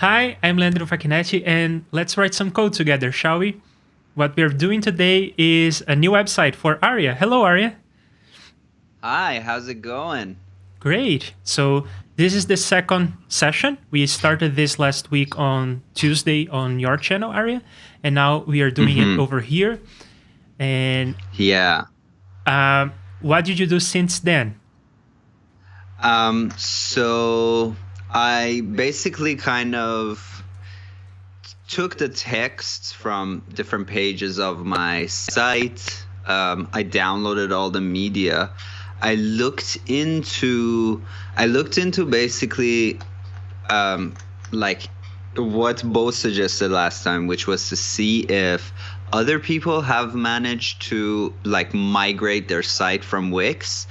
Hi, I'm Leandro Facchinetti, and let's write some code together, shall we? What we're doing today is a new website for Aria. Hello, Aria. Hi, how's it going? Great. So this is the second session. We started this last week on Tuesday on your channel, Aria, and now we are doing it Mm-hmm. over here. And Yeah. what did you do since then? So I basically kind of took the text from different pages of my site. I downloaded all the media. I looked into I looked into basically um, like what Bo suggested last time, which was to see if other people have managed to like migrate their site from Wix.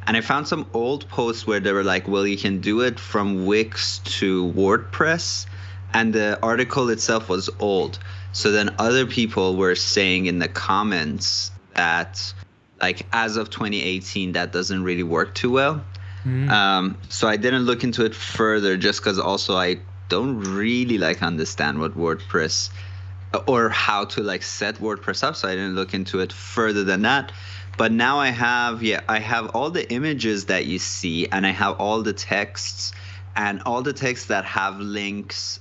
And I found some old posts where they were like, well, you can do it from Wix to WordPress. And the article itself was old. So then other people were saying in the comments that, like, as of 2018, that doesn't really work too well. Hmm. So I didn't look into it further just because also I don't really like understand what WordPress or how to like set WordPress up. So I didn't look into it further than that. But now I have all the images that you see and I have all the texts and all the texts that have links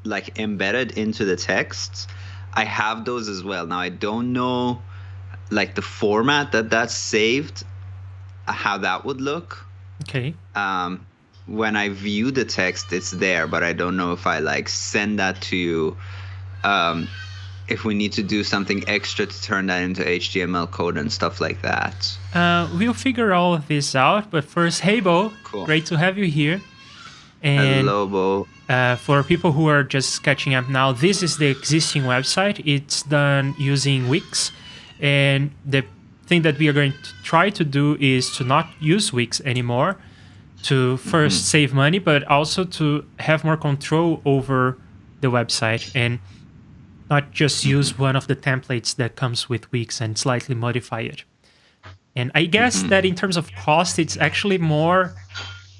like embedded into the texts. I have those as well. Now I don't know like the format that that's saved, how that would look. Okay. um, when I view the text, it's there, but I don't know if I like send that to you. Um, if we need to do something extra to turn that into HTML code and stuff like that. We'll figure all of this out, but first, hey Bo, Cool. great to have you here. And Hello, Bo. for people who are just catching up now, this is the existing website. It's done using Wix. And the thing that we are going to try to do is to not use Wix anymore, to first save money, but also to have more control over the website and not just use one of the templates that comes with Wix and slightly modify it. And I guess that in terms of cost, it's actually more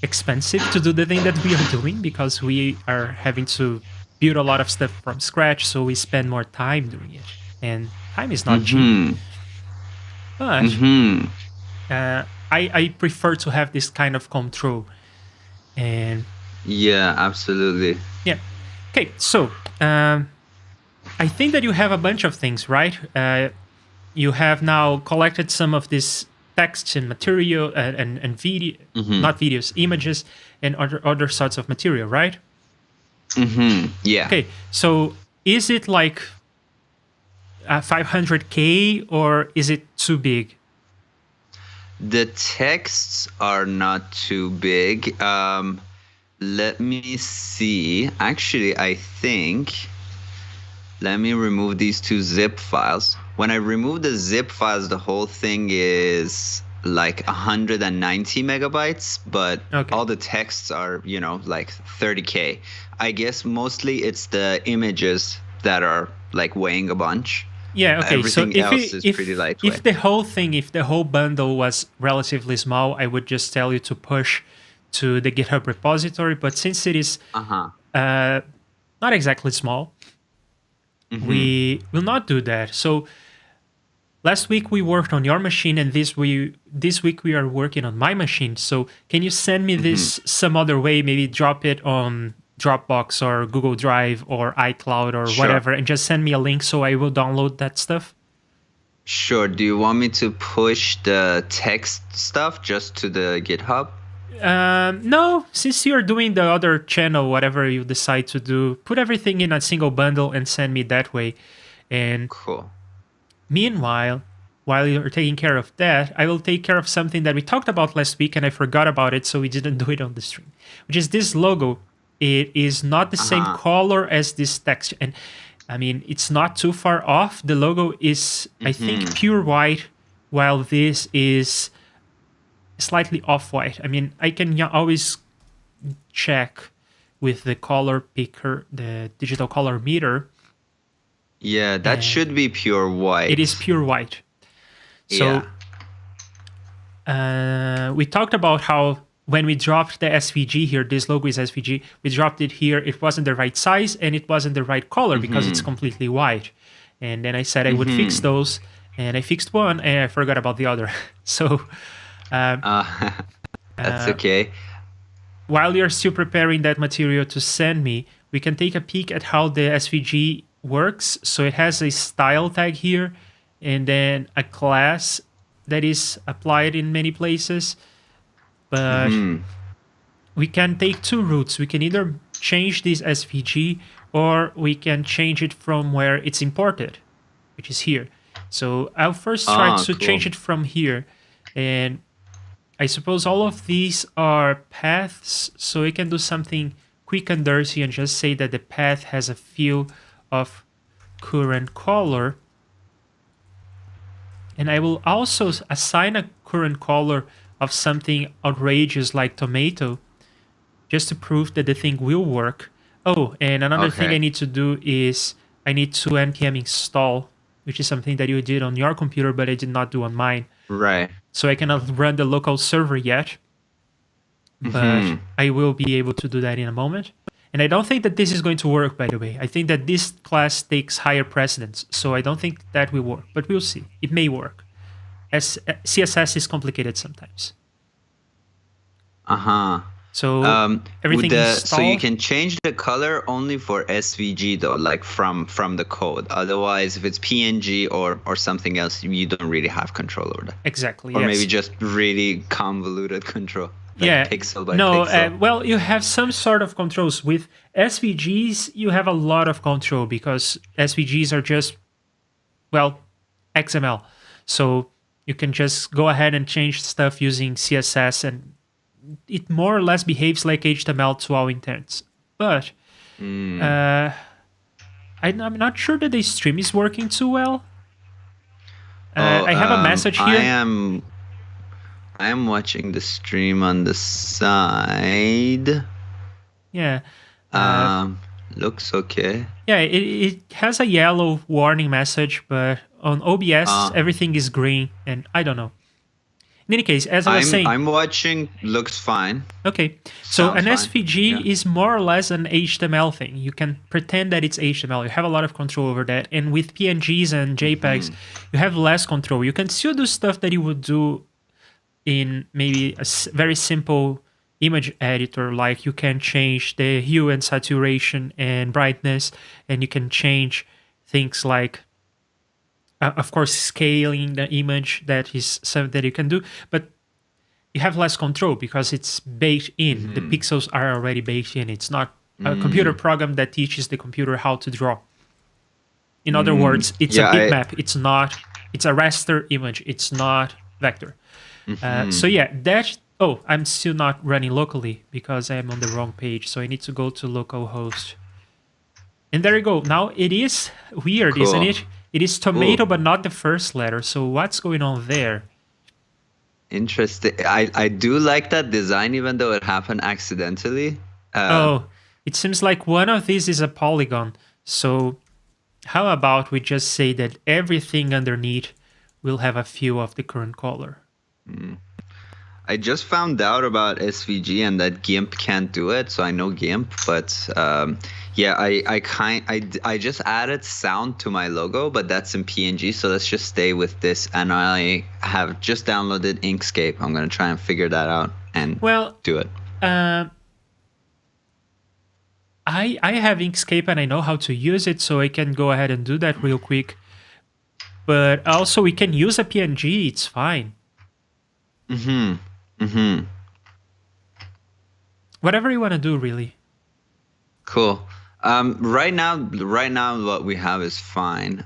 expensive to do the thing that we are doing because we are having to build a lot of stuff from scratch, so we spend more time doing it, and time is not cheap. Mm-hmm. But Mm-hmm. I prefer to have this kind of control. And Yeah, absolutely. yeah, okay, so I think that you have a bunch of things, right? You have now collected some of this text and material and video, Mm-hmm. not videos, images, and other sorts of material, right? Mm-hmm. Yeah. Okay, so is it like 500K or is it too big? The texts are not too big. Let me see. Actually, I think. Let me remove these two zip files. When I remove the zip files, the whole thing is like 190 megabytes, but Okay. all the texts are, like 30K. I guess mostly it's the images that are like weighing a bunch. Yeah, okay. So Everything else is pretty if lightweight. the whole thing, if the whole bundle was relatively small, I would just tell you to push to the GitHub repository. But since it is Uh-huh. not exactly small, Mm-hmm. we will not do that. So last week we worked on your machine, and this week we are working on my machine. So can you send me Mm-hmm. this some other way? Maybe drop it on Dropbox or Google Drive or iCloud or Sure. whatever, and just send me a link so I will download that stuff. Sure. Do you want me to push the text stuff just to the GitHub? No, since you're doing the other channel, whatever you decide to do, put everything in a single bundle and send me that way. And Cool. meanwhile, while you're taking care of that, I will take care of something that we talked about last week and I forgot about it, so we didn't do it on the stream, which is this logo. It is not the same Uh-huh. color as this text. And I mean, it's not too far off. The logo is, I think, Mm-hmm. pure white, while this is slightly off-white. I mean, I can always check with the color picker, the digital color meter. Yeah, that And should be pure it is white. pure white. Yeah. So we talked about how when we dropped the SVG here, this logo is SVG, we dropped it here, it wasn't the right size and it wasn't the right color because it's completely white. And then I said I would fix those, and I fixed one and I forgot about the other. So that's okay. While you're still preparing that material to send me, we can take a peek at how the SVG works. So it has a style tag here and then a class that is applied in many places. But we can take two routes. We can either change this SVG or we can change it from where it's imported, which is here. So I'll first try to change it from here. And I suppose all of these are paths, so we can do something quick and dirty and just say that the path has a field of current color. And I will also assign a current color of something outrageous like tomato, just to prove that the thing will work. Oh, and another thing I need to do is I need to npm install, which is something that you did on your computer, but I did not do on mine. Right. So I cannot run the local server yet, but I will be able to do that in a moment. And I don't think that this is going to work, by the way. I think that this class takes higher precedence, so I don't think that will work, but we'll see. It may work. As CSS is complicated sometimes. So everything is so you can change the color only for SVG though, like from the code. Otherwise, if it's PNG or something else, you don't really have control over that. Exactly. Or maybe just really convoluted control. Like pixel by no, pixel. well, you have some sort of controls. With SVGs, you have a lot of control because SVGs are just, well, XML. So you can just go ahead and change stuff using CSS, and it more or less behaves like HTML to all intents. But I'm not sure that the stream is working too well. I have a message here. I am watching the stream on the side. Yeah. Looks okay. Yeah, it has a yellow warning message, but on OBS, everything is green, and I don't know. In any case, as I was saying... I'm watching, looks fine. Okay, so an SVG Yeah. is more or less an HTML thing. You can pretend that it's HTML. You have a lot of control over that. And with PNGs and JPEGs, you have less control. You can still do stuff that you would do in maybe a very simple image editor, like you can change the hue and saturation and brightness, and you can change things like, of course, scaling the image. That is something that you can do, but you have less control because it's baked in. The pixels are already baked in. It's not a computer program that teaches the computer how to draw. In other words, it's a bitmap. It's a raster image. It's not vector. So yeah, that... Oh, I'm still not running locally because I'm on the wrong page. So I need to go to localhost. And there you go. Now it is weird, isn't it? It is tomato, but not the first letter. So what's going on there? Interesting. I do like that design, even though it happened accidentally. It seems like one of these is a polygon. So how about we just say that everything underneath will have a few of the current color? I just found out about SVG and that GIMP can't do it, so I know GIMP, but yeah, I just added sound to my logo, but that's in PNG, so let's just stay with this. And I have just downloaded Inkscape. I'm gonna try and figure that out and do it. I have Inkscape and I know how to use it, so I can go ahead and do that real quick. But also we can use a PNG, it's fine. Whatever you want to do, really. Cool. Right now what we have is fine.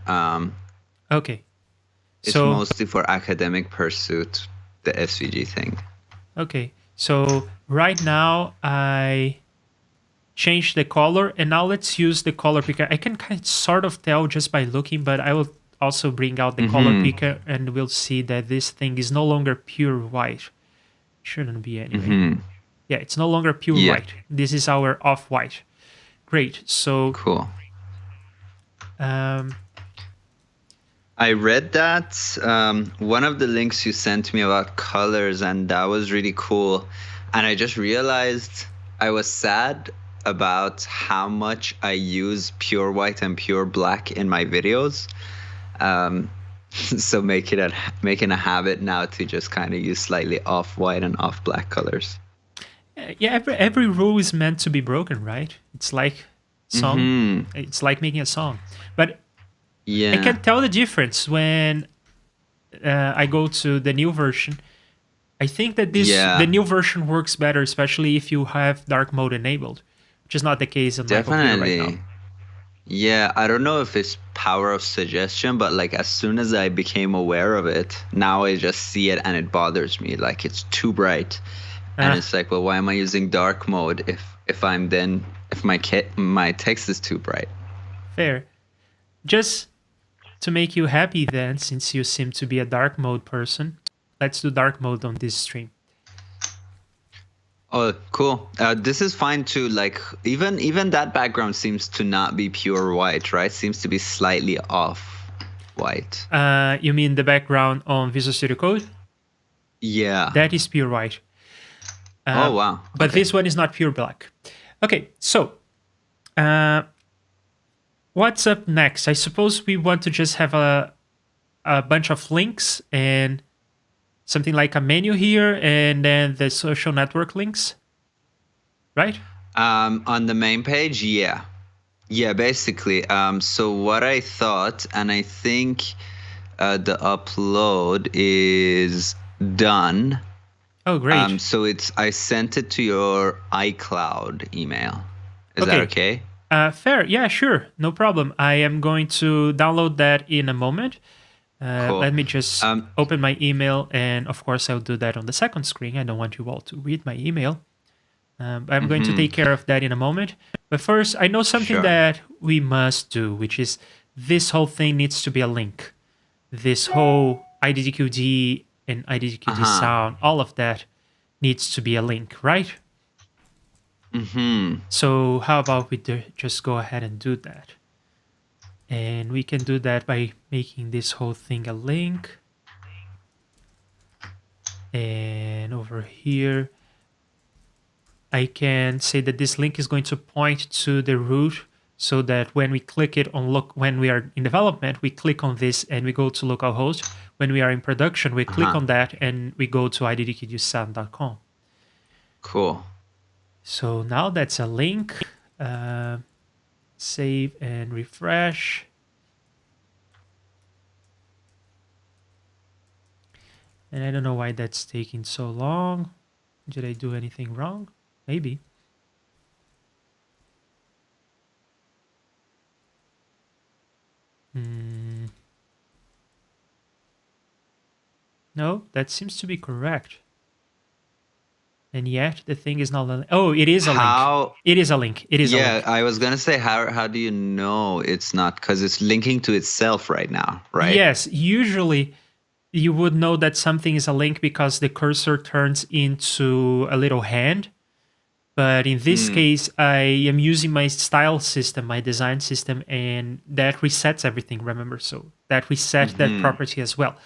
Okay. It's mostly for academic pursuit, the SVG thing. Okay. So right now I changed the color, and now let's use the color picker. I can kind of sort of tell just by looking, but I will also bring out the color picker, and we'll see that this thing is no longer pure white. Shouldn't be anyway. Yeah, it's no longer pure white. This is our off-white. Great. So cool. I read that one of the links you sent me about colors, and that was really cool. And I just realized I was sad about how much I use pure white and pure black in my videos. So making a habit now to just kind of use slightly off white and off black colors. Yeah, every rule is meant to be broken, right? It's like song. It's like making a song. But Yeah. I can tell the difference when I go to the new version. I think that the new version works better, especially if you have dark mode enabled, which is not the case on my computer right now. Yeah, I don't know if it's power of suggestion, but like as soon as I became aware of it, now I just see it and it bothers me. Like it's too bright, and it's like, well, why am I using dark mode if my text is too bright? Fair. Just to make you happy, then, since you seem to be a dark mode person, let's do dark mode on this stream. Oh, cool. This is fine too. Like even that background seems to not be pure white, right? Seems to be slightly off white. You mean the background on Visual Studio Code? Yeah. That is pure white. Oh, wow. But this one is not pure black. Okay, so what's up next? I suppose we want to just have a bunch of links and something like a menu here, and then the social network links, right? On the main page, yeah, basically. So what I thought, and I think the upload is done. Oh, great. So I sent it to your iCloud email. Is that okay? Fair. Yeah, sure. No problem. I am going to download that in a moment. Cool. Let me just open my email, and of course I'll do that on the second screen. I don't want you all to read my email. I'm going to take care of that in a moment. But first, I know something that we must do, which is this whole thing needs to be a link. This whole IDDQD and IDDQD sound, all of that needs to be a link, right? So how about we just go ahead and do that? And we can do that by making this whole thing a link. And over here, I can say that this link is going to point to the root, so that when we click it when we are in development, we click on this and we go to localhost. When we are in production, we click on that and we go to iddqd7.com. Cool. So now that's a link. Save and refresh. And I don't know why that's taking so long. Did I do anything wrong? Maybe. No, that seems to be correct. And yet the thing is not a link. Oh, it is a link. It is a link. It is a link. Yeah, I was going to say, how do you know it's not? Because it's linking to itself right now, right? Yes, usually you would know that something is a link because the cursor turns into a little hand. But in this case, I am using my style system, my design system, and that resets everything, remember? So that reset that property as well.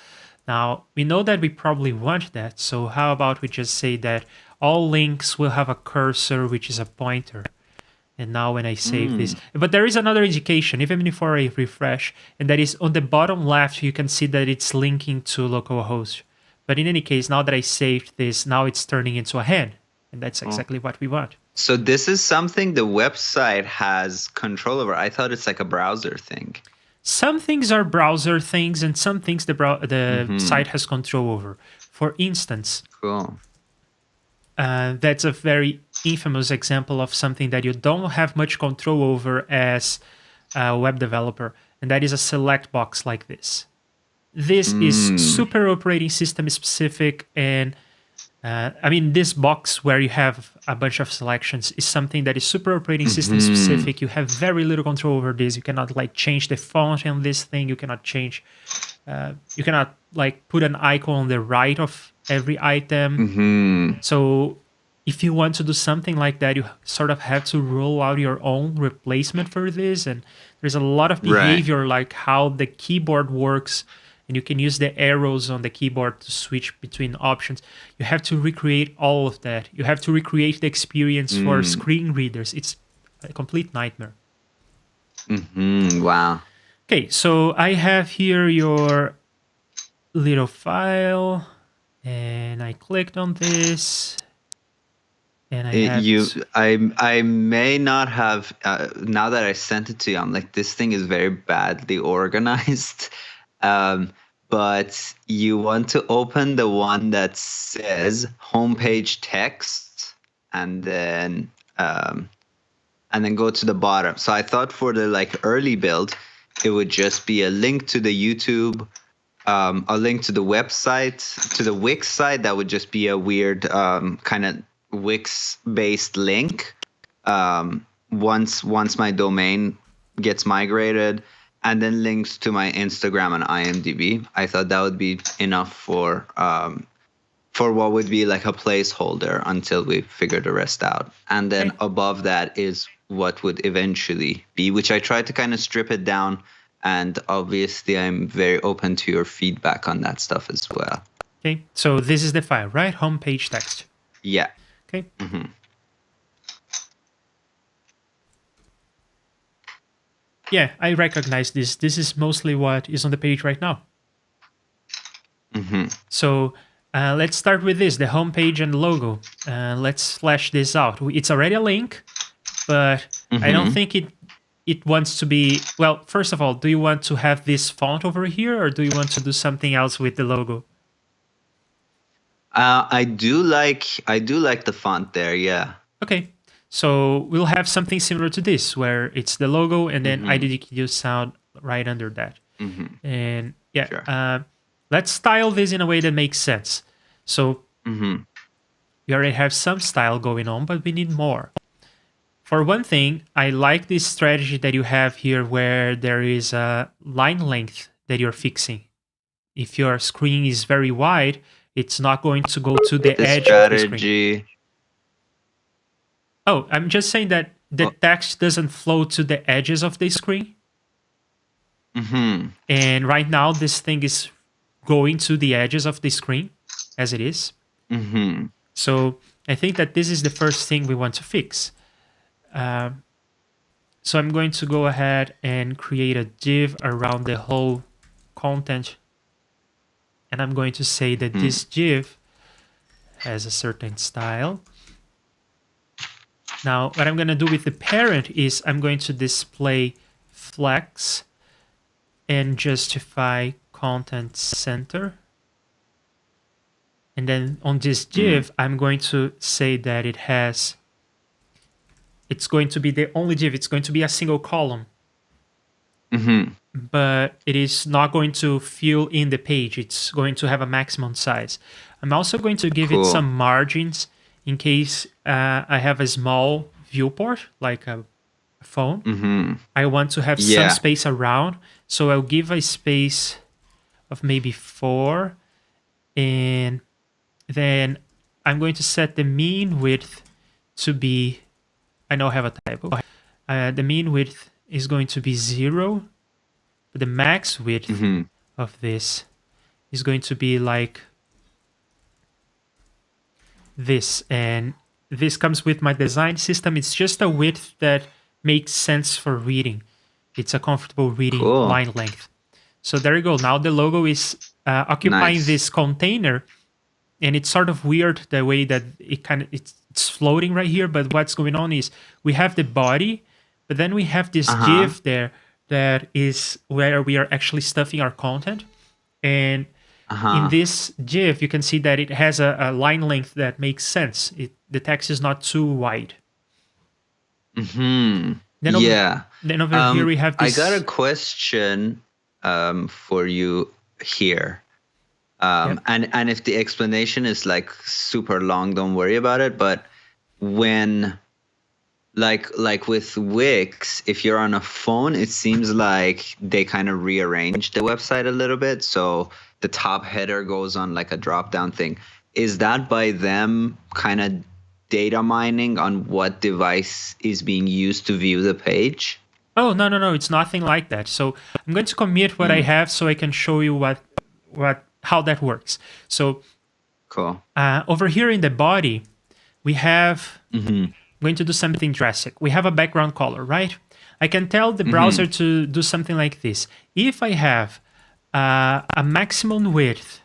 Now, we know that we probably want that. So how about we just say that all links will have a cursor, which is a pointer. And now when I save this, but there is another indication, even before I refresh, and that is on the bottom left, you can see that it's linking to localhost. But in any case, now that I saved this, now it's turning into a hand. And that's exactly what we want. So this is something the website has control over. I thought it's like a browser thing. Some things are browser things, and some things the site has control over. For instance, that's a very infamous example of something that you don't have much control over as a web developer, and that is a select box like this. This is super operating system specific, and I mean, this box where you have a bunch of selections is something that is super operating system specific. You have very little control over this. You cannot like change the font on this thing. You cannot change, you cannot like put an icon on the right of every item. So if you want to do something like that, you sort of have to roll out your own replacement for this. And there's a lot of behavior, like how the keyboard works and you can use the arrows on the keyboard to switch between options. You have to recreate all of that. You have to recreate the experience for screen readers. It's a complete nightmare. Wow. Okay, so I have here your little file, and I clicked on this, and I have I may not have now that I sent it to you, I'm like, this thing is very badly organized. But you want to open the one that says homepage text, and then go to the bottom. So I thought for the like early build, it would just be a link to the YouTube, a link to the website, to the Wix site. That would just be a weird kind of Wix-based link. Once my domain gets migrated, and then links to my Instagram and IMDb. I thought that would be enough for what would be like a placeholder until we figure the rest out. And then above that is what would eventually be, which I tried to kind of strip it down. And obviously, I'm very open to your feedback on that stuff as well. Okay, so this is the file, right? Homepage text. Yeah. Okay. Yeah, I recognize this. This is mostly what is on the page right now. So let's start with this, the homepage and logo. Let's flash this out. It's already a link, but I don't think it wants to be... Well, first of all, do you want to have this font over here, or do you want to do something else with the logo? I do like the font there, yeah. Okay, so we'll have something similar to this, where it's the logo and then IDDQD sound right under that. And yeah, sure. Let's style this in a way that makes sense. So we already have some style going on, but we need more. For one thing, I like this strategy that you have here where there is a line length that you're fixing. If your screen is very wide, it's not going to go to the edge of the screen. Oh, I'm just saying that the text doesn't flow to the edges of the screen. And right now, this thing is going to the edges of the screen as it is. So I think that this is the first thing we want to fix. So I'm going to go ahead and create a div around the whole content. And I'm going to say that this div has a certain style. Now, what I'm going to do with the parent is I'm going to display flex and justify content center. And then on this div, I'm going to say that it has... It's going to be the only div. It's going to be a single column. But it is not going to fill in the page. It's going to have a maximum size. I'm also going to give it some margins in case I have a small viewport, like a phone. I want to have some space around. So I'll give a space of maybe 4. And then I'm going to set the mean width to be... I know I have a typo. The mean width is going to be 0. But the max width of this is going to be like this. And this comes with my design system. It's just a width that makes sense for reading. It's a comfortable reading line length. So there you go. Now the logo is occupying this container. And it's sort of weird the way that it's floating right here. But what's going on is we have the body, but then we have this div there that is where we are actually stuffing our content. And in this div, you can see that it has a line length that makes sense. The text is not too wide. Then over here we have this... I got a question for you here. And if the explanation is like super long, don't worry about it. But when, like with Wix, if you're on a phone, it seems like they kind of rearranged the website a little bit. So the top header goes on like a drop down thing. Is that by them kind of data mining on what device is being used to view the page? Oh, no. It's nothing like that. So I'm going to commit what I have so I can show you what how that works. So Cool. over here in the body, we have Mm-hmm. going to do something drastic. We have a background color, right? I can tell the Mm-hmm. browser to do something like this. If I have a maximum width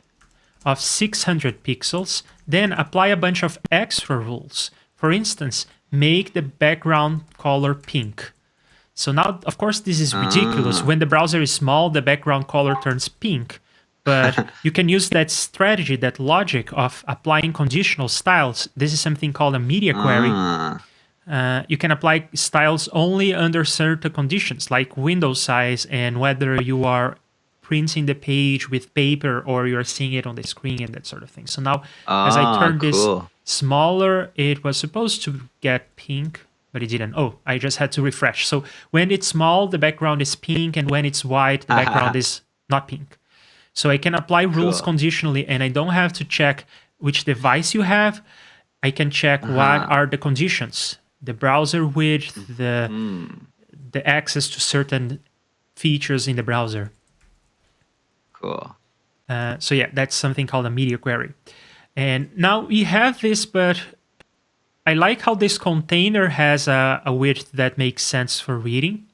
of 600 pixels, then apply a bunch of extra rules. For instance, make the background color pink. So now, of course, this is ridiculous. When the browser is small, the background color turns pink. But you can use that strategy, that logic of applying conditional styles. This is something called a media query. You can apply styles only under certain conditions, like window size and whether you are printing the page with paper or you're seeing it on the screen and that sort of thing. So now, as I turn this Cool. smaller, it was supposed to get pink, but it didn't. Oh, I just had to refresh. So when it's small, the background is pink, and when it's wide, the background is not pink. So I can apply rules Cool. conditionally, and I don't have to check which device you have. I can check what are the conditions, the browser width, the access to certain features in the browser. Cool. So yeah, that's something called a media query. And now we have this, but I like how this container has a width that makes sense for reading.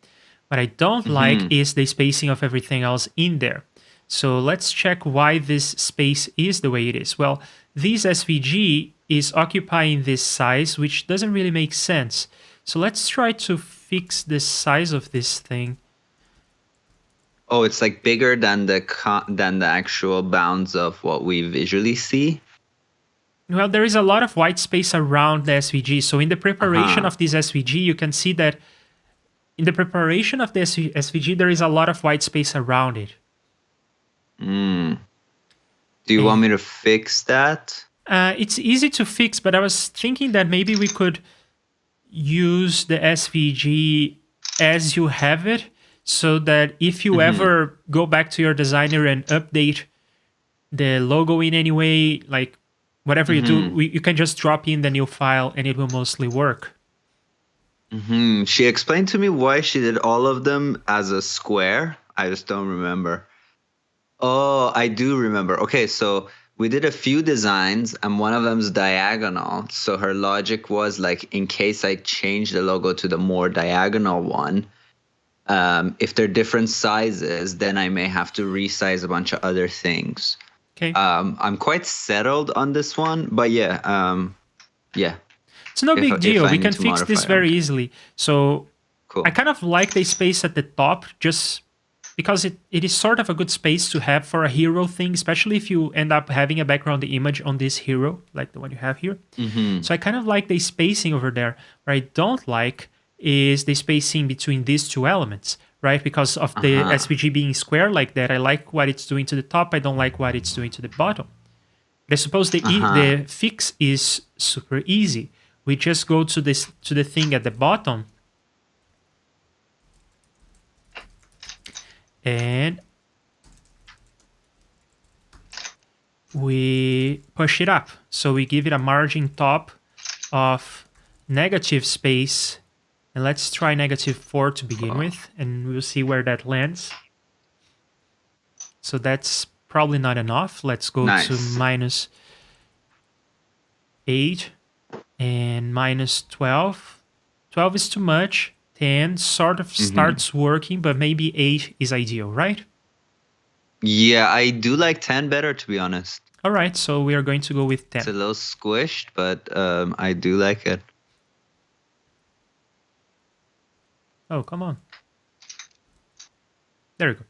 What I don't like is the spacing of everything else in there. So let's check why this space is the way it is. Well, this SVG is occupying this size, which doesn't really make sense. So let's try to fix the size of this thing. Oh, it's like bigger than the actual bounds of what we visually see. Well, there is a lot of white space around the SVG. So in the preparation of this SVG, you can see that in the preparation of the SVG, there is a lot of white space around it. Do you want me to fix that? It's easy to fix, but I was thinking that maybe we could use the SVG as you have it, so that if you ever go back to your designer and update the logo in any way, like whatever you do, you can just drop in the new file and it will mostly work. She explained to me why she did all of them as a square. I just don't remember. Oh, I do remember. Okay, so we did a few designs and one of them is diagonal. So her logic was like, in case I change the logo to the more diagonal one, if they're different sizes, then I may have to resize a bunch of other things. Okay. I'm quite settled on this one, but yeah. It's no big deal. I We need can to fix this modify very them. easily. So Cool. I kind of like the space at the top, just because it is sort of a good space to have for a hero thing, especially if you end up having a background image on this hero, like the one you have here. So I kind of like the spacing over there. What I don't like is the spacing between these two elements, right? Because of the SVG being square like that, I like what it's doing to the top. I don't like what it's doing to the bottom. But I suppose the fix is super easy. We just go to the thing at the bottom, and we push it up. So we give it a margin top of negative space, and let's try -4 to begin with, and we'll see where that lands. So that's probably not enough. Let's go to -8 and -12. 12 is too much. 10 sort of starts working, but maybe 8 is ideal, right? Yeah, I do like 10 better, to be honest. All right, so we are going to go with 10. It's a little squished, but I do like it. Oh, come on. There we go.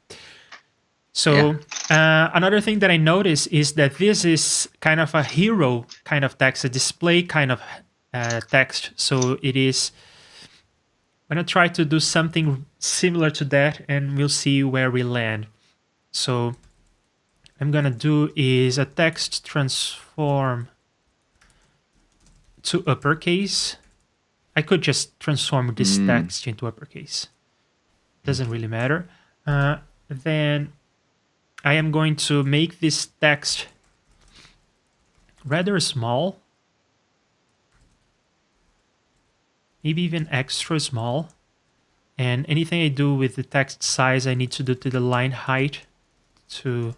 So another thing that I noticed is that this is kind of a hero kind of text, a display kind of text. So it is... I'm going to try to do something similar to that, and we'll see where we land. So I'm going to do is a text transform to uppercase. I could just transform this text into uppercase. Doesn't really matter. Then I am going to make this text rather small. Maybe even extra small. And anything I do with the text size, I need to do to the line height to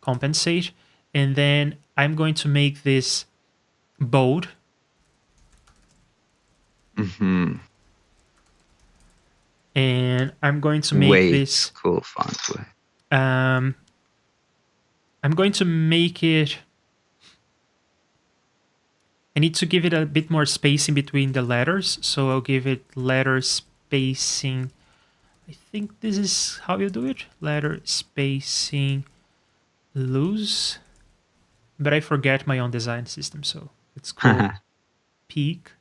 compensate. And then I'm going to make this bold. And I'm going to make this cool font weight. I'm going to make it, I need to give it a bit more spacing between the letters, so I'll give it letter spacing. I think this is how you do it, letter spacing loose, but I forget my own design system, so it's called peak.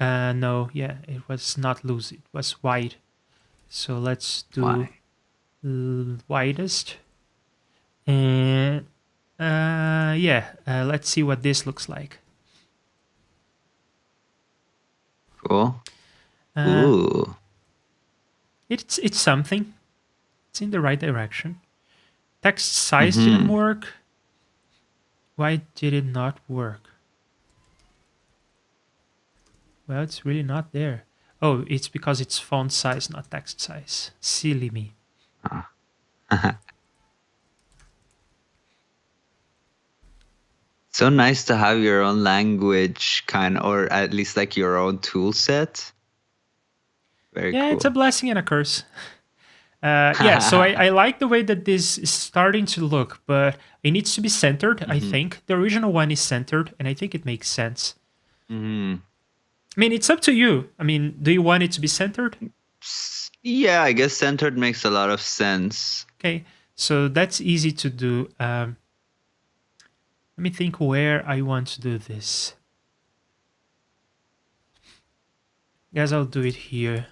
No, yeah, it was not loose, it was wide. So let's do widest. And let's see what this looks like. Cool. Ooh. It's something. It's in the right direction. Text size didn't work. Why did it not work? Well, it's really not there. Oh, it's because it's font size, not text size. Silly me. So nice to have your own language or at least like your own tool set. Very cool. It's a blessing and a curse. So I like the way that this is starting to look, but it needs to be centered, I think. The original one is centered, and I think it makes sense. I mean, it's up to you. I mean, do you want it to be centered? Yeah, I guess centered makes a lot of sense. Okay, so that's easy to do. Let me think where I want to do this. Guess I'll do it here.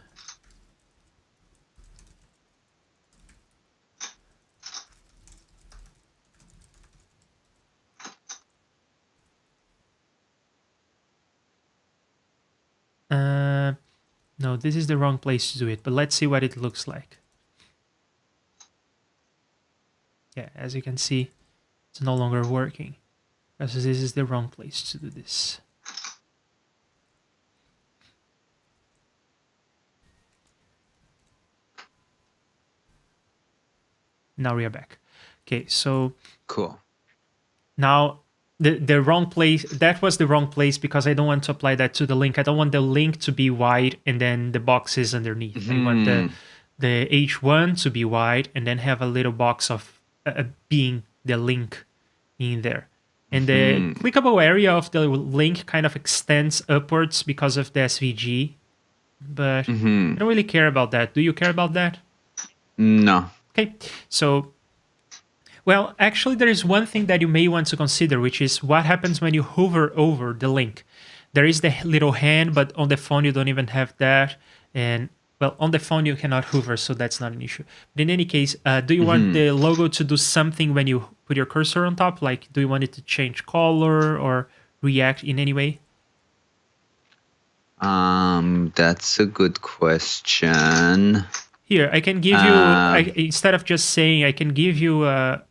No, this is the wrong place to do it, but let's see what it looks like. Yeah, as you can see, it's no longer working because this is the wrong place to do this. Now we are back. Okay, so cool. Now the wrong place, that was the wrong place because I don't want to apply that to the link. I don't want the link to be wide and then the box is underneath. I want the H1 to be wide and then have a little box of being the link in there. And the clickable area of the link kind of extends upwards because of the SVG. But I don't really care about that. Do you care about that? No. Okay, so... Well, actually, there is one thing that you may want to consider, which is what happens when you hover over the link. There is the little hand, but on the phone, you don't even have that. And, well, on the phone, you cannot hover, so that's not an issue. But in any case, do you want the logo to do something when you put your cursor on top? Like, do you want it to change color or react in any way? That's a good question. Here, I can give you, instead of just saying, I can give you a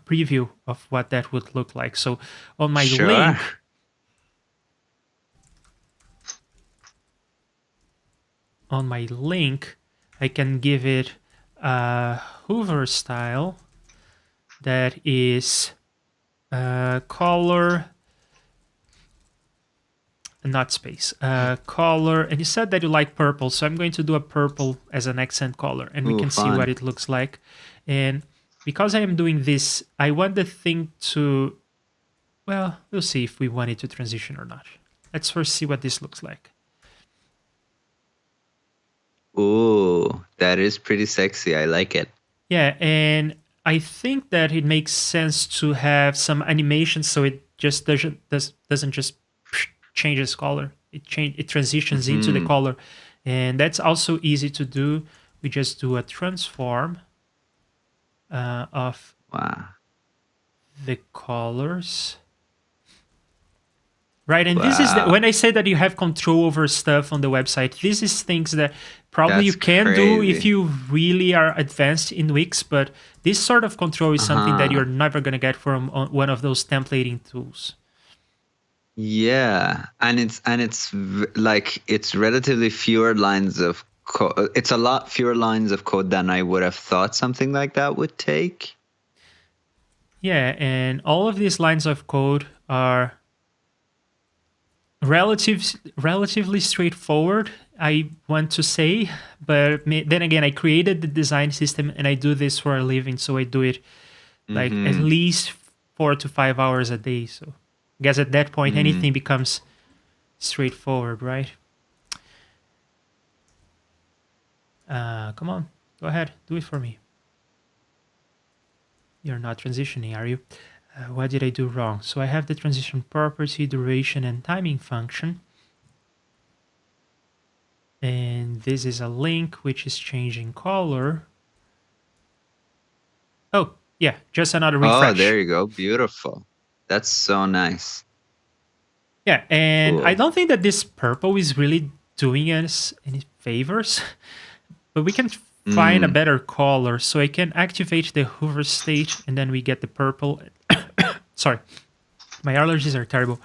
preview of what that would look like. So on my link, I can give it a hover style that is color, not space, color. And you said that you like purple, so I'm going to do a purple as an accent color, and we can see what it looks like. And because I am doing this, I want the thing to, well, we'll see if we want it to transition or not. Let's first see what this looks like. Ooh, that is pretty sexy. I like it. Yeah, and I think that it makes sense to have some animation so it just doesn't just change its color. It transitions into the color, and that's also easy to do. We just do a transform of the colors, right? And this is when I say that you have control over stuff on the website. This is things that probably you can do if you really are advanced in Wix, but this sort of control is something that you're never going to get from one of those templating tools. Yeah, and like it's relatively fewer lines of code. It's a lot fewer lines of code than I would have thought something like that would take. Yeah, and all of these lines of code are relatively straightforward, I want to say, but then again, I created the design system and I do this for a living, so I do it like at Mm-hmm. least 4 to 5 hours a day. So I guess at that point, Mm. anything becomes straightforward, right? Come on, go ahead, do it for me. You're not transitioning, are you? What did I do wrong? So I have the transition property, duration, and timing function. And this is a link which is changing color. Oh, yeah, just another Oh, refresh. there you go. Beautiful. That's so nice. Yeah, and I Cool. don't think that this purple is really doing us any favors, but we can find a Mm. better color. So I can activate the hover state and then we get the purple. Sorry, my allergies are terrible.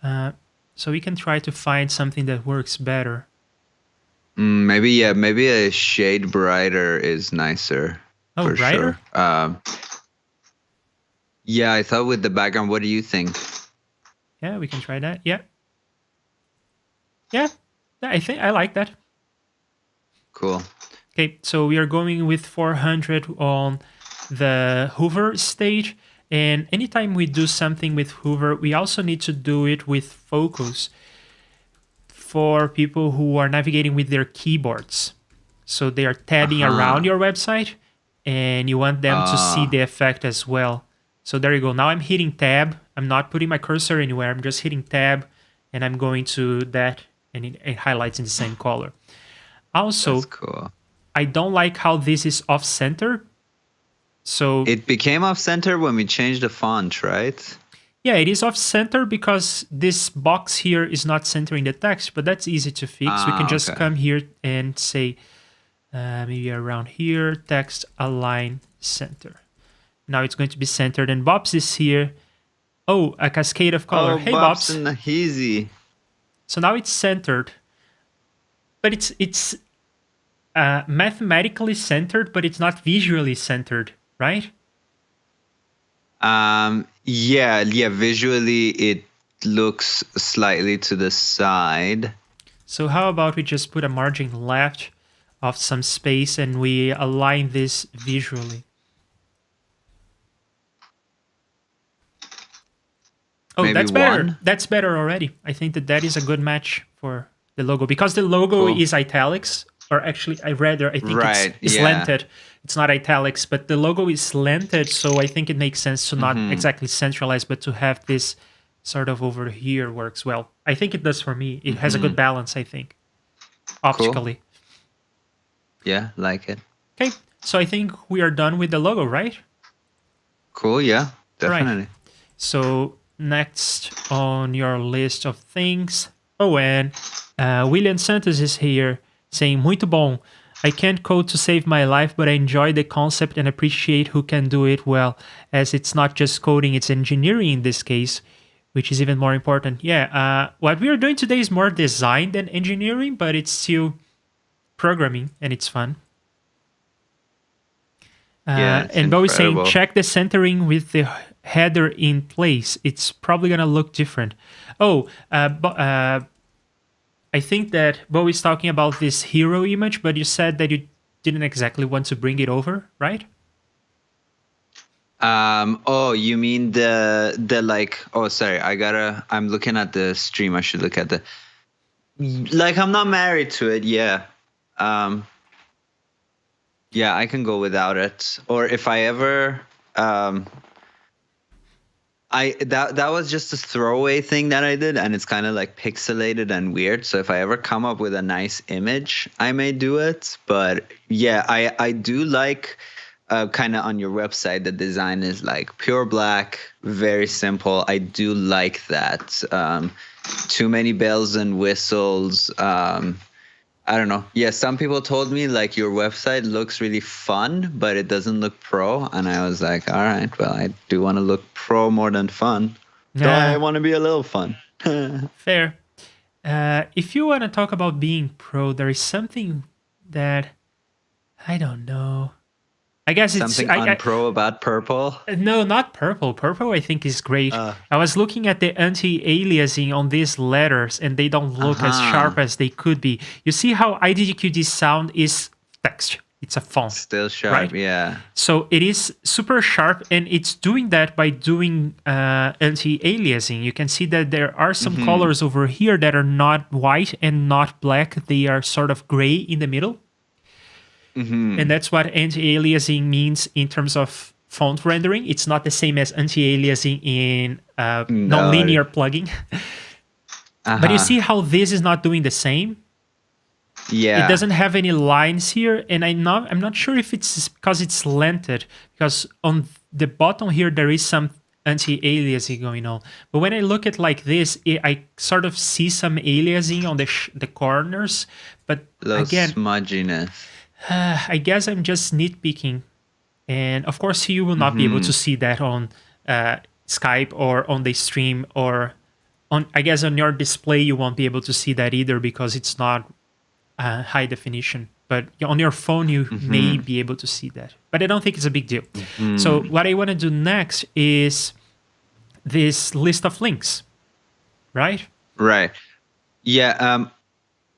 Uh, so we can try to find something that works better. Maybe, yeah, maybe a shade brighter is nicer Oh, for brighter? sure. Yeah, I thought with the background, what do you think? Yeah, we can try that. Yeah. Yeah, I think I like that. Cool. Okay, so we are going with 400 on the hover stage. And anytime we do something with hover, we also need to do it with focus for people who are navigating with their keyboards. So they are tabbing Uh-huh. around your website and you want them to see the effect as well. So there you go. Now I'm hitting tab. I'm not putting my cursor anywhere. I'm just hitting tab and I'm going to that and it highlights in the same color. That's Also, cool. I don't like how this is off-center. So It became off center when we changed the font, right? yeah, it is off-center because this box here is not centering the text, but that's easy to fix. We can Ah, just okay. come here and say maybe around here, text align center. Now it's going to be centered and Bobs is here. Oh, a cascade of color. Oh, Hey, Bob's Bobs. and Heezy. So now it's centered, but it's mathematically centered, but it's not visually centered, right? Yeah, visually it looks slightly to the side. So how about we just put a margin left of some space and we align this visually. Oh, Maybe that's better. one. That's better already. I think that that is a good match for the logo because the logo Cool. is italics, or actually, I think Right, it's yeah. slanted. It's not italics, but the logo is slanted, so I think it makes sense to not exactly centralize, but to have this sort of over here works well. I think it does for me. It has a good balance, I think, Cool. optically. Yeah, like it. Okay, so I think we are done with the logo, right? Cool, yeah, Right. definitely. So next on your list of things. Oh, and William Santos is here saying, muito bom. I can't code to save my life, but I enjoy the concept and appreciate who can do it well, as it's not just coding, it's engineering in this case, which is even more important. Yeah, what we are doing today is more design than engineering, but it's still programming and it's fun. Yeah, it's And Bo is saying, incredible. check the centering with the header in place. It's probably going to look different. Oh, I think that Bo is talking about this hero image, but you said that you didn't exactly want to bring it over, right? Oh, you mean the like, oh, sorry, I'm looking at the stream. I should look at the, like, I'm not married to it. Yeah. Yeah, I can go without it. Or if I ever, that was just a throwaway thing that I did, and it's kind of like pixelated and weird. So if I ever come up with a nice image, I may do it. But yeah, I do like kind of on your website, the design is like pure black, very simple. I do like that. Too many bells and whistles. I don't know. Yeah, some people told me like your website looks really fun, but it doesn't look pro. And I was like, all right, well, I do want to look pro more than fun. So I Yeah. want to be a little fun. Fair. If you want to talk about being pro, there is something that I don't know. I guess it's Something unpro about purple. no, not purple. Purple, I think, is great. Uh, I was looking at the anti-aliasing on these letters, and they don't look as sharp as they could be. You see how IDDQD sound is text. It's a font. Still sharp, right? yeah. So it is super sharp, and it's doing that by doing anti-aliasing. You can see that there are some colors over here that are not white and not black. They are sort of gray in the middle. And that's what anti-aliasing means in terms of font rendering. It's not the same as anti-aliasing in nonlinear plugging. But you see how this is not doing the same? Yeah. It doesn't have any lines here, and I'm not sure if it's because it's lented, because on the bottom here there is some anti-aliasing going on. But when I look at like this, I sort of see some aliasing on the corners. But again, smudginess. I guess I'm just nitpicking. And of course, you will not be able to see that on Skype or on the stream, or I guess on your display, you won't be able to see that either because it's not high definition. But on your phone, you may be able to see that. But I don't think it's a big deal. So what I want to do next is this list of links, right? Right. Yeah.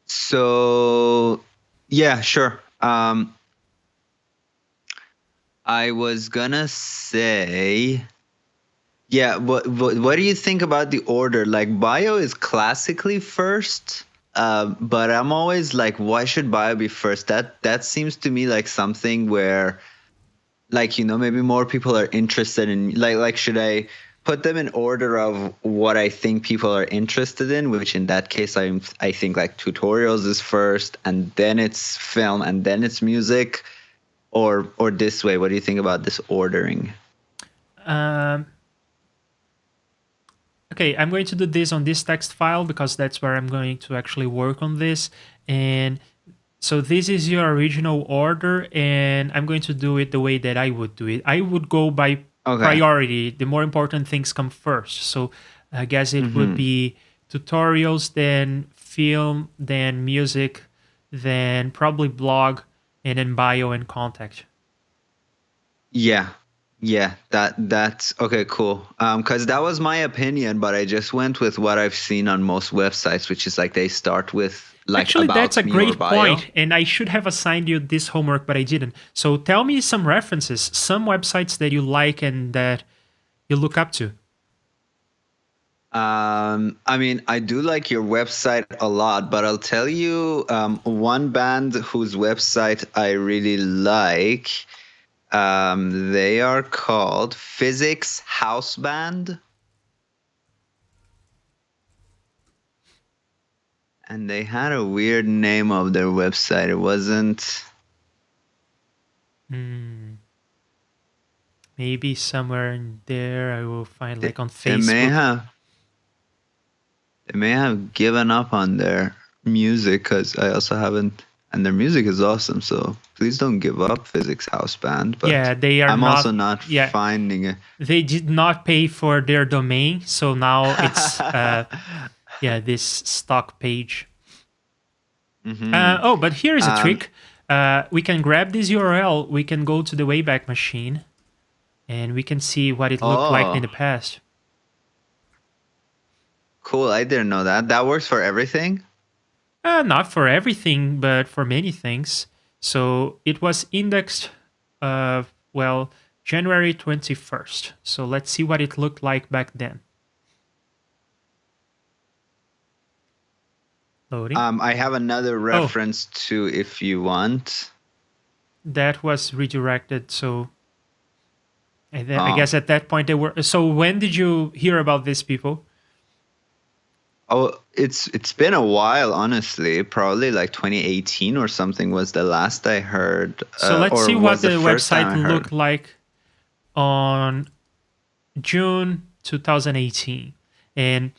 So, yeah, sure. I was gonna say, yeah. What do you think about the order? Like, bio is classically first, but I'm always like, why should bio be first? That seems to me like something where, like, maybe more people are interested in. Like, should I put them in order of what I think people are interested in? Which in that case, I think like tutorials is first, and then it's film, and then it's music. Or this way. What do you think about this ordering? Okay, I'm going to do this on this text file because that's where I'm going to actually work on this. And so this is your original order, and I'm going to do it the way that I would do it. I would go by priority. The more important things come first. So I guess it would be tutorials, then film, then music, then probably blog, and then bio and contact. Yeah, that's okay, cool. Because that was my opinion, but I just went with what I've seen on most websites, which is like they start with like actually about that's a me great or bio. point, and I should have assigned you this homework, but I didn't. So tell me some references, some websites that you like and that you look up to. I mean, I do like your website a lot, but I'll tell you one band whose website I really like. They are called Physics House Band. And they had a weird name of their website. It wasn't... Maybe somewhere in there I will find, like on Facebook. They may have given up on their music, because I also haven't, and their music is awesome. So please don't give up, Physics House Band. But yeah, they are. I'm also not finding it. They did not pay for their domain, so now it's this stock page. But here is a trick. We can grab this URL. We can go to the Wayback Machine, and we can see what it looked like in the past. Cool, I didn't know that. That works for everything? Not for everything, but for many things. So it was indexed, January 21st. So let's see what it looked like back then. Loading. I have another reference to if you want. That was redirected, so I guess at that point they were... So when did you hear about these people? Oh, it's been a while, honestly. Probably like 2018 or something was the last I heard. So let's see what the website looked like on June 2018. And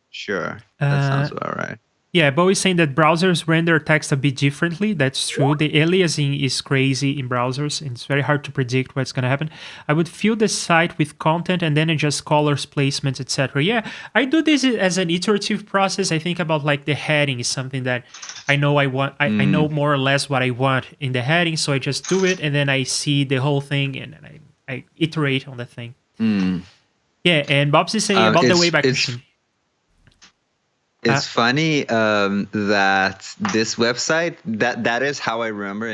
sure, that sounds about right. Yeah, Bo is saying that browsers render text a bit differently. That's true. The aliasing is crazy in browsers, and it's very hard to predict what's going to happen. I would fill the site with content and then adjust colors, placements, etc. Yeah, I do this as an iterative process. I think about like the heading is something that I know I want. I know more or less what I want in the heading, so I just do it, and then I see the whole thing, and then I iterate on the thing. Yeah, and Bob's is saying about the Wayback Machine. It's funny that this website that is how I remember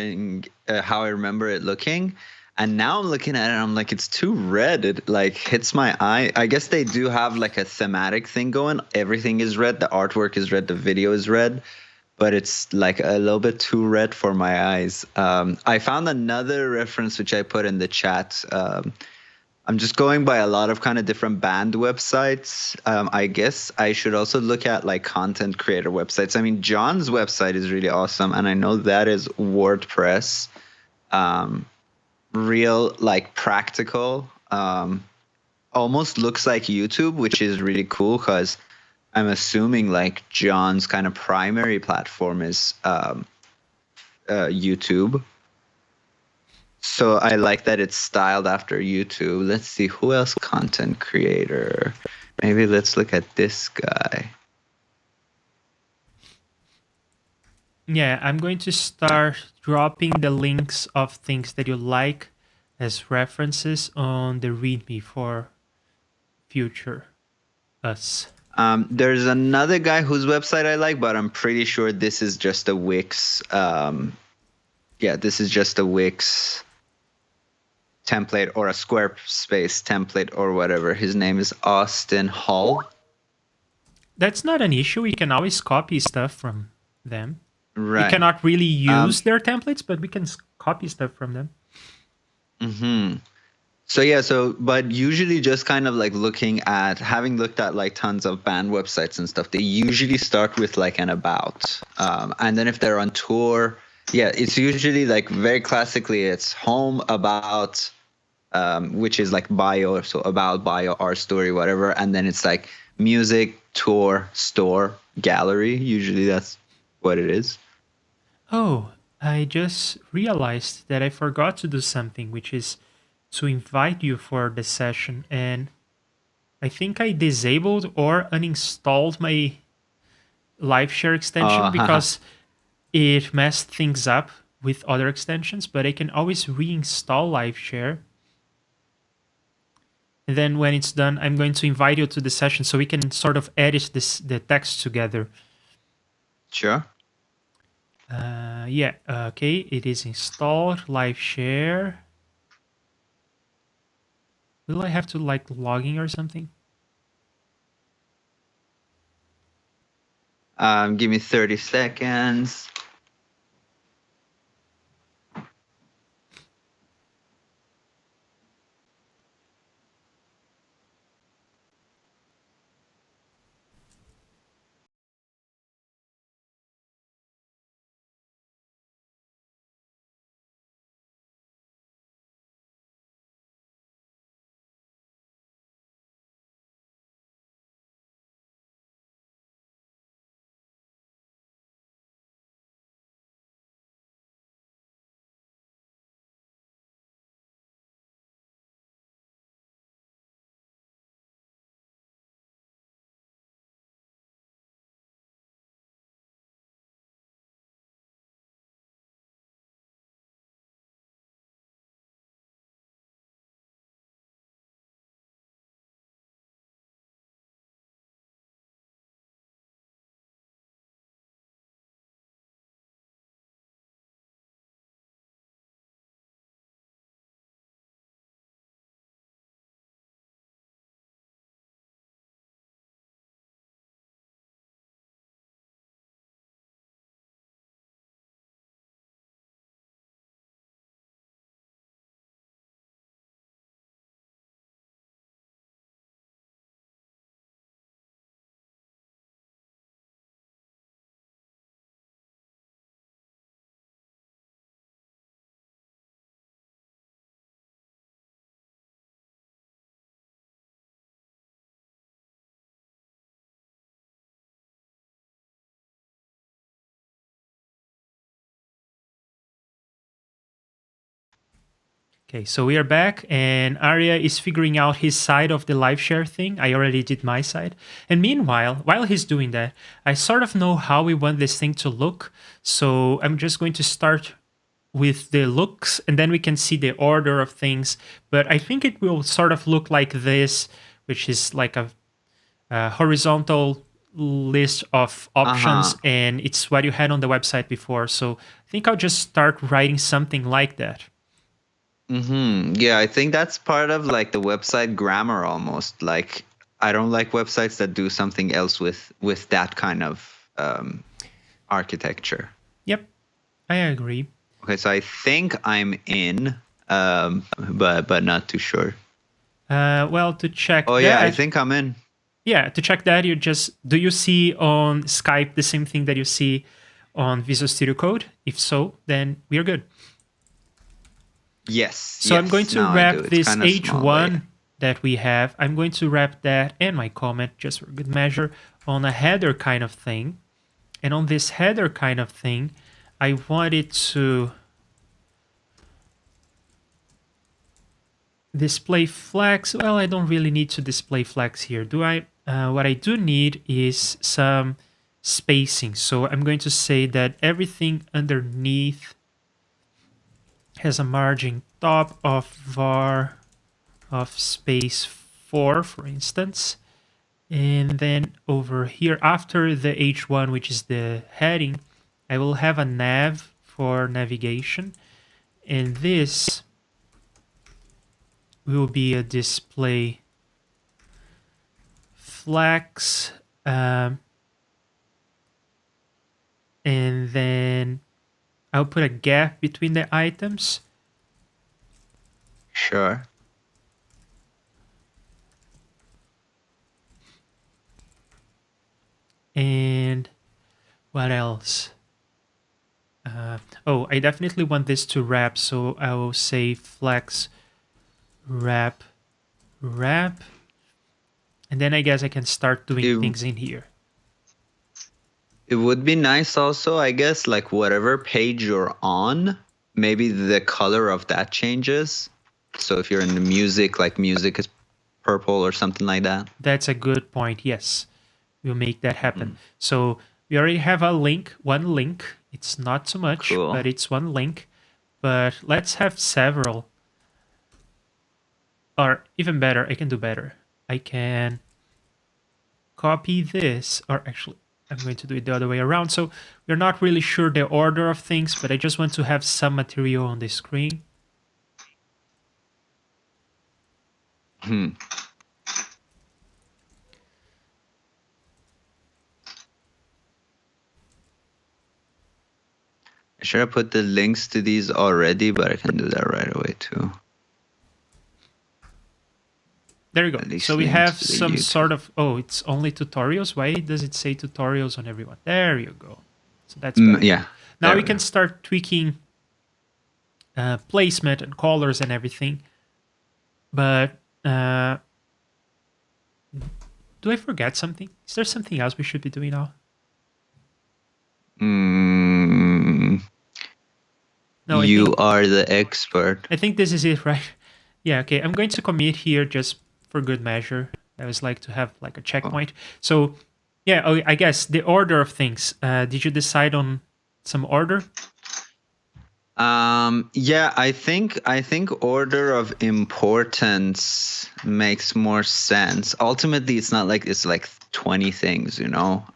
it looking, and now I'm looking at it, I'm like, it's too red. It like hits my eye. I guess they do have like a thematic thing going. Everything is red. The artwork is red. The video is red, but it's like a little bit too red for my eyes. I found another reference which I put in the chat. I'm just going by a lot of kind of different band websites. I guess I should also look at like content creator websites. I mean, John's website is really awesome, and I know that is WordPress. Real, like practical. Almost looks like YouTube, which is really cool because I'm assuming like John's kind of primary platform is YouTube. So I like that it's styled after YouTube. Let's see, who else content creator? Maybe let's look at this guy. Yeah, I'm going to start dropping the links of things that you like as references on the README for future us. There's another guy whose website I like, but I'm pretty sure this is just a Wix. This is just a Wix template or a Squarespace template or whatever. His name is Austin Hall. That's not an issue. We can always copy stuff from them. Right. We cannot really use their templates, but we can copy stuff from them. But usually just kind of like having looked at like tons of band websites and stuff, they usually start with like an about. And then if they're on tour, it's usually like very classically, it's home, about, which is like bio, so about, bio, our story, whatever. And then it's like music, tour, store, gallery. Usually that's what it is. Oh, I just realized that I forgot to do something, which is to invite you for the session. And I think I disabled or uninstalled my live share extension because it messed things up with other extensions, but I can always reinstall live share. And then when it's done, I'm going to invite you to the session so we can sort of edit the text together. Sure. Okay, it is installed, live share. Will I have to like logging or something? Give me 30 seconds. Okay, so we are back, and Arya is figuring out his side of the live share thing. I already did my side. And meanwhile, while he's doing that, I sort of know how we want this thing to look. So I'm just going to start with the looks, and then we can see the order of things. But I think it will sort of look like this, which is like a horizontal list of options, and it's what you had on the website before. So I think I'll just start writing something like that. Yeah, I think that's part of like the website grammar almost. Like, I don't like websites that do something else with that kind of architecture. Yep, I agree. Okay, so I think I'm in, but not too sure. Well, to check. Oh yeah, I think I'm in. Yeah, to check that, do you see on Skype the same thing that you see on Visual Studio Code? If so, then we are good. Yes. So I'm going to wrap this H1 small, that we have. I'm going to wrap that and my comment, just for good measure, on a header kind of thing. And on this header kind of thing, I want it to display flags. Well, I don't really need to display flags here, do I? What I do need is some spacing. So I'm going to say that everything underneath has a margin top of var of space 4, for instance. And then over here, after the H1, which is the heading, I will have a nav for navigation. And this will be a display flags. And then I'll put a gap between the items. Sure. And what else? Oh, I definitely want this to wrap, so I will say flex wrap. And then I guess I can start doing things in here. It would be nice also, I guess, like whatever page you're on, maybe the color of that changes. So if you're in the music, like music is purple or something like that. That's a good point. Yes, we'll make that happen. So we already have a link, one link. It's not too much, but it's one link. But let's have several. Or even better, I can do better. I can copy this, or actually, I'm going to do it the other way around. So we're not really sure the order of things, but I just want to have some material on the screen. I should have put the links to these already, but I can do that right away too. There you go. So we have some sort of, oh, it's only tutorials. Why does it say tutorials on everyone? There you go. So that's better. Yeah. Now we can start tweaking placement and colors and everything. But do I forget something? Is there something else we should be doing now? No, you are the expert. I think this is it, right? Yeah, okay. I'm going to commit here just for good measure. I always like to have like a checkpoint. So yeah, I guess the order of things. Did you decide on some order? Yeah, I think order of importance makes more sense. Ultimately, it's not like it's like 20 things, you know.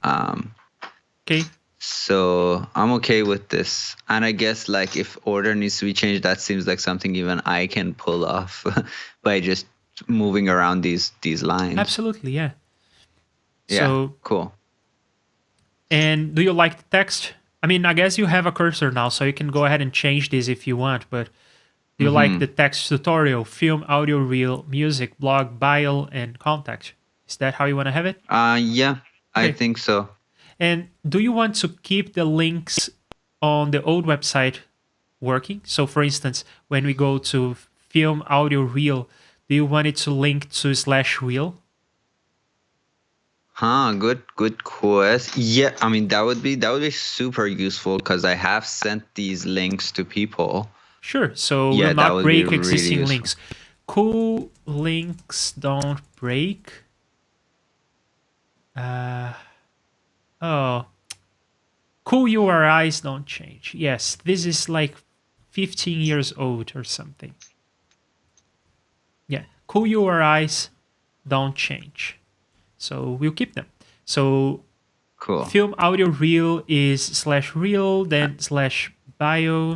Okay. So I'm okay with this. And I guess like if order needs to be changed, that seems like something even I can pull off by just moving around these lines. Absolutely, yeah. Yeah, so cool. And do you like the text? I mean, I guess you have a cursor now, so you can go ahead and change this if you want, but do you like the text tutorial, film, audio, reel, music, blog, bio, and contact? Is that how you want to have it? Yeah, okay. I think so. And do you want to keep the links on the old website working? So for instance, when we go to film, audio, reel, do you want it to link to /reel? Good question. Yeah, I mean that would be super useful because I have sent these links to people. Sure. So Yeah, will that not would be break really existing useful. links. Cool links don't break. Oh, cool URIs don't change. Yes, this is like 15 years old or something. Yeah, cool URIs don't change. So we'll keep them. So Cool. film audio reel is /reel, then /bio. /bio,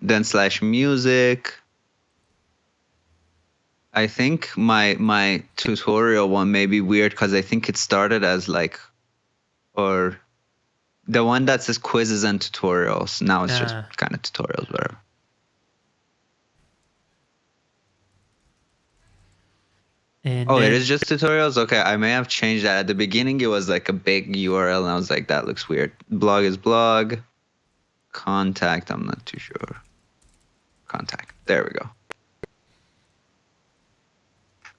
then /music. I think my tutorial one may be weird because I think it started as like, or the one that says quizzes and tutorials. Now it's just kind of tutorials, whatever. And Oh, then, it is just tutorials? Okay, I may have changed that. At the beginning, it was like a big URL, and I was like, that looks weird. Blog is blog. Contact, I'm not too sure. Contact. There we go.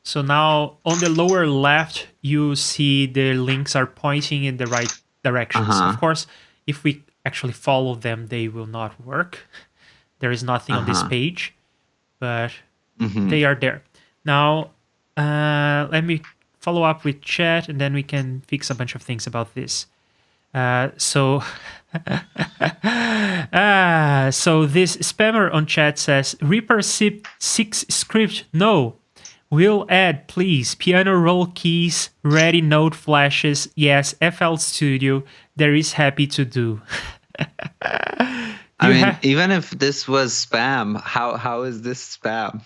so now on the lower left, you see the links are pointing in the right directions. Of course, if we actually follow them, they will not work. There is nothing on this page, but they are there. Now, let me follow up with chat, and then we can fix a bunch of things about this. So this spammer on chat says, Reaper 6 script, no. Will add, please. Piano roll keys, ready node flashes. Yes, FL Studio. There is happy to do. I mean, even if this was spam, how is this spam?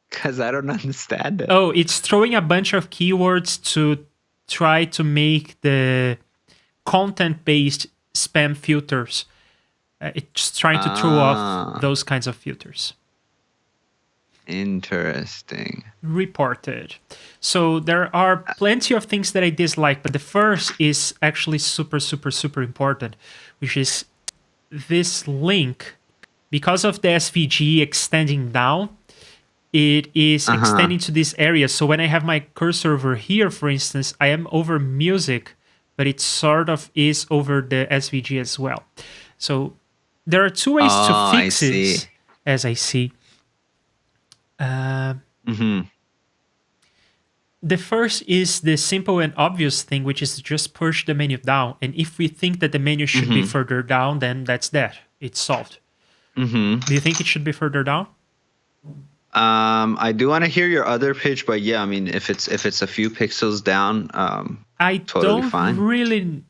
Because I don't understand it. Oh, it's throwing a bunch of keywords to try to make the content-based spam filters. It's trying to throw off those kinds of filters. Interesting. Reported. So there are plenty of things that I dislike, but the first is actually super, super, super important, which is this link. Because of the SVG extending down, it is extending to this area. So when I have my cursor over here, for instance, I am over music, but it sort of is over the SVG as well. So there are two ways to fix it, as I see. The first is the simple and obvious thing, which is to just push the menu down. And if we think that the menu should be further down, then that's that. It's solved. Do you think it should be further down? I do want to hear your other pitch, but yeah, I mean, if it's a few pixels down, I totally don't fine. really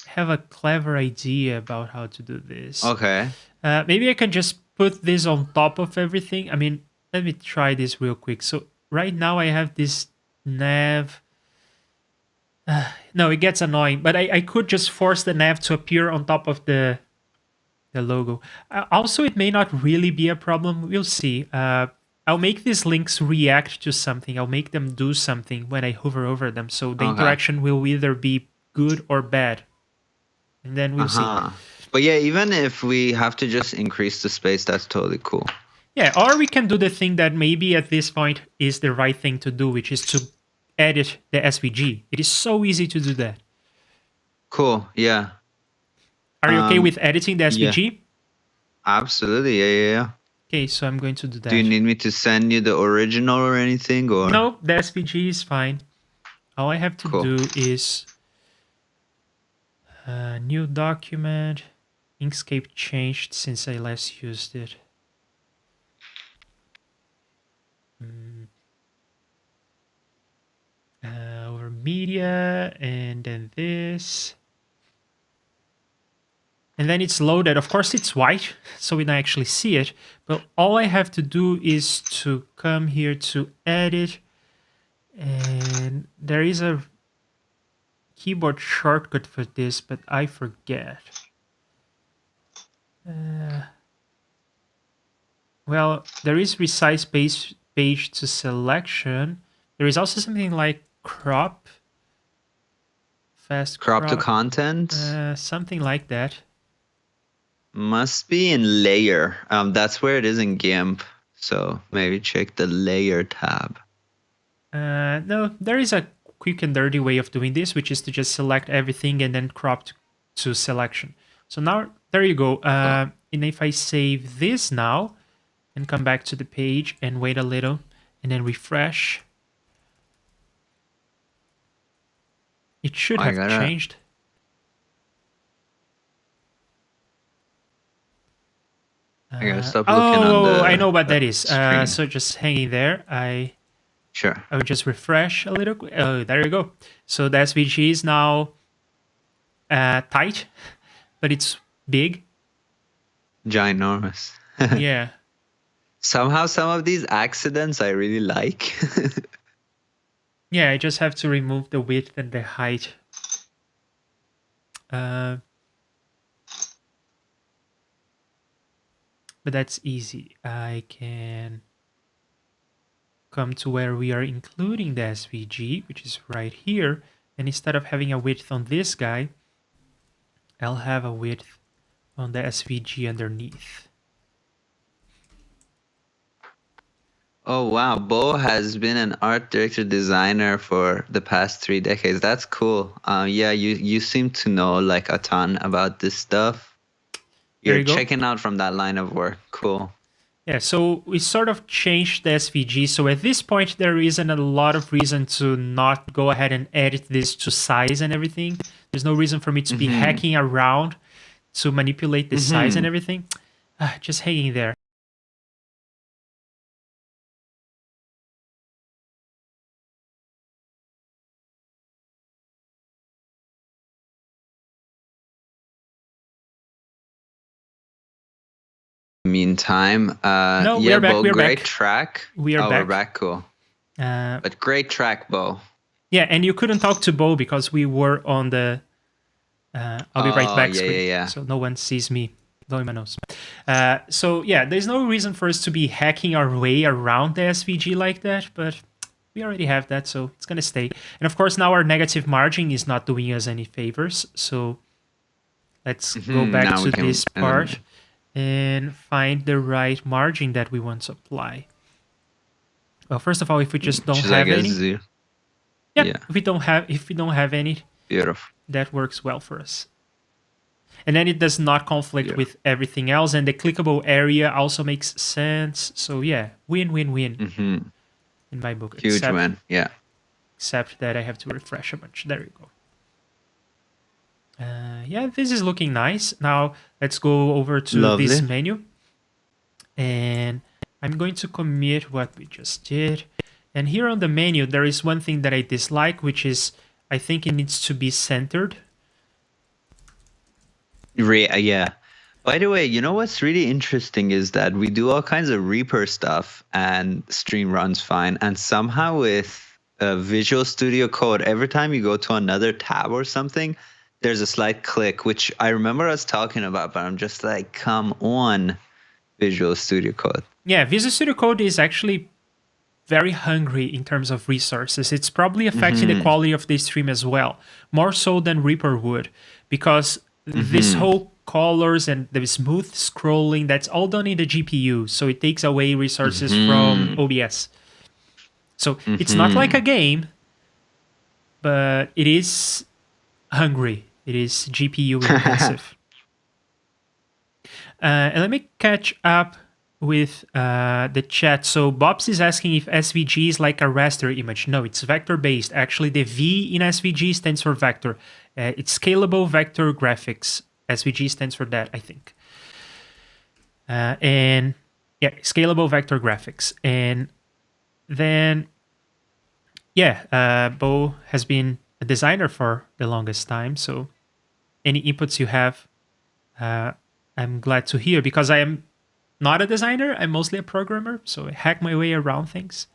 have a clever idea about how to do this. Okay. Maybe I can just put this on top of everything. I mean, let me try this real quick. So right now I have this nav. No, it gets annoying, but I could just force the nav to appear on top of the logo. Also, it may not really be a problem. We'll see. I'll make these links react to something. I'll make them do something when I hover over them. So the interaction will either be good or bad. And then we'll see. But yeah, even if we have to just increase the space, that's totally cool. Yeah, or we can do the thing that maybe at this point is the right thing to do, which is to edit the SVG. It is so easy to do that. Cool, yeah. Are you okay with editing the SVG? Yeah. Absolutely, yeah. Okay, so I'm going to do that. Do you need me to send you the original or anything? Or no, the SVG is fine. All I have to do is new document. Inkscape changed since I last used it. Over media, and then this. And then it's loaded. Of course, it's white, so we don't actually see it. But all I have to do is to come here to edit. And there is a keyboard shortcut for this, but I forget. Well, there is resize page to selection. There is also something like crop. Fast crop to content? Something like that. Must be in layer. That's where it is in GIMP. So maybe check the layer tab. No, there is a quick and dirty way of doing this, which is to just select everything and then crop to selection. So now, there you go. And if I save this now and come back to the page and wait a little and then refresh, it should have changed. I gotta stop looking on the I know what that is. screen. So just hanging there. Sure. I would just refresh a little. Oh, there you go. So the SVG is now tight, but it's big. Ginormous. Yeah. Somehow some of these accidents I really like. Yeah, I just have to remove the width and the height. But that's easy. I can come to where we are including the SVG, which is right here. And instead of having a width on this guy, I'll have a width on the SVG underneath. Oh wow, Bo has been an art director designer for the past 3 decades. That's cool. Yeah, you seem to know like a ton about this stuff. You're checking out from that line of work. Cool. Yeah, so we sort of changed the SVG. So at this point, there isn't a lot of reason to not go ahead and edit this to size and everything. There's no reason for me to be hacking around to manipulate the size and everything. Just hanging there. Meantime, no, yeah, we're back. Bo, we're great back. track. We are back. We're back, cool. But great track, Bo. Yeah, and you couldn't talk to Bo because we were on the I'll be right back screen. Yeah. So no one sees me blowing my nose. So yeah, there's no reason for us to be hacking our way around the SVG like that, but we already have that, so it's gonna stay. And of course, now our negative margin is not doing us any favors. So let's go back to this part and find the right margin that we want to apply. Well, first of all, if we just don't have any, yeah, if we don't have any, beautiful, that works well for us. And then it does not conflict with everything else, and the clickable area also makes sense. So yeah, win-win-win in my book. Huge win, yeah. Except that I have to refresh a bunch. There you go. Yeah, this is looking nice. Now let's go over to this menu. And I'm going to commit what we just did. And here on the menu, there is one thing that I dislike, which is I think it needs to be centered. Yeah. By the way, you know what's really interesting is that we do all kinds of Reaper stuff and stream runs fine. And somehow with Visual Studio Code, every time you go to another tab or something, there's a slight click, which I remember us talking about, but I'm just like, come on, Visual Studio Code. Yeah, Visual Studio Code is actually very hungry in terms of resources. It's probably affecting the quality of the stream as well, more so than Reaper would, because this whole colors and the smooth scrolling, that's all done in the GPU, so it takes away resources from OBS. So it's not like a game, but it is hungry. It is GPU intensive. And let me catch up with the chat. So Bobs is asking if SVG is like a raster image. No, it's vector-based. Actually, the V in SVG stands for vector. It's scalable vector graphics. SVG stands for that, I think. And yeah, scalable vector graphics. And then, yeah, Bo has been a designer for the longest time. So any inputs you have, I'm glad to hear, because I am not a designer. I'm mostly a programmer, so I hack my way around things.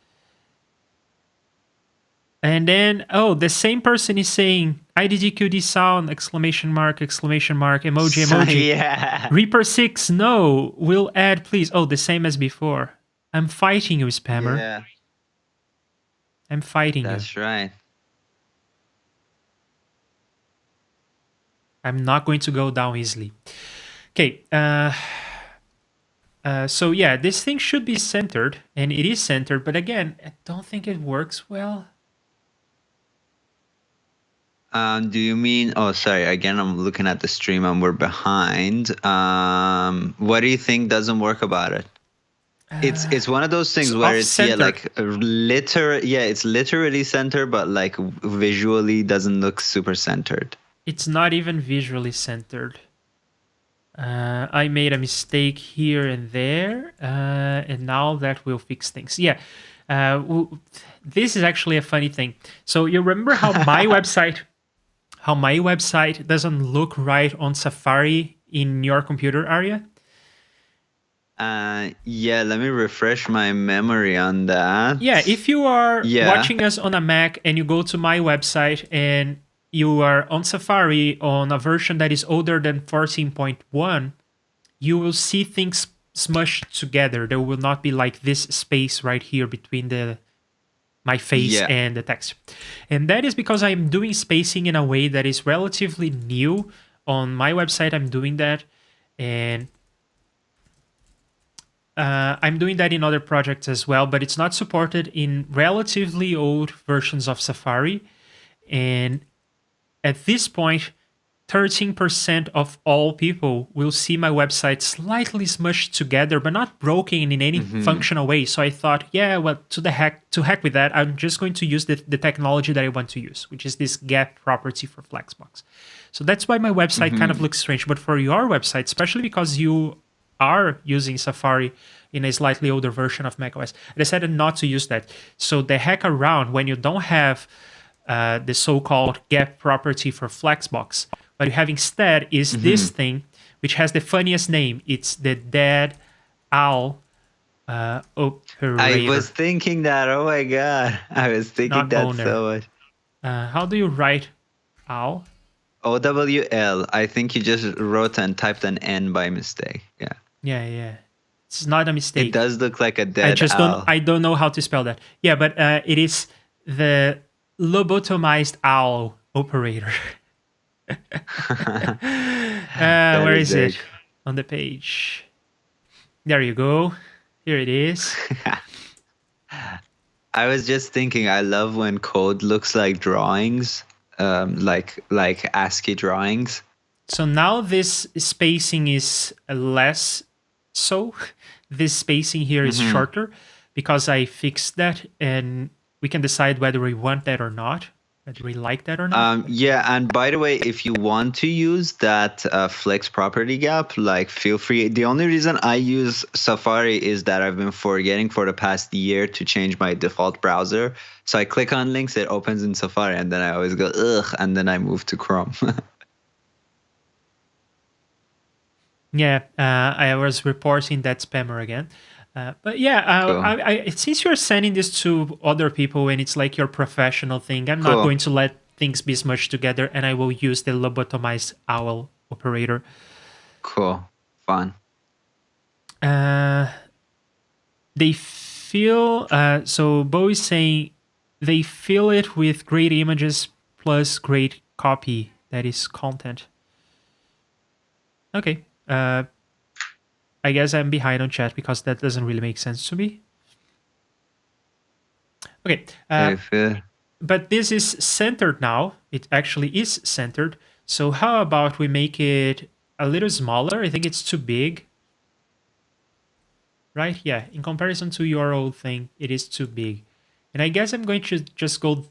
And then, oh, the same person is saying IDDQD sound, exclamation mark, emoji. Yeah. Reaper 6, no, will add, please. Oh, the same as before. I'm fighting you, spammer. Yeah. I'm fighting you. That's right. I'm not going to go down easily. Okay, so yeah, this thing should be centered, and it is centered, but again, I don't think it works well. Do you mean? Oh, sorry. Again, I'm looking at the stream and we're behind. What do you think doesn't work about it? It's one of those It's things where it's off-centered. it's literally centered, but like visually doesn't look super centered. It's not even visually centered. I made a mistake here and there, and now that will fix things. Yeah, this is actually a funny thing. So you remember how my website doesn't look right on Safari in your computer area? Yeah, let me refresh my memory on that. Yeah, if you are watching us on a Mac and you go to my website and you are on Safari on a version that is older than 14.1, you will see things smushed together. There will not be like this space right here between my face and the text. And that is because I'm doing spacing in a way that is relatively new. On my website, I'm doing that. And I'm doing that in other projects as well, but it's not supported in relatively old versions of Safari. And at this point, 13% of all people will see my website slightly smushed together, but not broken in any functional way. So I thought, yeah, well, to heck with that. I'm just going to use the technology that I want to use, which is this gap property for Flexbox. So that's why my website kind of looks strange. But for your website, especially because you are using Safari in a slightly older version of macOS, I decided not to use that. So the heck around when you don't have the so-called gap property for Flexbox. What you have instead is this thing, which has the funniest name. It's the dead owl operator. I was thinking that. Oh my god, I was thinking Not that owner. so much. How do you write owl? OWL. I think you just wrote and typed an N by mistake. Yeah. Yeah. It's not a mistake. It does look like a dead owl. I don't know how to spell that. Yeah, but it is the lobotomized owl operator. Where is it? On the page. There you go. Here it is. I was just thinking, I love when code looks like drawings, like ASCII drawings. So now this spacing is less so. This spacing here is shorter because I fixed that, and we can decide whether we want that or not. Whether we like that or not. Yeah, and by the way, if you want to use that flex property gap, like feel free. The only reason I use Safari is that I've been forgetting for the past year to change my default browser. So I click on links, it opens in Safari, and then I always go, ugh, and then I move to Chrome. Yeah, I was reporting that spammer again. But yeah, cool. Since you're sending this to other people and it's like your professional thing, I'm not going to let things be smushed together, and I will use the lobotomized owl operator. Cool. Fun. They fill, so Bo is saying they fill it with great images plus great copy, that is content. Okay. I guess I'm behind on chat because that doesn't really make sense to me. Okay. But this is centered now. It actually is centered. So how about we make it a little smaller? I think it's too big. Right? Yeah. In comparison to your old thing, it is too big. And I guess I'm going to just go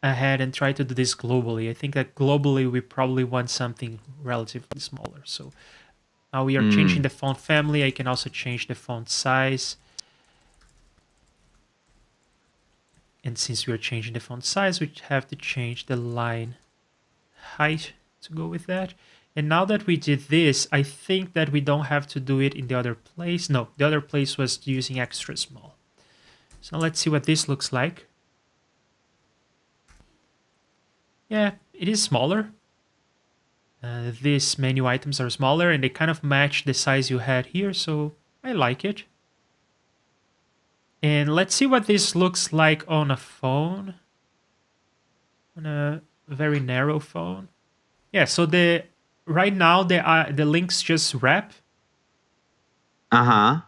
ahead and try to do this globally. I think that globally we probably want something relatively smaller. So now we are changing the font family. I can also change the font size. And since we are changing the font size, we have to change the line height to go with that. And now that we did this, I think that we don't have to do it in the other place. No, the other place was using extra small. So let's see what this looks like. Yeah, it is smaller. These menu items are smaller and they kind of match the size you had here, so I like it. And let's see what this looks like on a phone. On a very narrow phone. Yeah, so right now the links just wrap. Uh-huh.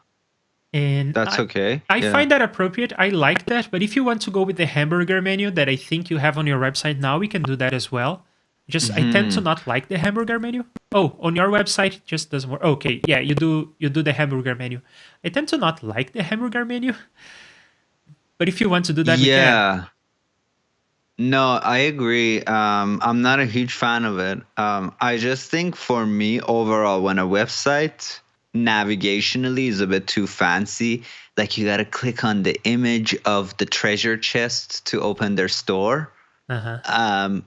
And That's okay. I Yeah. find that appropriate. I like that. But if you want to go with the hamburger menu that I think you have on your website now, we can do that as well. Just I tend to not like the hamburger menu. Oh, on your website it just doesn't work. Okay, yeah, you do the hamburger menu. I tend to not like the hamburger menu. But if you want to do that, we can. Yeah. No, I agree. I'm not a huge fan of it. I just think for me overall, when a website navigationally is a bit too fancy, like you gotta click on the image of the treasure chest to open their store. Uh-huh.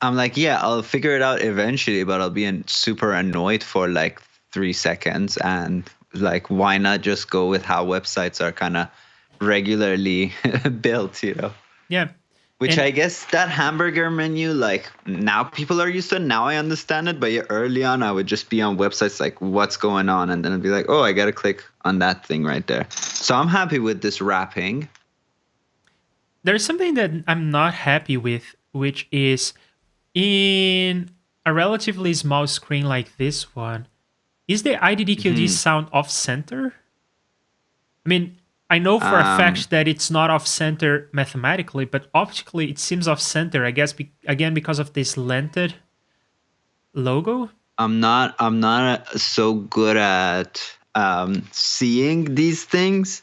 I'm like, yeah, I'll figure it out eventually, but I'll be super annoyed for like 3 seconds. And like, why not just go with how websites are kind of regularly built, you know? Yeah. Which And I guess that hamburger menu, like now people are used to it. Now I understand it. But yeah, early on, I would just be on websites like, what's going on? And then I'd be like, oh, I got to click on that thing right there. So I'm happy with this wrapping. there's something that I'm not happy with, which is in a relatively small screen like this one, is the IDDQD sound off center? I mean, I know for a fact that it's not off center mathematically, but optically it seems off center. I guess again because of this lented logo. I'm not so good at seeing these things.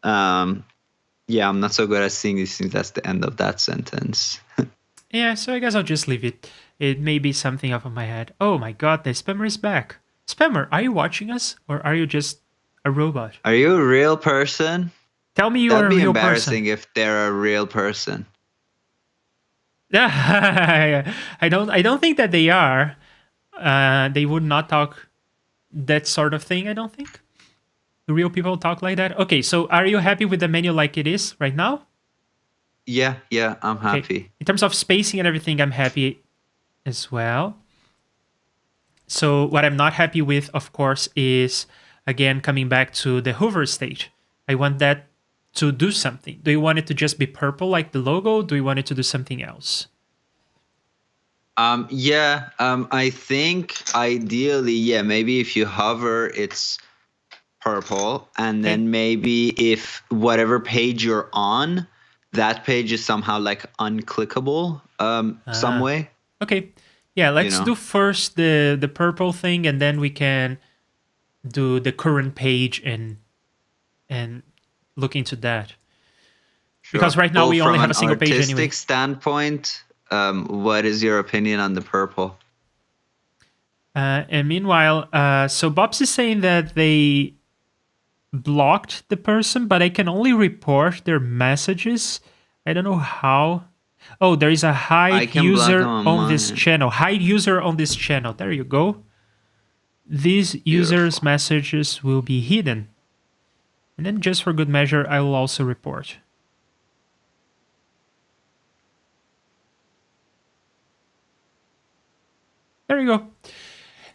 Yeah, I'm not so good at seeing these things. That's the end of that sentence. Yeah, so I guess I'll just leave it. It may be something off of my head. Oh my god, the spammer is back. Spammer, are you watching us or are you just a robot? Are you a real person? Tell me you are That'd a be real embarrassing person. if they're a real person. I don't think that they are. They would not talk that sort of thing, I don't think. Do real people talk like that? Okay, so are you happy with the menu like it is right now? Yeah, I'm Okay. happy. In terms of spacing and everything, I'm happy as well. So what I'm not happy with, of course, is again coming back to the hover state. I want that to do something. Do you want it to just be purple like the logo? Do you want it to do something else? I think ideally, yeah, maybe if you hover, it's purple, and Okay. then maybe if whatever page you're on, that page is somehow like unclickable, some way. Okay. Yeah, let's do first the purple thing and then we can do the current page and look into that. Sure. Because right now we only have a single page anyway. From an artistic standpoint, what is your opinion on the purple? And meanwhile, so Bobs is saying that they blocked the person, but I can only report their messages. I don't know how. Oh, there is a hide user on this channel. Hide user on this channel. There you go. These users' messages will be hidden. And then just for good measure, I will also report. There you go.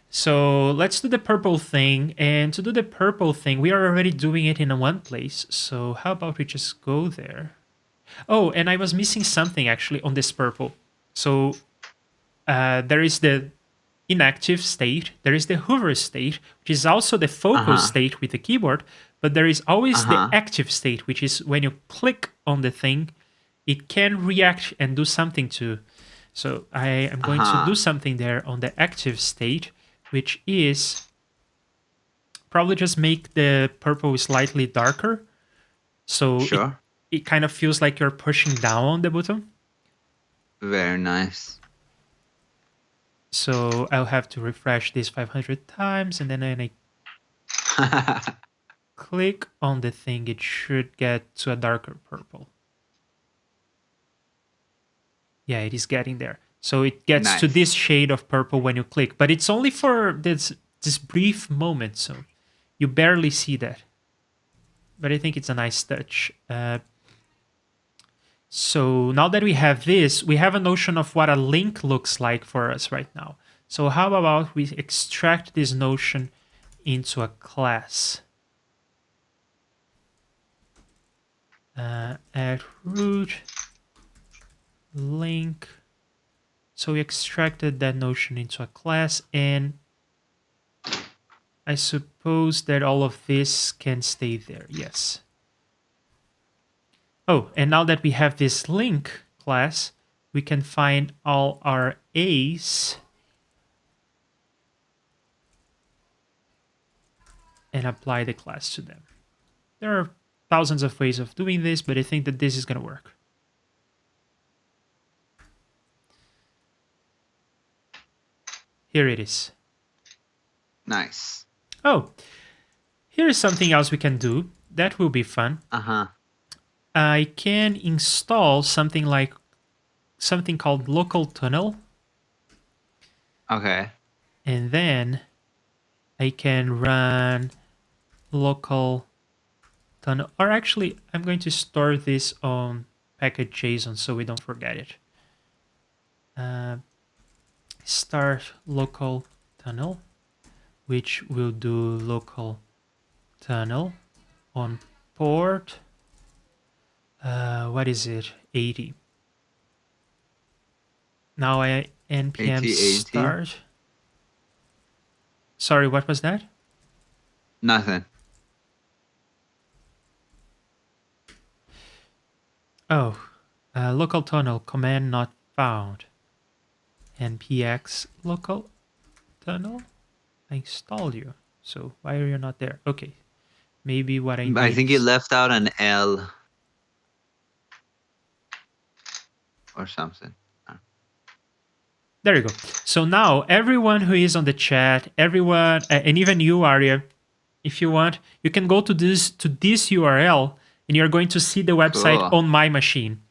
So let's do the purple thing. And to do the purple thing, we are already doing it in one place. So how about we just go there? Oh, and I was missing something actually on this purple. So there is the inactive state. There is the hover state, which is also the focus state with the keyboard. But there is always the active state, which is when you click on the thing, it can react and do something to. So I am going to do something there on the active state, which is probably just make the purple slightly darker. So it kind of feels like you're pushing down on the button. Very nice. So I'll have to refresh this 500 times, and then when I click on the thing, it should get to a darker purple. Yeah, it is getting there. So it gets to this shade of purple when you click, but it's only for this brief moment, so you barely see that. But I think it's a nice touch. So now that we have this, we have a notion of what a link looks like for us right now. So how about we extract this notion into a class? Add root link. So we extracted that notion into a class, and I suppose that all of this can stay there. Yes. Oh, and now that we have this link class, we can find all our A's and apply the class to them. There are thousands of ways of doing this, but I think that this is going to work. Here it is. Nice. Oh, here is something else we can do. That will be fun. I can install something called local tunnel. Okay. And then I can run local tunnel. Or actually, I'm going to store this on package.json so we don't forget it. Start local tunnel, which will do local tunnel on port. What is it? 80. Now I npm 80. start. Sorry, what was that? Nothing. Oh, local tunnel command not found. npx local tunnel. I installed you. So why are you not there? Okay, maybe what I need. I think you left out an L or something. There you go. So now everyone who is on the chat, everyone, and even you, Arya, if you want, you can go to this URL, and you're going to see the website Cool. on my machine.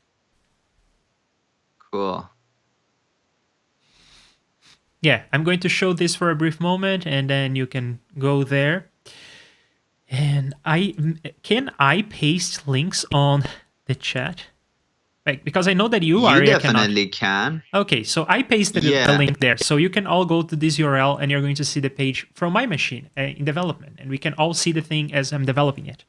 Cool. Yeah, I'm going to show this for a brief moment, and then you can go there. And can I paste links on the chat? Like, because I know that you Arya, definitely can. Okay, so I pasted the link there. So you can all go to this URL and you're going to see the page from my machine in development. And we can all see the thing as I'm developing it.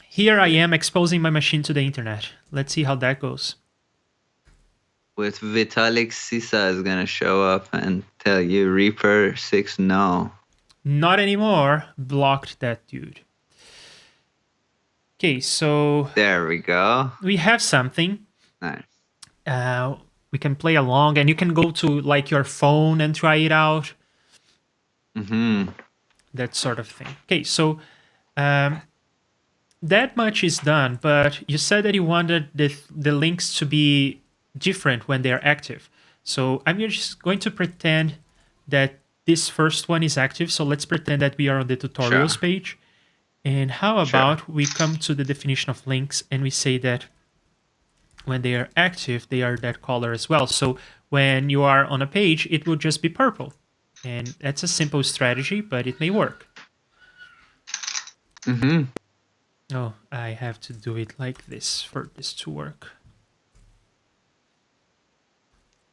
Here I am exposing my machine to the internet. Let's see how that goes. With Vitalik Sisa is going to show up and tell you Reaper 6 no. Not anymore. Blocked that dude. Okay, so there we go. We have something. Nice. We can play along, and you can go to like your phone and try it out. That sort of thing. Okay, so that much is done, but you said that you wanted the links to be different when they're active. So I'm just going to pretend that this first one is active. So let's pretend that we are on the tutorials page. And how about we come to the definition of links and we say that when they are active, they are that color as well. So when you are on a page, it will just be purple. And that's a simple strategy, but it may work. Oh, I have to do it like this for this to work.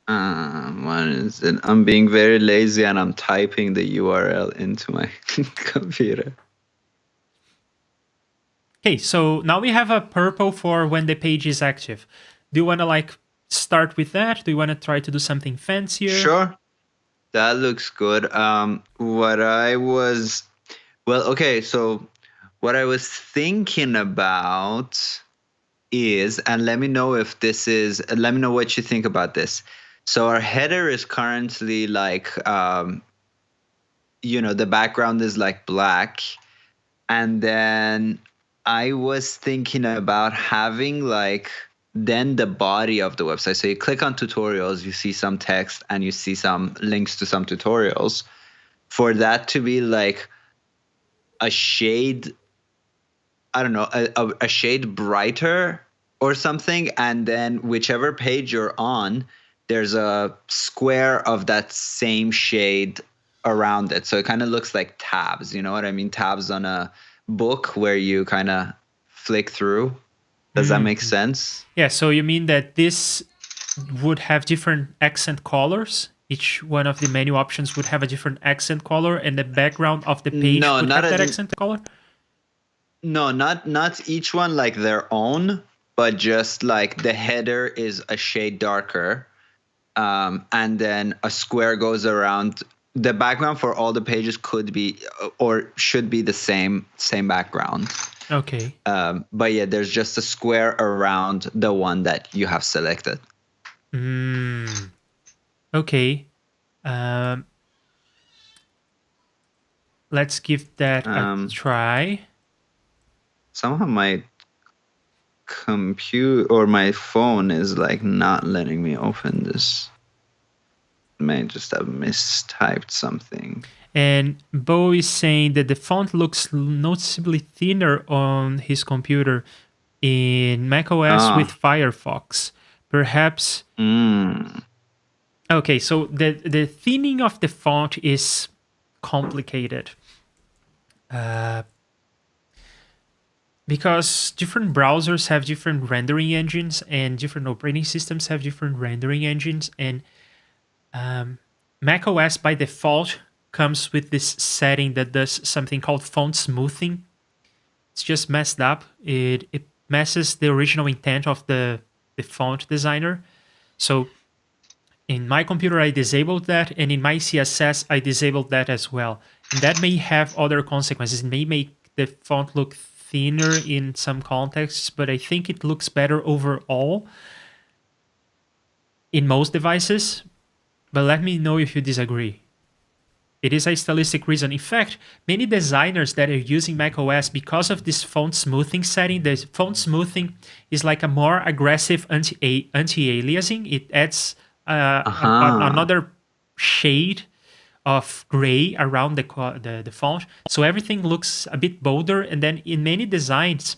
What is it? I'm being very lazy and I'm typing the URL into my computer. Okay, so now we have a purple for when the page is active. Do you want to like start with that? Do you want to try to do something fancier? Sure. That looks good. What I was thinking about is, and let me know what you think about this. So our header is currently like, the background is like black. And then I was thinking about having then the body of the website. So you click on tutorials, you see some text and you see some links to some tutorials. For that to be like a shade, I don't know, a shade brighter or something. And then whichever page you're on, there's a square of that same shade around it. So it kind of looks like tabs, you know what I mean? Tabs on a book where you kind of flick through. Does that make sense? Yeah, so you mean that this would have different accent colors? Each one of the menu options would have a different accent color, and the background of the page would have that accent color? No, not each one like their own, but just like the header is a shade darker, and then a square goes around the background for all the pages could be or should be the same background. Okay. But yeah, there's just a square around the one that you have selected. Okay. Let's give that a try. Somehow my computer or my phone is like not letting me open this. May just have mistyped something. And Bo is saying that the font looks noticeably thinner on his computer in macOS with Firefox. Perhaps. Okay, so the thinning of the font is complicated. Because different browsers have different rendering engines and different operating systems have different rendering engines. And macOS by default comes with this setting that does something called font smoothing. It's just messed up. It messes the original intent of the font designer. So in my computer, I disabled that, and in my CSS, I disabled that as well. And that may have other consequences. It may make the font look thinner in some contexts, but I think it looks better overall in most devices. But let me know if you disagree. It is a stylistic reason. In fact, many designers that are using macOS, because of this font smoothing setting, the font smoothing is like a more aggressive anti-aliasing. It adds another shade of gray around the font. So everything looks a bit bolder. And then in many designs,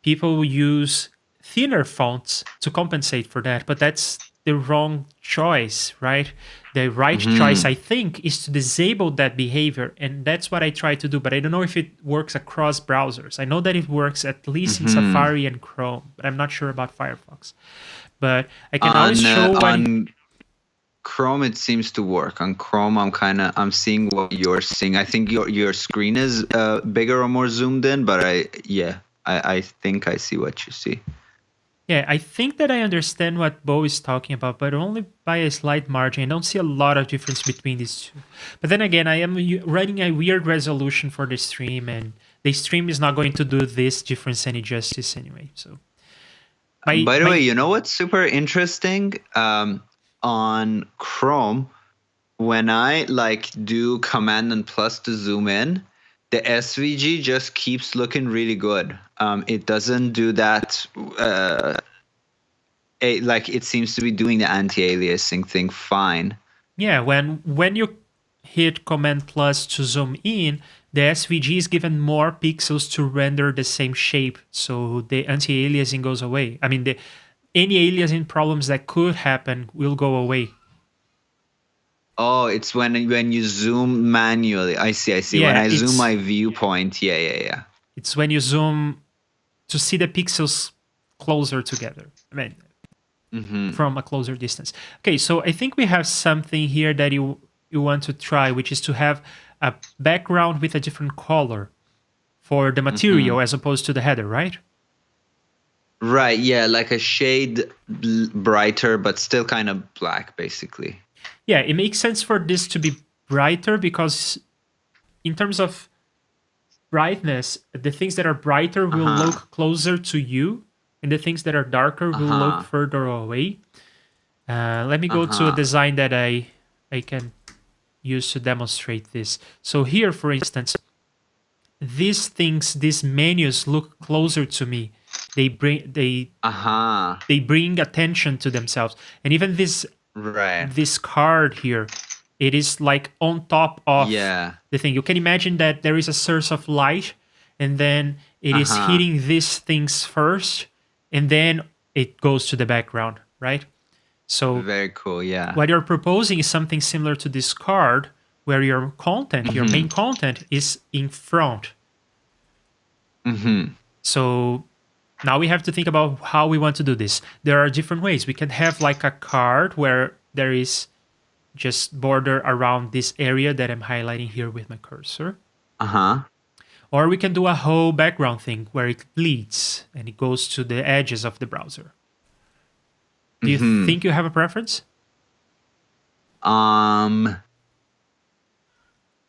people use thinner fonts to compensate for that. But that's the wrong choice, right? The right choice, I think, is to disable that behavior. And that's what I try to do. But I don't know if it works across browsers. I know that it works at least in Safari and Chrome, but I'm not sure about Firefox. But I can always show on Chrome, it seems to work. On Chrome, I'm seeing what you're seeing. I think your screen is bigger or more zoomed in, but I think I see what you see. Yeah, I think that I understand what Bo is talking about, but only by a slight margin. I don't see a lot of difference between these two. But then again, I am running a weird resolution for the stream, and the stream is not going to do this difference any justice anyway. So, by the way, you know what's super interesting? On Chrome, when I do Command and Plus to zoom in, the SVG just keeps looking really good. It doesn't do that. It seems to be doing the anti-aliasing thing fine. Yeah, when you hit Command Plus to zoom in, the SVG is given more pixels to render the same shape, so the anti-aliasing goes away. I mean, any aliasing problems that could happen will go away. Oh, it's when you zoom manually. I see. Yeah, when I zoom my viewpoint, yeah. It's when you zoom to see the pixels closer together. I mean, from a closer distance. Okay, so I think we have something here that you want to try, which is to have a background with a different color for the material as opposed to the header, right? Right, yeah, like a shade brighter, but still kind of black, basically. Yeah, it makes sense for this to be brighter because in terms of brightness, the things that are brighter will look closer to you, and the things that are darker will look further away. Let me go to a design that I can use to demonstrate this. So here, for instance, these menus look closer to me. They bring attention to themselves, and even this card here, it is like on top of the thing. You can imagine that there is a source of light, and then it is hitting these things first, and then it goes to the background, right? So very cool. Yeah. What you're proposing is something similar to this card, where your content, your main content, is in front. So now we have to think about how we want to do this. There are different ways. We can have like a card where there is just border around this area that I'm highlighting here with my cursor. Or we can do a whole background thing where it bleeds and it goes to the edges of the browser. Do you think you have a preference?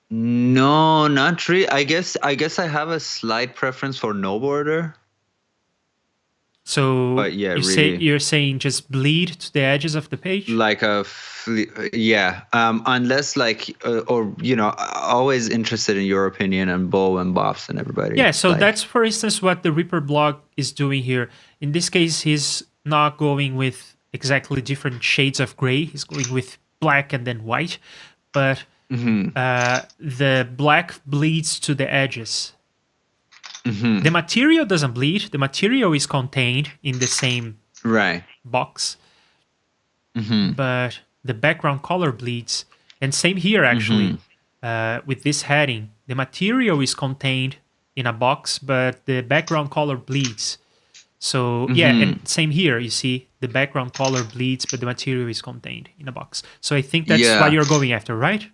No, not really. I guess I have a slight preference for no border. So But yeah, you're really, saying just bleed to the edges of the page? like yeah. Unless like or always interested in your opinion and Bo and Bobs and everybody. Yeah, so Like, that's for instance what the Reaper blog is doing here. In this case, he's not going with exactly different shades of gray. He's going with black and then white, but the black bleeds to the edges. The material doesn't bleed. The material is contained in the same right. box, but the background color bleeds. And same here, actually, with this heading. The material is contained in a box, but the background color bleeds. So, yeah, and same here, you see, the background color bleeds, but the material is contained in a box. So I think that's what Yeah. you're going after, right?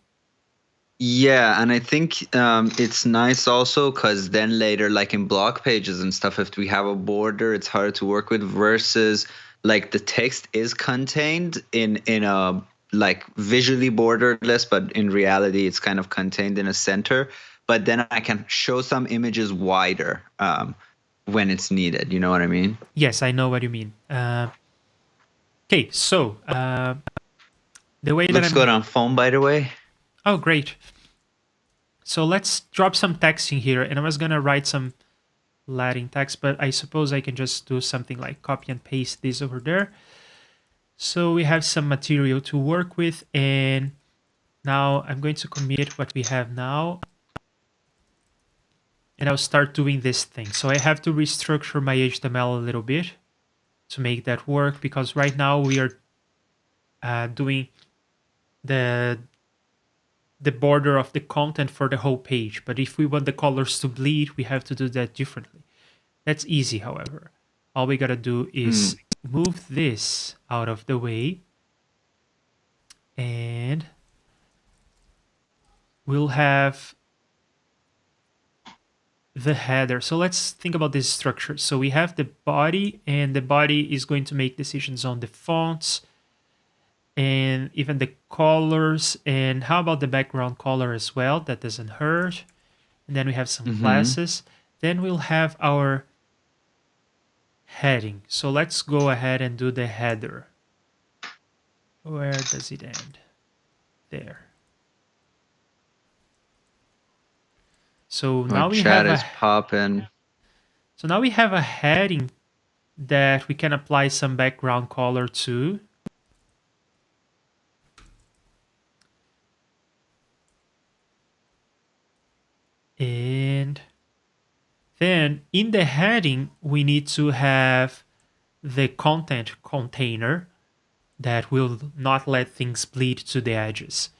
Yeah, and I think it's nice also because then later, like in blog pages and stuff, if we have a border, it's harder to work with versus like the text is contained in a like visually borderless, but in reality, it's kind of contained in a center. But then I can show some images wider when it's needed. You know what I mean? Yes, I know what you mean. Okay, so the way that Looks good on phone, by the way. Oh, great. So let's drop some text in here, and I was gonna write some Latin text, but I suppose I can just do something like copy and paste this over there. So we have some material to work with, and now I'm going to commit what we have now, and I'll start doing this thing. So I have to restructure my HTML a little bit to make that work, because right now we are doing the border of the content for the whole page. But if we want the colors to bleed, we have to do that differently. That's easy, however. All we gotta do is move this out of the way, and we'll have the header. So let's think about this structure. So we have the body, and the body is going to make decisions on the fonts and even the colors. And how about the background color as well? That doesn't hurt. And then we have some classes. Then we'll have our heading. So let's go ahead and do the header. Where does it end? There. So now we have is popping. So now we have a heading that we can apply some background color to. And then in the heading, we need to have the content container that will not let things bleed to the edges.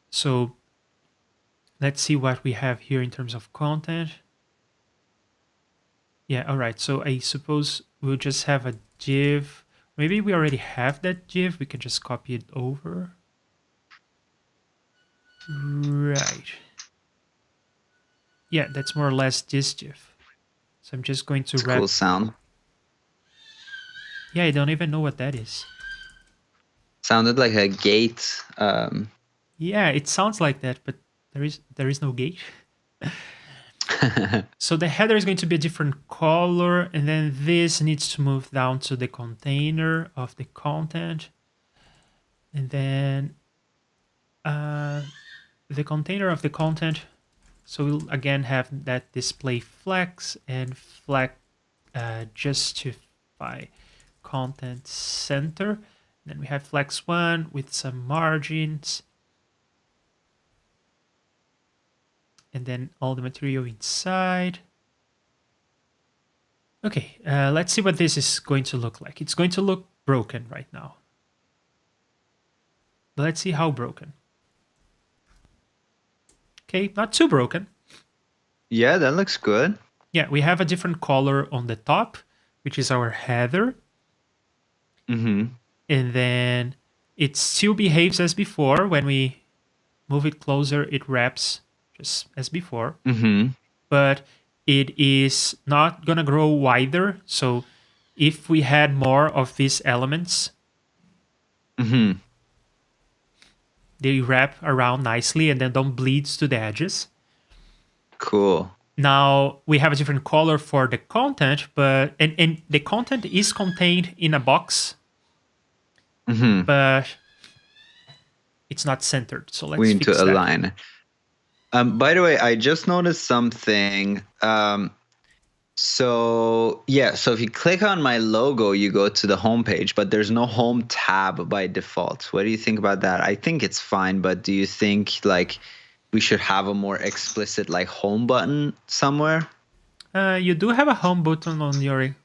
So let's see what we have here in terms of content. Yeah, all right. So I suppose we'll just have a div. Maybe we already have that div. We can just copy it over. Right. Yeah, that's more or less this div. So I'm just going to wrap. Cool sound. Yeah, I don't even know what that is. Sounded like a gate. Yeah, it sounds like that, but there is no gate. So the header is going to be a different color, and then this needs to move down to the container of the content. And then the container of the content, so we'll again have that display flex and flex justify content center. Then we have flex 1 with some margins. And then all the material inside. Okay, let's see what this is going to look like. It's going to look broken right now. But let's see how broken. Okay, not too broken. Yeah, that looks good. Yeah, we have a different color on the top, which is our header. And then it still behaves as before. When we move it closer, it wraps just as before. But it is not gonna grow wider. So if we had more of these elements, They wrap around nicely and then don't bleed to the edges. Cool. Now we have a different color for the content, but and the content is contained in a box, but it's not centered. So let's We need fix to that. align. By the way, I just noticed something. So if you click on my logo, you go to the home page, but there's no home tab by default. What do you think about that? I think it's fine, but do you think like we should have a more explicit like home button somewhere? You do have a home button on your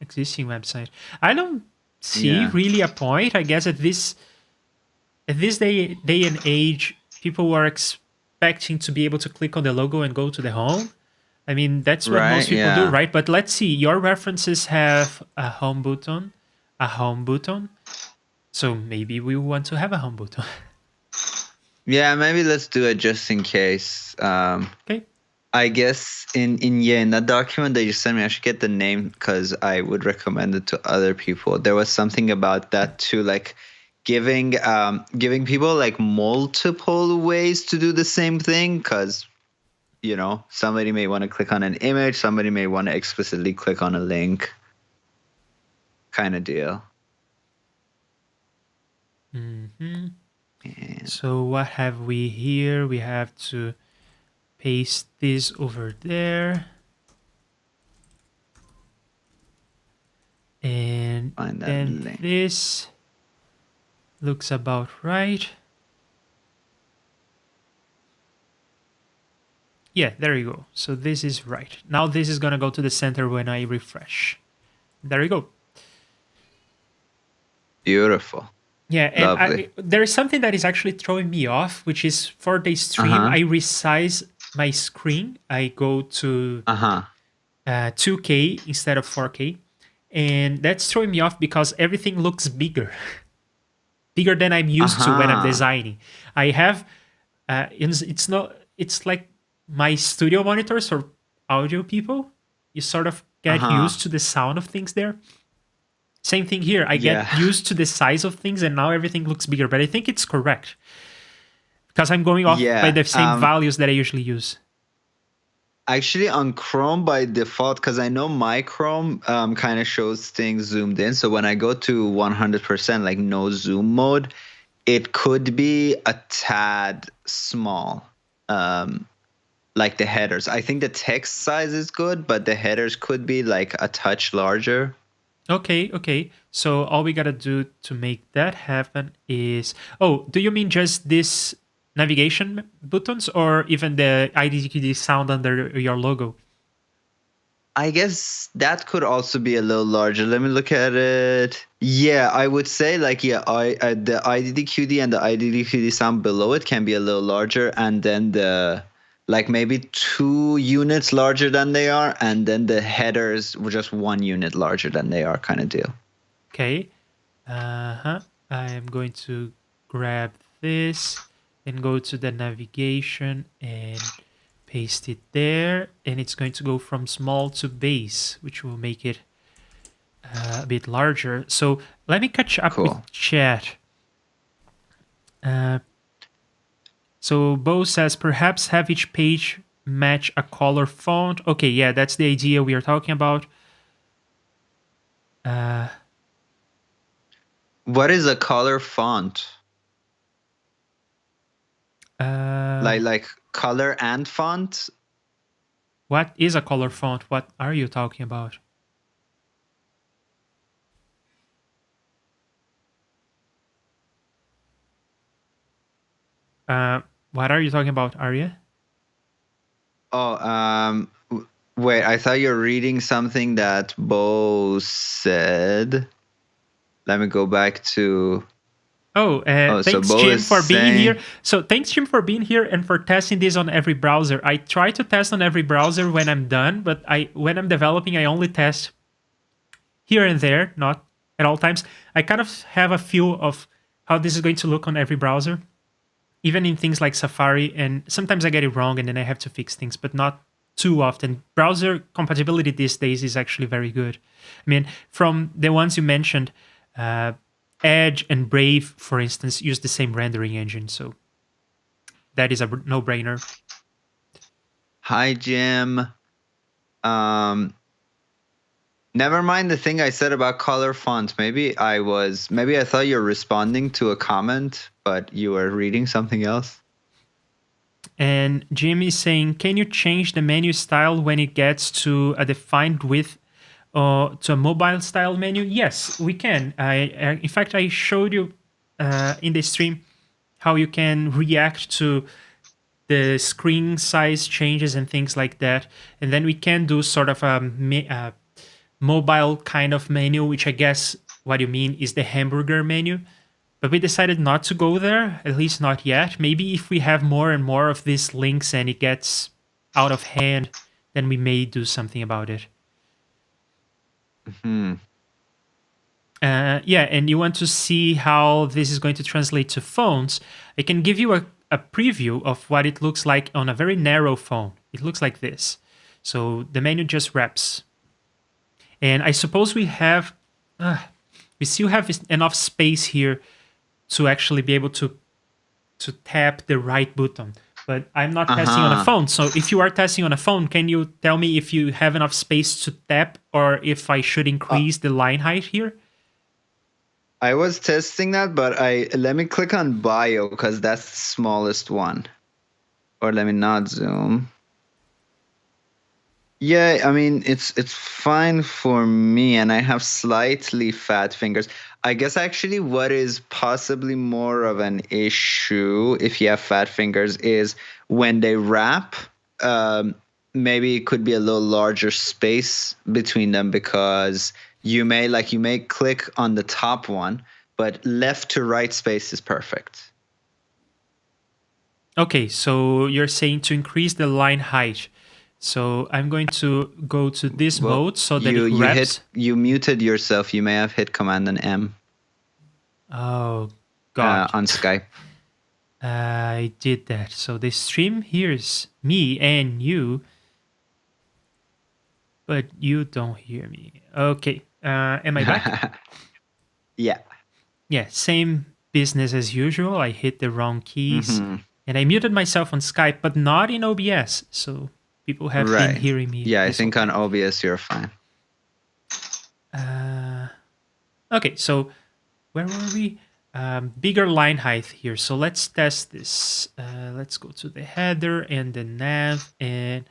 existing website. I don't see really a point. I guess at this day and age, people are expecting to be able to click on the logo and go to the home. I mean, that's what most people do, right? But let's see. Your references have a home button. So maybe we want to have a home button. Yeah, maybe let's do it just in case. Okay. I guess in that document that you sent me, I should get the name because I would recommend it to other people. There was something about that too, like giving people like multiple ways to do the same thing, because somebody may want to click on an image, somebody may want to explicitly click on a link, kind of deal. So what have we here? We have to paste this over there. And then link. This looks about right. Yeah, there you go. So this is right. Now this is going to go to the center when I refresh. There you go. Beautiful. Yeah, and there is something that is actually throwing me off, which is for the stream, I resize my screen. I go to 2K instead of 4K. And that's throwing me off because everything looks bigger. Bigger than I'm used to when I'm designing. I have, it's like my studio monitors for audio people. You sort of get used to the sound of things there. Same thing here. I get used to the size of things and now everything looks bigger. But I think it's correct because I'm going off by the same values that I usually use. Actually, on Chrome by default, because I know my Chrome kind of shows things zoomed in. So when I go to 100%, like no zoom mode, it could be a tad small. Like the headers. I think the text size is good, but the headers could be like a touch larger. Okay. So all we gotta do to make that happen is... Oh, do you mean just this navigation buttons or even the IDDQD sound under your logo? I guess that could also be a little larger. Let me look at it. Yeah, I would say like, the IDDQD and the IDDQD sound below it can be a little larger. And then the... like maybe 2 units larger than they are, and then the headers were just 1 unit larger than they are, kind of deal. Okay. I am going to grab this and go to the navigation and paste it there. And it's going to go from small to base, which will make it a bit larger. So let me catch up with chat. So Bo says, perhaps have each page match a color font. Okay, yeah, that's the idea we are talking about. What is a color font? Like color and font? What is a color font? What are you talking about? What are you talking about, Arya? Oh, wait, I thought you're reading something that Bo said. Let me go back to... thanks, so Jim, for being here. So thanks, Jim, for being here and for testing this on every browser. I try to test on every browser when I'm done, but when I'm developing, I only test here and there, not at all times. I kind of have a feel of how this is going to look on every browser, even in things like Safari. And sometimes I get it wrong and then I have to fix things, but not too often. Browser compatibility these days is actually very good. I mean, from the ones you mentioned, Edge and Brave, for instance, use the same rendering engine, so that is a no-brainer. Hi, Jim. Never mind the thing I said about color font. Maybe I thought you were responding to a comment, but you were reading something else. And Jim is saying, can you change the menu style when it gets to a defined width to a mobile style menu? Yes, we can. In fact, I showed you in the stream how you can react to the screen size changes and things like that. And then we can do sort of a mobile kind of menu, which I guess what you mean is the hamburger menu. But we decided not to go there, at least not yet. Maybe if we have more and more of these links and it gets out of hand, then we may do something about it. Yeah, and you want to see how this is going to translate to phones. I can give you a preview of what it looks like on a very narrow phone. It looks like this. So the menu just wraps. And I suppose we still have enough space here to actually be able to tap the right button. But I'm not testing on a phone. So if you are testing on a phone, can you tell me if you have enough space to tap or if I should increase the line height here? I was testing that, but let me click on bio because that's the smallest one. Or let me not zoom. Yeah, I mean, it's fine for me, and I have slightly fat fingers. I guess actually what is possibly more of an issue if you have fat fingers is when they wrap, maybe it could be a little larger space between them because you may click on the top one, but left to right space is perfect. Okay, so you're saying to increase the line height. So I'm going to go to this mode so that it wraps. You muted yourself. You may have hit Command and M. Oh, God. On Skype. I did that. So the stream hears me and you, but you don't hear me. Okay. Am I back? Yeah. Yeah, same business as usual. I hit the wrong keys. And I muted myself on Skype, but not in OBS. So people have been hearing me. Yeah, I think on OBS you're fine. Okay, so where were we? Bigger line height here. So let's test this. Let's go to the header and the nav, and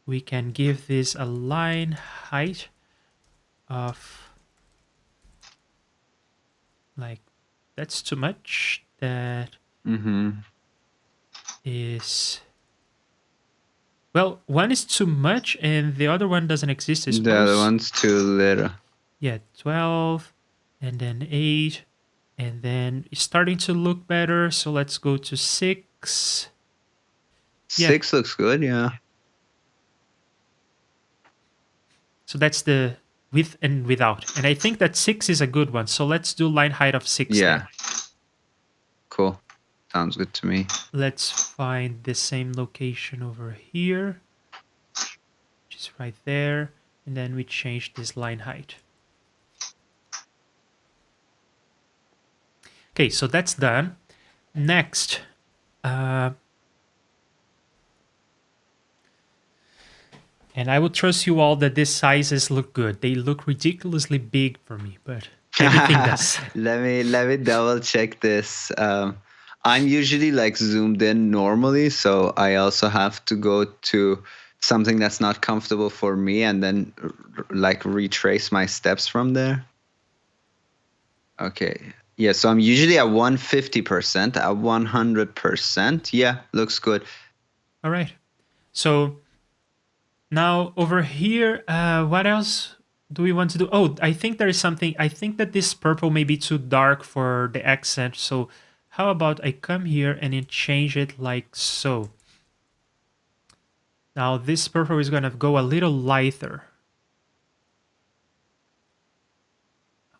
we can give this a line height of like, that's too much. That is, well, one is too much and the other one doesn't exist, I suppose. The other one's too little. Yeah, 12 and then 8 and then it's starting to look better. So let's go to 6. 6 looks good, yeah. So that's the with and without. And I think that 6 is a good one. So let's do line height of 6. Yeah. Then. Cool. Sounds good to me. Let's find the same location over here, which is right there. And then we change this line height. Okay, so that's done. Next, and I will trust you all that these sizes look good. They look ridiculously big for me, but everything does. Let me double check this. I'm usually like zoomed in normally, so I also have to go to something that's not comfortable for me and then like retrace my steps from there. Okay. Yeah, so I'm usually at 150%, at 100%. Yeah, looks good. All right. So now over here, what else do we want to do? Oh, I think there is something. I think that this purple may be too dark for the accent. So how about I come here and then change it like so. Now this purple is going to go a little lighter.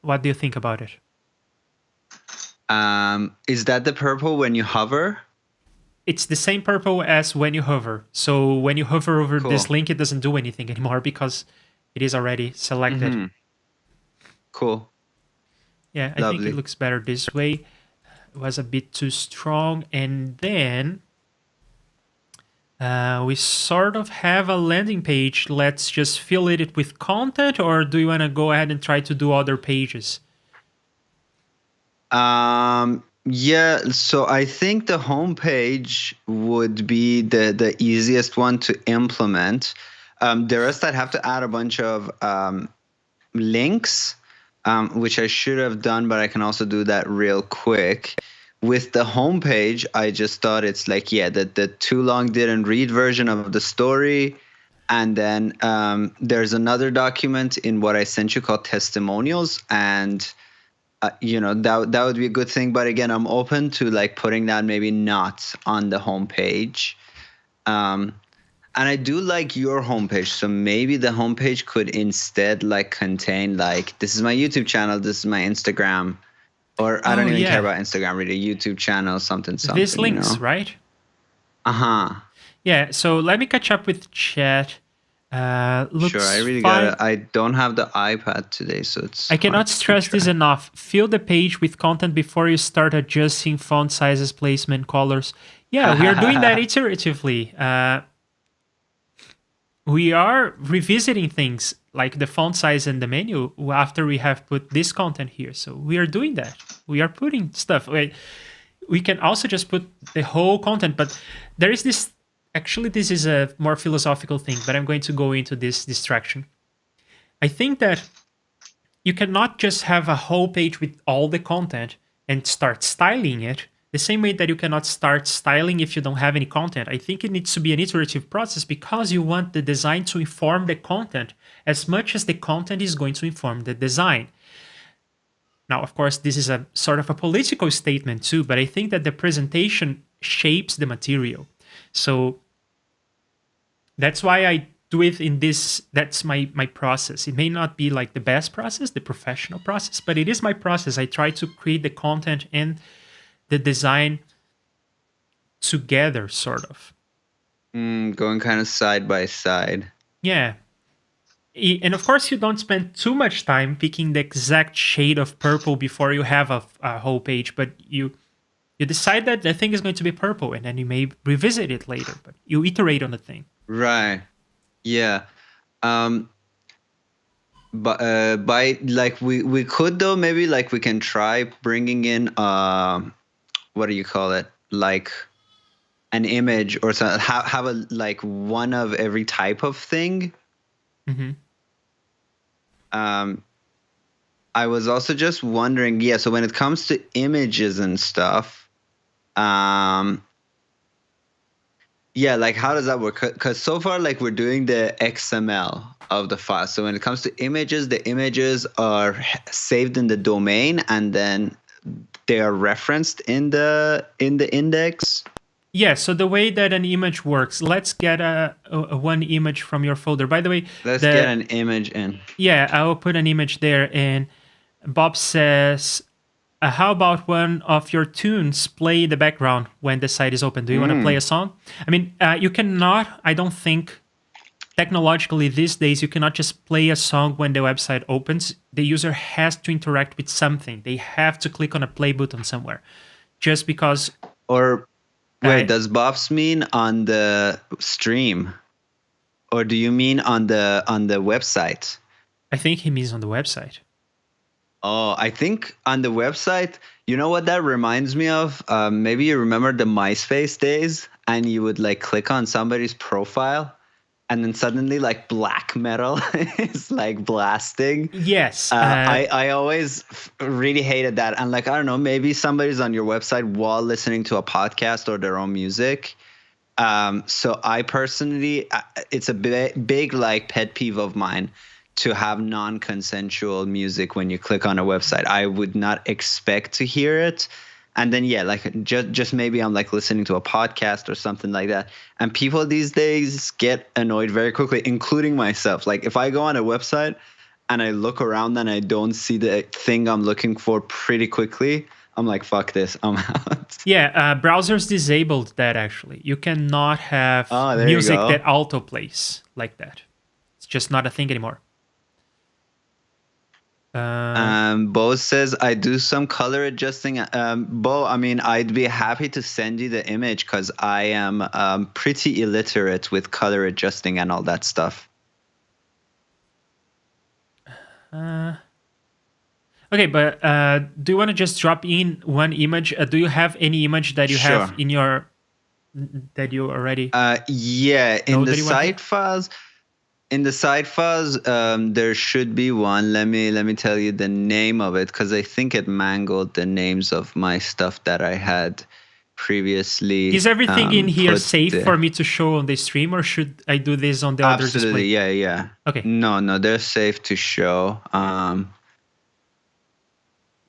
What do you think about it? Is that the purple when you hover? It's the same purple as when you hover. So when you hover over this link, it doesn't do anything anymore because it is already selected. Cool. Yeah, I think it Lovely. looks better this way. It was a bit too strong. And then we sort of have a landing page. Let's just fill it with content, or do you want to go ahead and try to do other pages? Yeah, so I think the homepage would be the easiest one to implement. The rest I'd have to add a bunch of links, which I should have done, but I can also do that real quick. With the homepage, I just thought it's like, yeah, the too long didn't read version of the story. And then there's another document in what I sent you called testimonials. And that would be a good thing, but again, I'm open to like putting that maybe not on the homepage. And I do like your homepage, so maybe the homepage could instead like contain like, this is my YouTube channel, this is my Instagram, or I don't even care about Instagram, really, YouTube channel, something. These links, right? Yeah, so let me catch up with chat. Looks sure, I really fine. got it. I don't have the iPad today, so it's. I cannot stress this enough. Fill the page with content before you start adjusting font sizes, placement, colors. Yeah, we are doing that iteratively. We are revisiting things like the font size and the menu after we have put this content here. So we are doing that. We are putting stuff. We can also just put the whole content, but there is this. Actually, this is a more philosophical thing, but I'm going to go into this distraction. I think that you cannot just have a whole page with all the content and start styling it the same way that you cannot start styling if you don't have any content. I think it needs to be an iterative process because you want the design to inform the content as much as the content is going to inform the design. Now, of course, this is a sort of a political statement too, but I think that the presentation shapes the material. So that's why I do it in this. That's my process. It may not be like the best process, the professional process, but it is my process. I try to create the content and the design together, sort of. Going kind of side by side. Yeah. And of course, you don't spend too much time picking the exact shade of purple before you have a whole page, but you decide that the thing is going to be purple, and then you may revisit it later, but you iterate on the thing. Right. Yeah. But by like we could though, maybe like we can try bringing in what do you call it, like an image or something, have a like one of every type of thing. I was also just wondering, so when it comes to images and stuff, like how does that work? Because so far, like we're doing the XML of the file. So when it comes to images, the images are saved in the domain and then they are referenced in the index. Yeah, so the way that an image works, let's get a one image from your folder. By the way, let's get an image in. Yeah, I will put an image there. And Bob says, how about one of your tunes play the background when the site is open? Do you want to play a song? I mean, you cannot, I don't think, technologically these days, you cannot just play a song when the website opens. The user has to interact with something. They have to click on a play button somewhere. Just because... Or, wait, does Bob's mean on the stream? Or do you mean on the website? I think he means on the website. Oh, I think on the website, you know what that reminds me of? Maybe you remember the MySpace days and you would like click on somebody's profile and then suddenly like black metal is like blasting. Yes. I always really hated that. And like, I don't know, maybe somebody's on your website while listening to a podcast or their own music. So I personally, it's a big like pet peeve of mine to have non-consensual music when you click on a website. I would not expect to hear it. And then, like just maybe I'm like listening to a podcast or something like that. And people these days get annoyed very quickly, including myself. Like if I go on a website and I look around and I don't see the thing I'm looking for pretty quickly, I'm like, fuck this, I'm out. Yeah, browsers disabled that actually. You cannot have music that auto plays like that. It's just not a thing anymore. Bo says, I do some color adjusting. Bo, I mean, I'd be happy to send you the image because I am pretty illiterate with color adjusting and all that stuff. Okay, but do you want to just drop in one image? Do you have any image that you have in your that you already? Yeah, in the site files. In the site files, there should be one. Let me tell you the name of it because I think it mangled the names of my stuff that I had previously. Is everything in here safe for me to show on the stream, or should I do this on the other display? Absolutely, yeah. Okay. No, they're safe to show.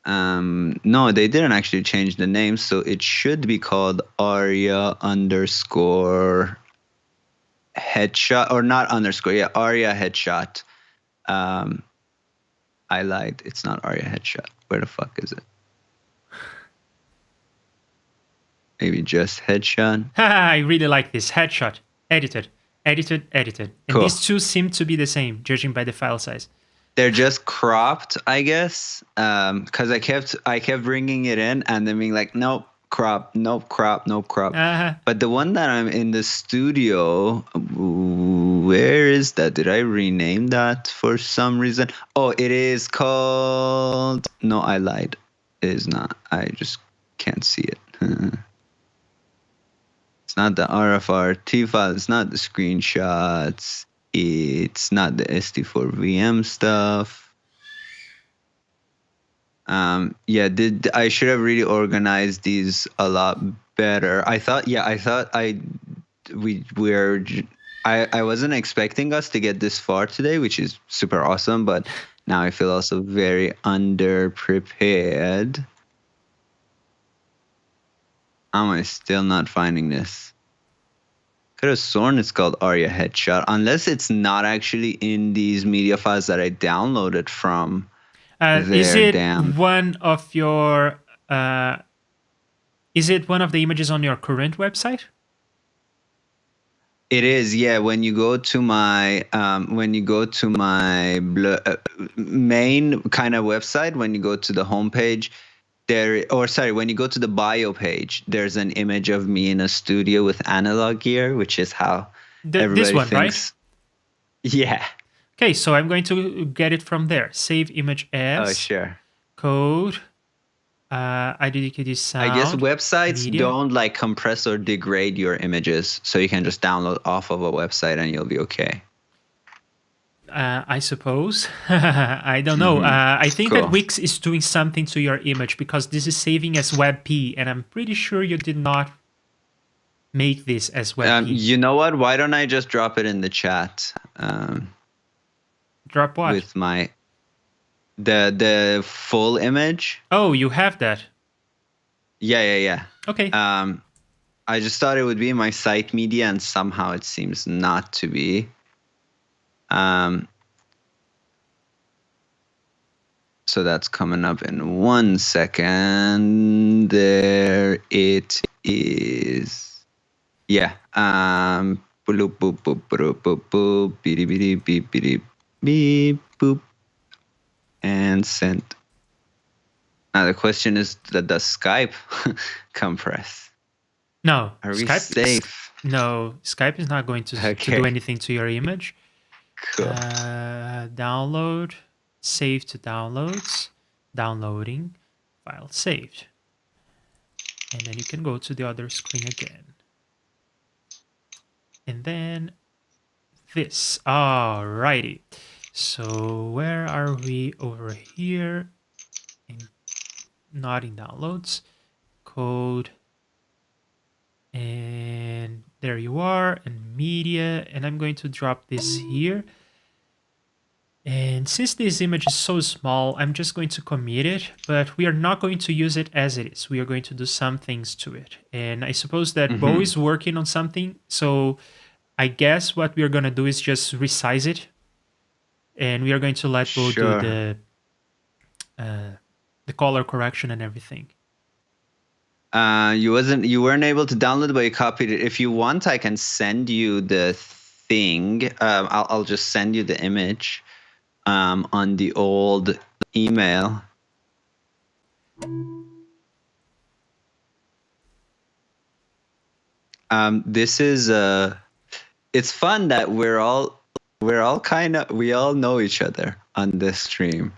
No, they didn't actually change the name, so it should be called Aria _ headshot, or not underscore. Yeah, Aria headshot. I lied. It's not Aria headshot. Where the fuck is it? Maybe just headshot. I really like this. Headshot. Edited. And cool. These two seem to be the same, judging by the file size. They're just cropped, I guess. Because I kept bringing it in and then being like, nope, crop, nope, crop, nope, crop. But the one that I'm in the studio, where is that? Did I rename that for some reason? Oh, it is called... No, I lied. It is not. I just can't see it. It's not the RFRT file. It's not the screenshots. It's not the SD4VM stuff. Yeah, I should have really organized these a lot better. I wasn't expecting us to get this far today, which is super awesome, but now I feel also very underprepared. Am I still not finding this? Could have sworn it's called Aria Headshot, unless it's not actually in these media files that I downloaded from. Is it one of your? Is it one of the images on your current website? It is, yeah. When you go to my main kind of website, when you go to the homepage, when you go to the bio page, there's an image of me in a studio with analog gear, which is how everybody this one, thinks. Right? Yeah. Okay, so I'm going to get it from there. Save image as. Oh, sure. Code. IDDQD sound. I guess websites don't like compress or degrade your images, so you can just download off of a website and you'll be okay. I suppose. I don't know. I think that Wix is doing something to your image because this is saving as WebP, and I'm pretty sure you did not make this as WebP. You know what? Why don't I just drop it in the chat? Drop what? With my the full image. Oh, you have that. Yeah. Okay. I just thought it would be in my site media, and somehow it seems not to be. So that's coming up in 1 second. There it is. Yeah. Boop boop boop boop boop boop beep beep beep beep beep boop, and sent. Now the question is, does Skype compress? No. Are we safe? No, Skype is not going to do anything to your image. Cool. Download, save to downloads, downloading, file saved. And then you can go to the other screen again. And then this. Alrighty. So where are we? Over here. Not in downloads. Code. And there you are, and media, and I'm going to drop this here. And since this image is so small, I'm just going to commit it, but we are not going to use it as it is. We are going to do some things to it. And I suppose that Bo is working on something, so I guess what we are going to do is just resize it, and we are going to let Bo do the color correction and everything. You weren't able to download it, but you copied it. If you want, I can send you the thing. I'll just send you the image on the old email. This is it's fun that we all know each other on this stream.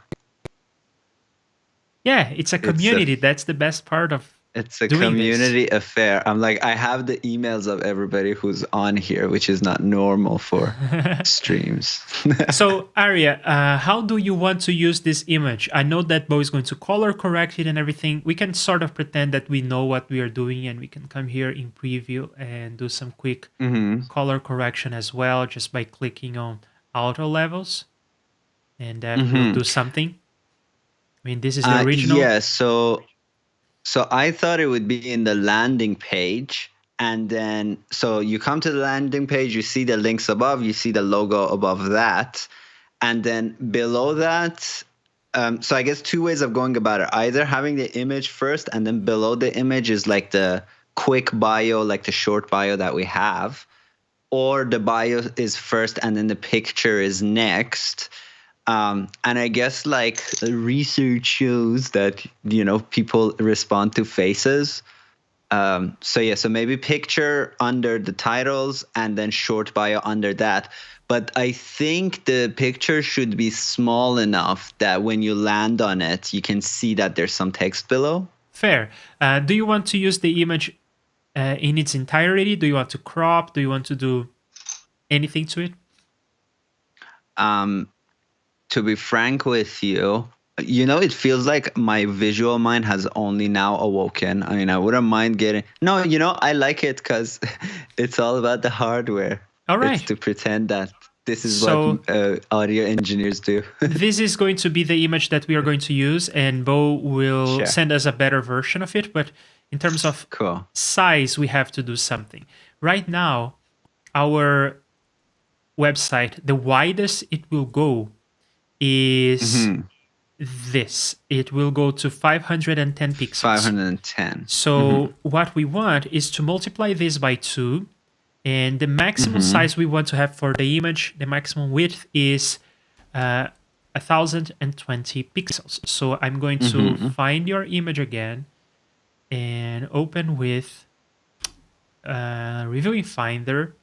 Yeah, it's a community. That's the best part of it's a doing community this. affair. I'm like, I have the emails of everybody who's on here, which is not normal for streams. So, Aria, how do you want to use this image? I know that Bo is going to color correct it and everything. We can sort of pretend that we know what we are doing, and we can come here in preview and do some quick color correction as well, just by clicking on auto levels, and that will do something. I mean, this is the original. Yeah, so I thought it would be in the landing page. And then, so you come to the landing page, you see the links above, you see the logo above that. And then below that, so I guess two ways of going about it. Either having the image first, and then below the image is like the quick bio, like the short bio that we have. Or the bio is first, and then the picture is next. And I guess like research shows that, people respond to faces. So maybe picture under the titles and then short bio under that. But I think the picture should be small enough that when you land on it, you can see that there's some text below. Fair. Do you want to use the image in its entirety? Do you want to crop? Do you want to do anything to it? To be frank with you, it feels like my visual mind has only now awoken. I mean, I wouldn't mind getting... No, I like it because it's all about the hardware. All right. It's to pretend that this is what audio engineers do. This is going to be the image that we are going to use, and Bo will send us a better version of it. But in terms of size, we have to do something. Right now, our website, the widest it will go is this. It will go to 510 pixels. 510. So what we want is to multiply this by 2, and the maximum size we want to have for the image, the maximum width is 1020 pixels. So I'm going to find your image again and open with Reviewing Finder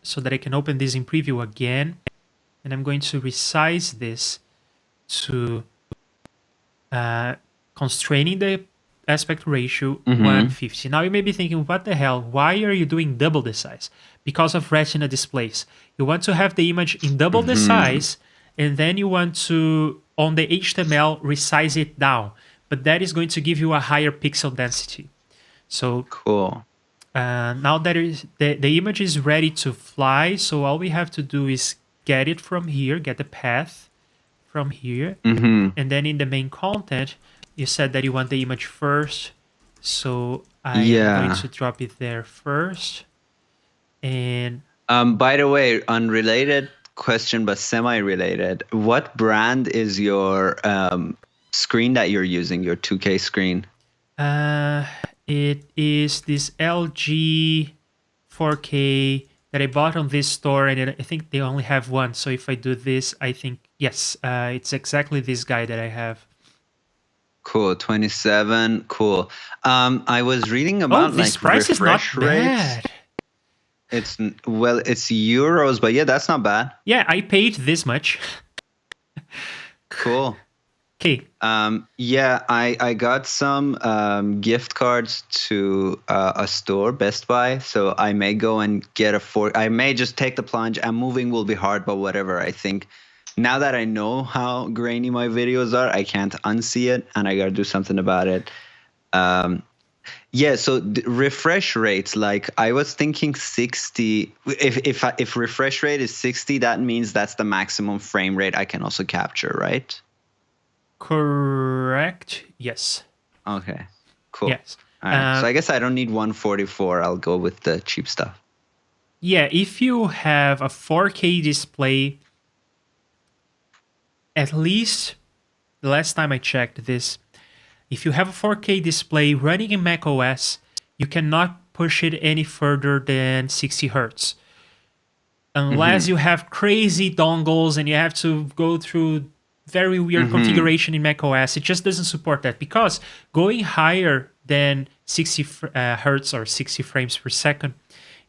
so that I can open this in preview again. And I'm going to resize this to constraining the aspect ratio 150. Now you may be thinking, what the hell? Why are you doing double the size? Because of retina displays. You want to have the image in double the size, and then you want to, on the HTML, resize it down. But that is going to give you a higher pixel density. So cool. Now that the image is ready to fly, so all we have to do is get it from here, get the path from here, and then in the main content, you said that you want the image first, so I am going to drop it there first. And by the way, unrelated question but semi-related, what brand is your screen that you're using, your 2K screen? It is this LG 4K that I bought on this store, and I think they only have one. So if I do this, I think, yes, it's exactly this guy that I have. Cool, 27, cool. I was reading about this price is not bad. It's euros, but yeah, that's not bad. Yeah, I paid this much. Cool. Okay. Yeah, I got some gift cards to a store, Best Buy. So I may go and get I may just take the plunge, and moving will be hard, but whatever. I think now that I know how grainy my videos are, I can't unsee it, and I got to do something about it. Yeah, so refresh rates, like I was thinking 60. If refresh rate is 60, that means that's the maximum frame rate I can also capture, right? Correct. Yes. Okay. Cool. Yes. All right. So I guess I don't need 144. I'll go with the cheap stuff. Yeah, if you have a 4K display, at least the last time I checked this, if you have a 4K display running in macOS, you cannot push it any further than 60 hertz. Unless you have crazy dongles and you have to go through very weird configuration in macOS. It just doesn't support that, because going higher than 60 hertz or 60 frames per second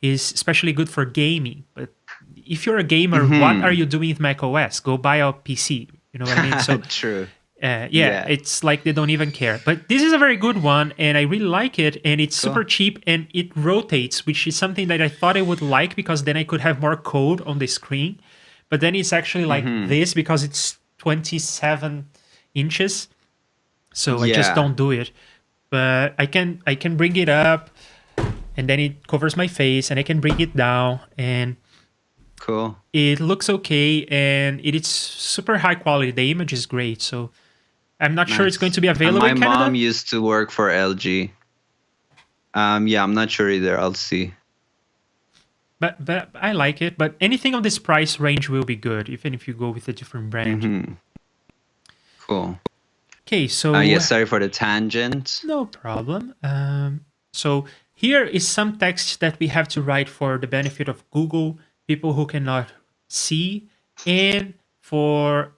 is especially good for gaming. But if you're a gamer, what are you doing with macOS? Go buy a PC. You know what I mean? So True. yeah, it's like they don't even care. But this is a very good one, and I really like it, and it's super cheap, and it rotates, which is something that I thought I would like, because then I could have more code on the screen. But then it's actually like this, because it's 27 inches. So I just don't do it. But I can bring it up, and then it covers my face, and I can bring it down, and cool. It looks okay, and it is super high quality. The image is great, so I'm not sure it's going to be available in Canada. My mom used to work for LG. Yeah, I'm not sure either. I'll see. But I like it. But anything on this price range will be good, even if you go with a different brand. Cool. Okay, so sorry for the tangent. No problem. So here is some text that we have to write for the benefit of Google, people who cannot see, and for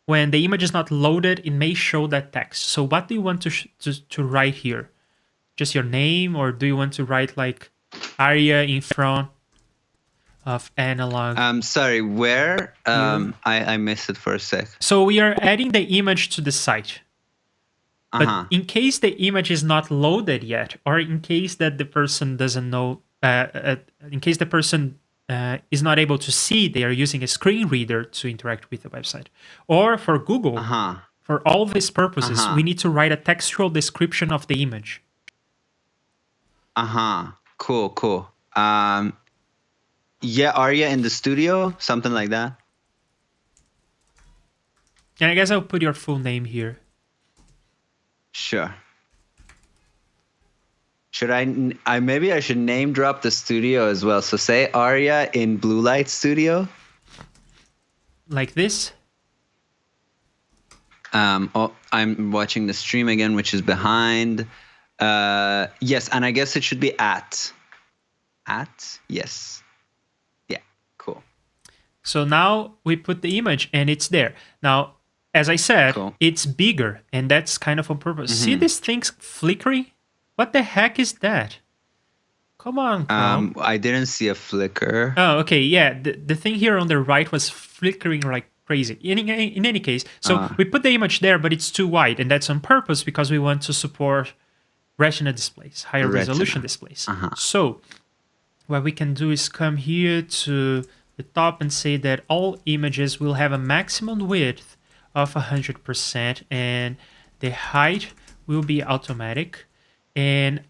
when the image is not loaded, it may show that text. So what do you want to write here? Just your name, or do you want to write like Aria in front of analog? Sorry, where? I missed it for a sec. So we are adding the image to the site. But in case the image is not loaded yet, or in case that the person doesn't know, in case the person is not able to see, they are using a screen reader to interact with the website. Or for Google, for all these purposes, we need to write a textual description of the image. Cool. Yeah, Aria in the studio, something like that. And I guess I'll put your full name here. Sure. Should I maybe I should name drop the studio as well. So say Aria in Blue Light Studio. Like this? I'm watching the stream again, which is behind. Yes, and I guess it should be at. Yes. Yeah, cool. So now we put the image and it's there. Now, as I said, it's bigger, and that's kind of on purpose. See this thing's flickering? What the heck is that? Come on, Chrome. I didn't see a flicker. Oh, okay, yeah. The thing here on the right was flickering like crazy. In any case, so we put the image there, but it's too wide, and that's on purpose because we want to support Retina displays, higher resolution displays. So what we can do is come here to the top and say that all images will have a maximum width of 100%, and the height will be automatic. And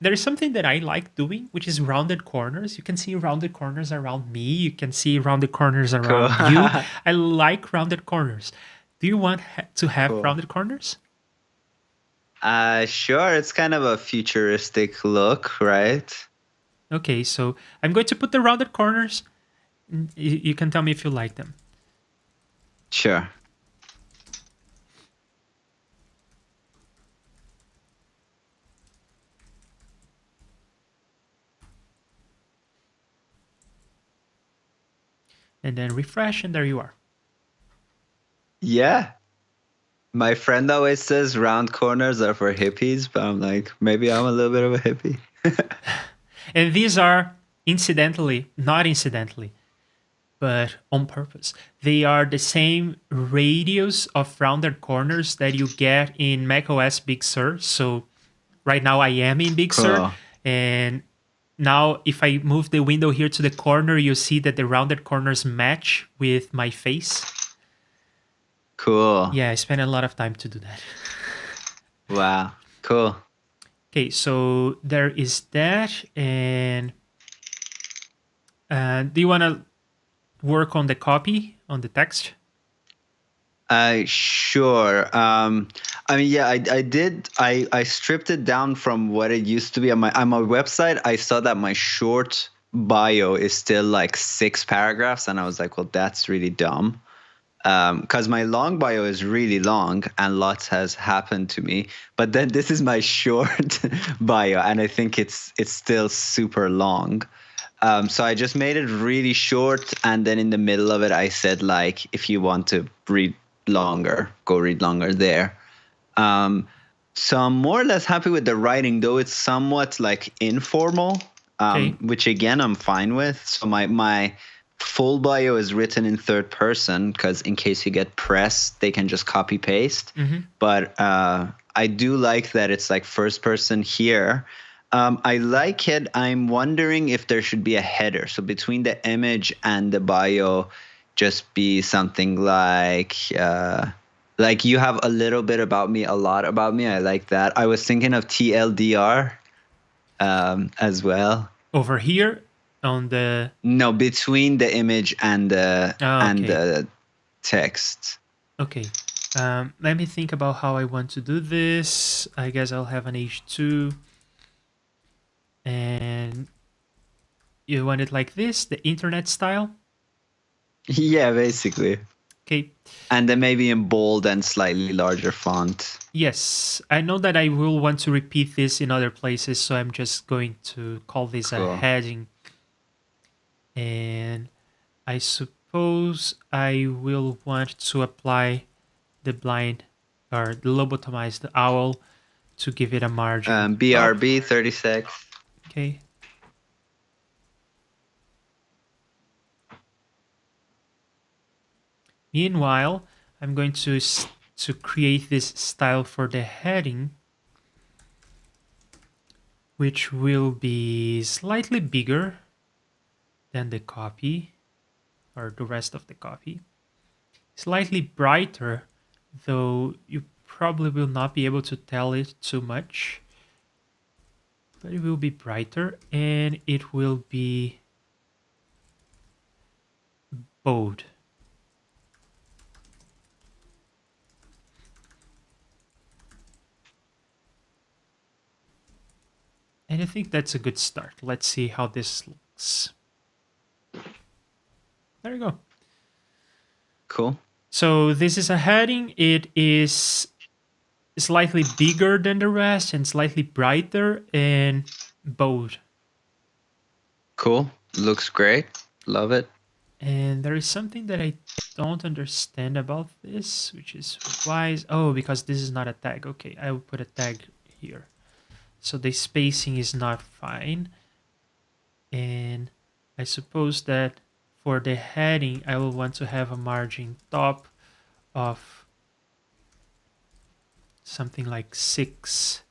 there is something that I like doing, which is rounded corners. You can see rounded corners around me. You can see rounded corners around you. I like rounded corners. Do you want to have rounded corners? Sure. It's kind of a futuristic look, right? Okay, so I'm going to put the rounded corners. You can tell me if you like them. Sure. And then refresh, and there you are. Yeah. My friend always says round corners are for hippies, but I'm like, maybe I'm a little bit of a hippie. And these are not incidentally, but on purpose. They are the same radius of rounded corners that you get in macOS Big Sur. So right now I am in Big Sur, and now if I move the window here to the corner, you see that the rounded corners match with my face. Cool. Yeah, I spent a lot of time to do that. Wow. Cool. Okay, so there is that. And do you want to work on the copy, on the text? Sure. I mean, yeah, I did. I stripped it down from what it used to be on my website. I saw that my short bio is still like 6 paragraphs, and I was like, well, that's really dumb. Because my long bio is really long and lots has happened to me. But then this is my short bio, and I think it's still super long. So I just made it really short, and then in the middle of it, I said, like, if you want to read longer, go read longer there. So I'm more or less happy with the writing, though it's somewhat like informal, Okay. which again I'm fine with. So my full bio is written in third person because in case you get pressed, they can just copy paste. But I do like that it's like first person here. I like it. I'm wondering if there should be a header. So between the image and the bio, just be something like you have a little bit about me, a lot about me. I like that. I was thinking of TLDR as well. Over here on the... No, between the image and the and okay. the text. Okay. Let me think about how I want to do this. I guess I'll have an H2. And you want it like this, the internet style? Yeah, basically. Okay. And then maybe in bold and slightly larger font. Yes, I know that I will want to repeat this in other places, so I'm just going to call this a heading. And I suppose I will want to apply the blind or the lobotomized owl to give it a margin. BRB 36. Okay. Meanwhile, I'm going to create this style for the heading, which will be slightly bigger than the copy or the rest of the copy. Slightly brighter, though you probably will not be able to tell it too much. But it will be brighter and it will be bold. And I think that's a good start. Let's see how this looks. There you go. Cool. So this is a heading. It is slightly bigger than the rest and slightly brighter and bold. Cool. Looks great. Love it. And there is something that I don't understand about this, which is why is... oh, because this is not a tag. Okay, I will put a tag here. So the spacing is not fine. And I suppose that for the heading, I will want to have a margin top of something like 6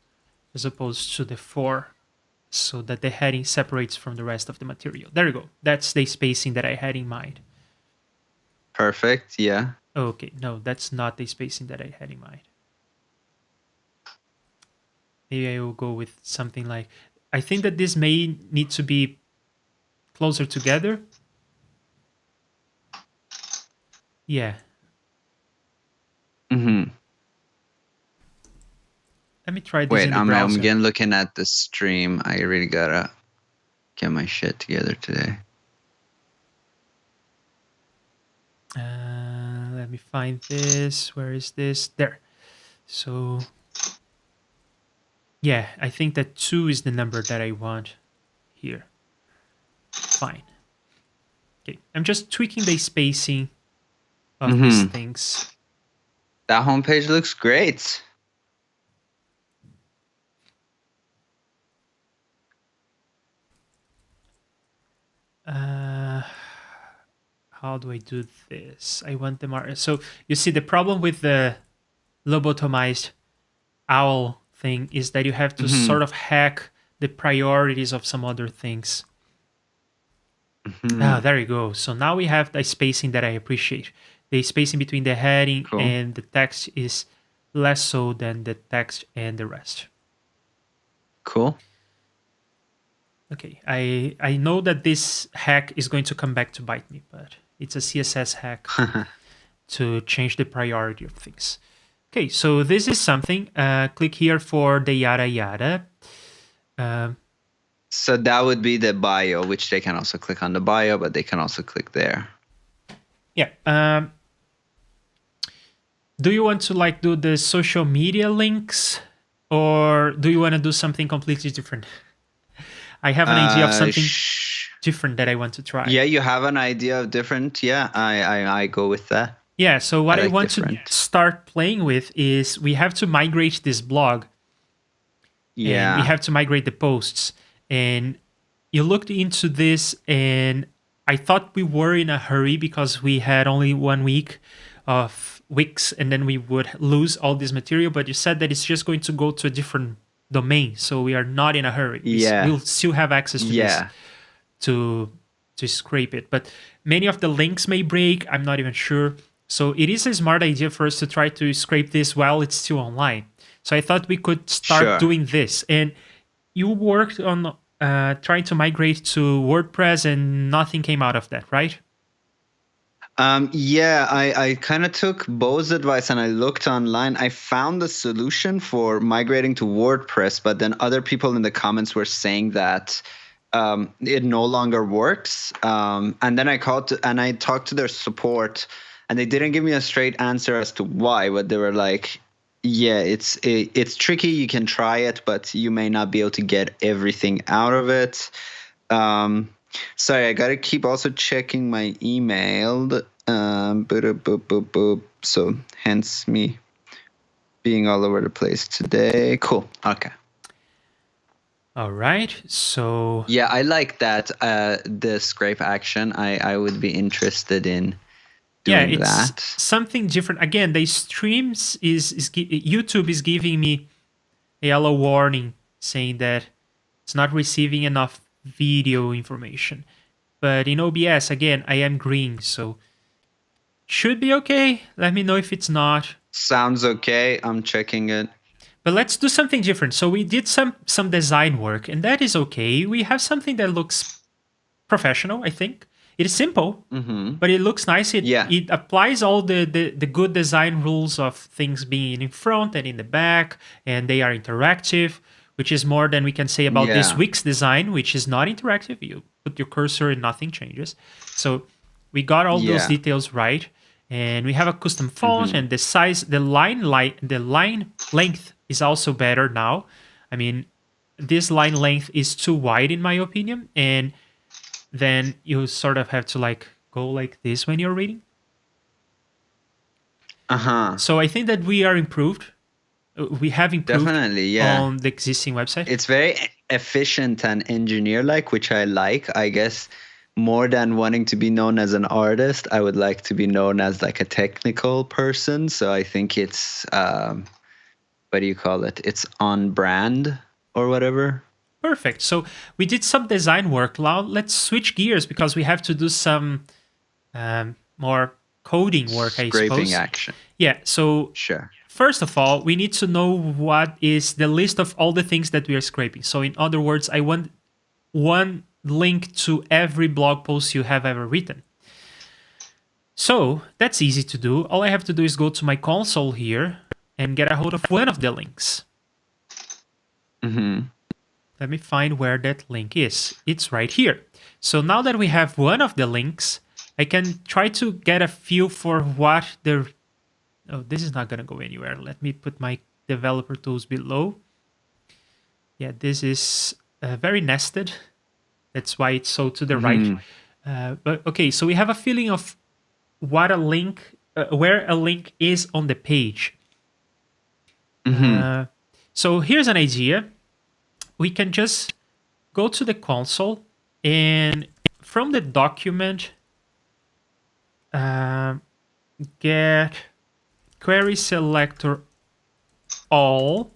as opposed to the 4, so that the heading separates from the rest of the material. There you go. That's the spacing that I had in mind. Perfect. Yeah. Okay, no, that's not the spacing that I had in mind. Maybe I will go with something like... I think that this may need to be closer together. Yeah. Mm-hmm. Let me try this. Wait, in the I'm browser. again looking at the stream. I really gotta get my shit together today. Let me find this. Where is this? There. So, yeah, I think that 2 is the number that I want here. Fine. Okay, I'm just tweaking the spacing of these things. That homepage looks great. How do I do this? I want the mark. So you see, the problem with the lobotomized owl thing is that you have to sort of hack the priorities of some other things. There you go. So now we have the spacing that I appreciate. The spacing between the heading and the text is less so than the text and the rest. Cool. Okay, I know that this hack is going to come back to bite me, but it's a CSS hack to change the priority of things. Okay, so this is something. Click here for the yada yada. So that would be the bio, which they can also click on the bio, but they can also click there. Yeah. Do you want to like do the social media links, or do you want to do something completely different? I have an idea of something. different that I want to try. Yeah, you have an idea of different. Yeah, I go with that. Yeah, so what I like want different. to start playing with is we have to migrate this blog, and we Yeah. have to migrate the posts. And you looked into this, and I thought we were in a hurry because we had only 1 week of Wix, and then we would lose all this material. But you said that it's just going to go to a different domain, so we are not in a hurry. Yeah. We'll still have access to this to scrape it. But many of the links may break. I'm not even sure. So it is a smart idea for us to try to scrape this while it's still online. So I thought we could start doing this. And you worked on trying to migrate to WordPress, and nothing came out of that, right? Yeah, I kind of took Bo's advice and I looked online. I found the solution for migrating to WordPress, but then other people in the comments were saying that it no longer works. And then I talked to their support, and they didn't give me a straight answer as to why, but they were like, yeah, it's tricky. You can try it, but you may not be able to get everything out of it. Sorry, I gotta keep also checking my email. So hence me being all over the place today. Cool. Okay. All right. So yeah, I like that. The scrape action. I would be interested in doing that. Something different. Again, the streams YouTube is giving me a yellow warning saying that it's not receiving enough video information. But in OBS, again, I am green, so should be okay. Let me know if it's not. Sounds okay. I'm checking it. But let's do something different. So we did some design work, and that is okay. We have something that looks professional, I think. It is simple, but it looks nice. It applies all the good design rules of things being in front and in the back, and they are interactive, which is more than we can say about this Wix design, which is not interactive. You put your cursor and nothing changes. So we got all those details right, and we have a custom font, and the size, the line length is also better now. I mean, this line length is too wide in my opinion, and then you sort of have to like go like this when you're reading. So I think that we are improved. We have improved definitely on the existing website. It's very efficient and engineer-like, which I like. I guess more than wanting to be known as an artist, I would like to be known as like a technical person. So I think it's what do you call it? It's on brand or whatever. Perfect. So we did some design work. Now let's switch gears because we have to do some more coding work, I suppose. Scraping action. Yeah. So first of all, we need to know what is the list of all the things that we are scraping. So in other words, I want one link to every blog post you have ever written. So that's easy to do. All I have to do is go to my console here and get a hold of one of the links. Let me find where that link is. It's right here. So now that we have one of the links, I can try to get a feel for what the... Oh, this is not going to go anywhere. Let me put my developer tools below. Yeah, this is very nested. That's why it's so to the right. But okay, so we have a feeling of what a link, where a link is on the page. So here's an idea. We can just go to the console and from the document, get query selector all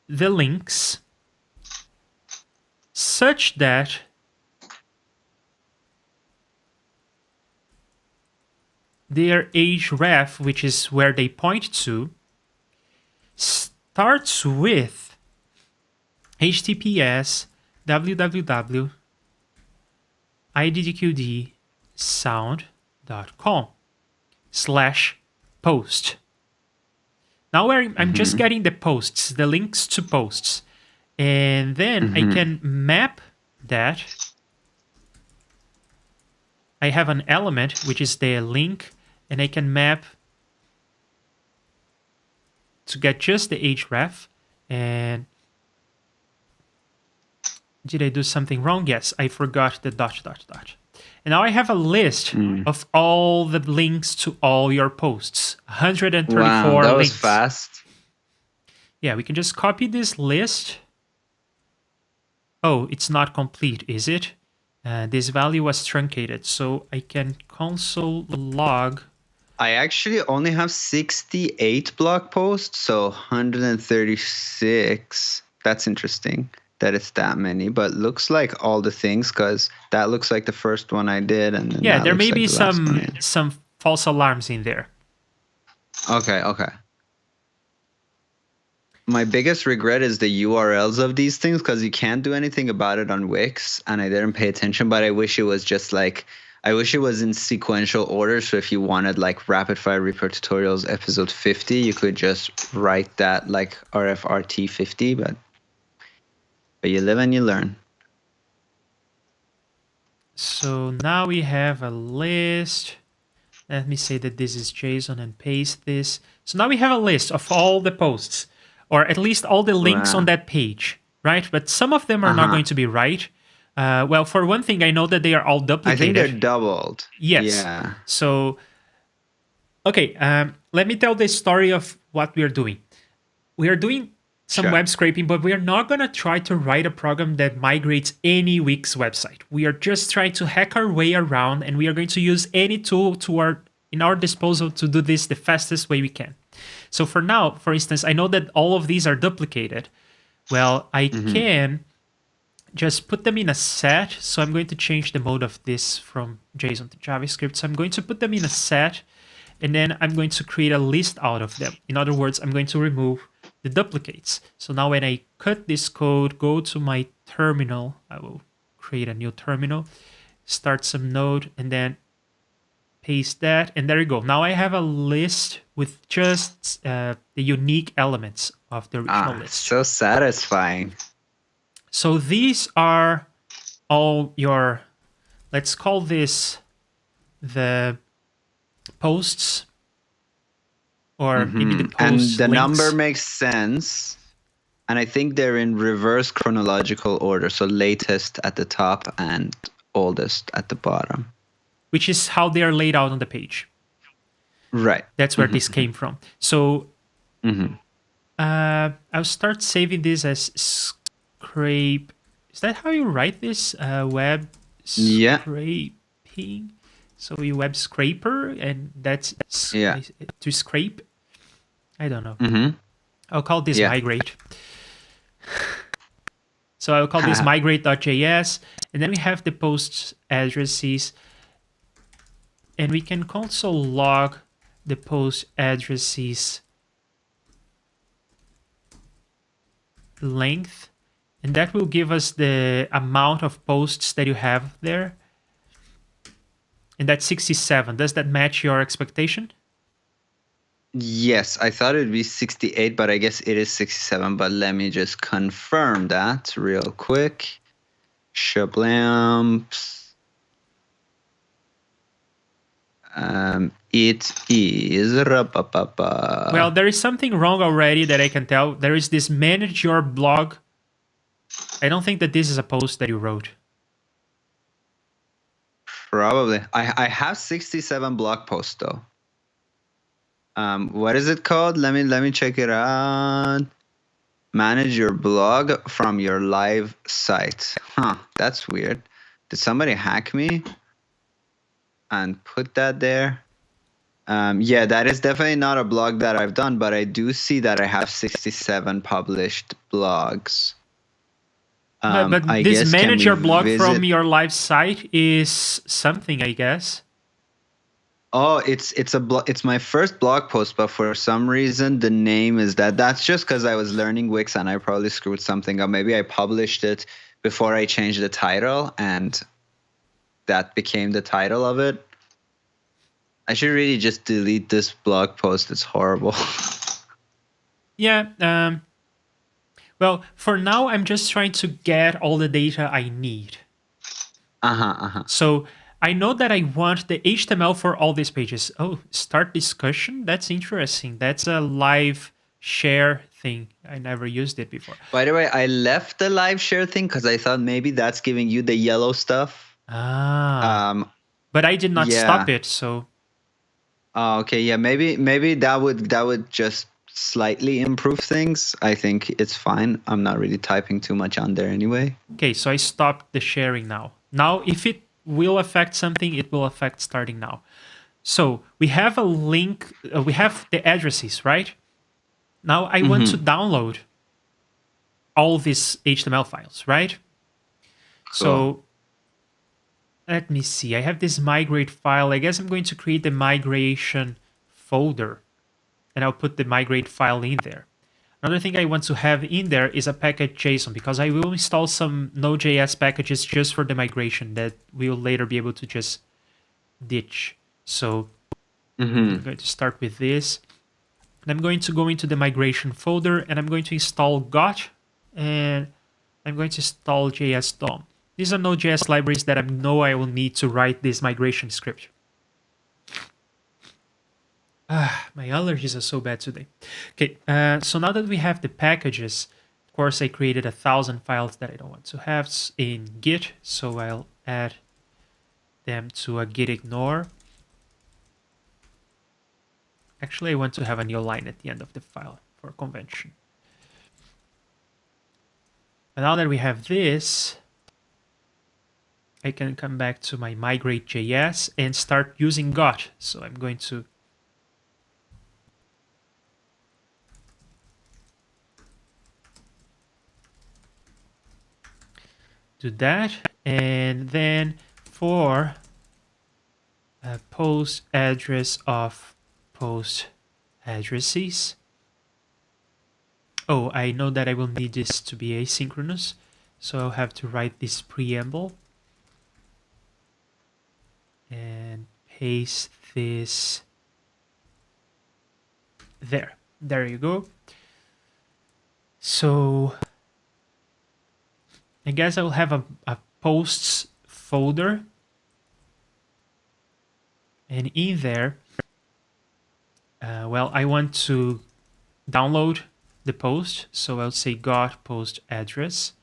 the links such that their href, which is where they point to, starts with https www IDDQD sound.com/post. Now I'm just getting the posts, the links to posts. And then I can map that. I have an element, which is the link, and I can map to get just the href. And Did I do something wrong? Yes, I forgot the ... And now I have a list of all the links to all your posts. 134 Wow, that was links. fast. Yeah, we can just copy this list. Oh, it's not complete, is it? This value was truncated, so I can console log. I actually only have 68 blog posts, so 136. That's interesting that it's that many, but looks like all the things, because that looks like the first one I did, and then Yeah, that there looks may like be the last one I did. some false alarms in there. Okay. My biggest regret is the URLs of these things, because you can't do anything about it on Wix, and I didn't pay attention, but I wish it was just like, I wish it was in sequential order. So if you wanted like rapid fire repair tutorials episode 50, you could just write that like RFRT 50, but you live and you learn. So now we have a list. Let me say that this is JSON and paste this. So now we have a list of all the posts, or at least all the links on that page, right? But some of them are not going to be right. Well, for one thing, I know that they are all duplicated. I think they're doubled. Yes. Yeah. So, okay, let me tell the story of what we are doing. We are doing some web scraping, but we are not going to try to write a program that migrates any Wix website. We are just trying to hack our way around, and we are going to use any tool in our disposal to do this the fastest way we can. So for now, for instance, I know that all of these are duplicated. Well, I can just put them in a set. So I'm going to change the mode of this from JSON to JavaScript. So I'm going to put them in a set, and then I'm going to create a list out of them. In other words, I'm going to remove the duplicates. So now when I cut this code, go to my terminal, I will create a new terminal, start some node, and then paste that, and there you go. Now I have a list with just the unique elements of the original list. So satisfying. So these are all your, let's call this the posts, or maybe the posts. And the links. number makes sense. And I think they're in reverse chronological order. So latest at the top and oldest at the bottom. Which is how they are laid out on the page. Right. That's where this came from. So I'll start saving this as scrape. Is that how you write this? Web scraping. So you web scraper, and that's to scrape. I don't know. I'll call this migrate. So I'll call this migrate.js, and then we have the post addresses, and we can console log the post addresses length, and that will give us the amount of posts that you have there. And that's 67. Does that match your expectation? Yes, I thought it would be 68, but I guess it is 67. But let me just confirm that real quick. Shablamps. It is. Well, there is something wrong already that I can tell. There is this manage your blog. I don't think that this is a post that you wrote. Probably. I have 67 blog posts though. What is it called? Let me check it out. Manage your blog from your live site. Huh, that's weird. Did somebody hack me and put that there? Yeah, that is definitely not a blog that I've done, but I do see that I have 67 published blogs. But this manage your blog from your live site is something, I guess. Oh, it's my first blog post, but for some reason the name is that. That's just because I was learning Wix and I probably screwed something up. Maybe I published it before I changed the title, and that became the title of it. I should really just delete this blog post. It's horrible. Yeah. Well, for now, I'm just trying to get all the data I need. So I know that I want the HTML for all these pages. Oh, start discussion? That's interesting. That's a live share thing. I never used it before. By the way, I left the live share thing because I thought maybe that's giving you the yellow stuff. But I did not stop yeah. it, so. Oh, okay, yeah, maybe that would just slightly improve things. I think it's fine. I'm not really typing too much on there anyway. Okay, so I stopped the sharing now. Now, if it will affect something, it will affect starting now. So we have a link, we have the addresses, right? Now I want to download all these HTML files, right? Cool. So let me see. I have this migrate file. I guess I'm going to create the migration folder, and I'll put the migrate file in there. Another thing I want to have in there is a package.json, because I will install some Node.js packages just for the migration that we'll later be able to just ditch. So I'm going to start with this. And I'm going to go into the migration folder, and I'm going to install got, and I'm going to install JS DOM. These are Node.js libraries that I know I will need to write this migration script. My allergies are so bad today. Okay, so now that we have the packages, of course I created 1,000 files that I don't want to have in Git, so I'll add them to a git ignore. Actually, I want to have a new line at the end of the file for convention. And now that we have this, I can come back to my migrate.js and start using got. So I'm going to do that. And then for a post address of post addresses. Oh, I know that I will need this to be asynchronous, so I'll have to write this preamble and paste this there. There you go. So I guess I will have a posts folder, and in there, well, I want to download the post, so I'll say got post address.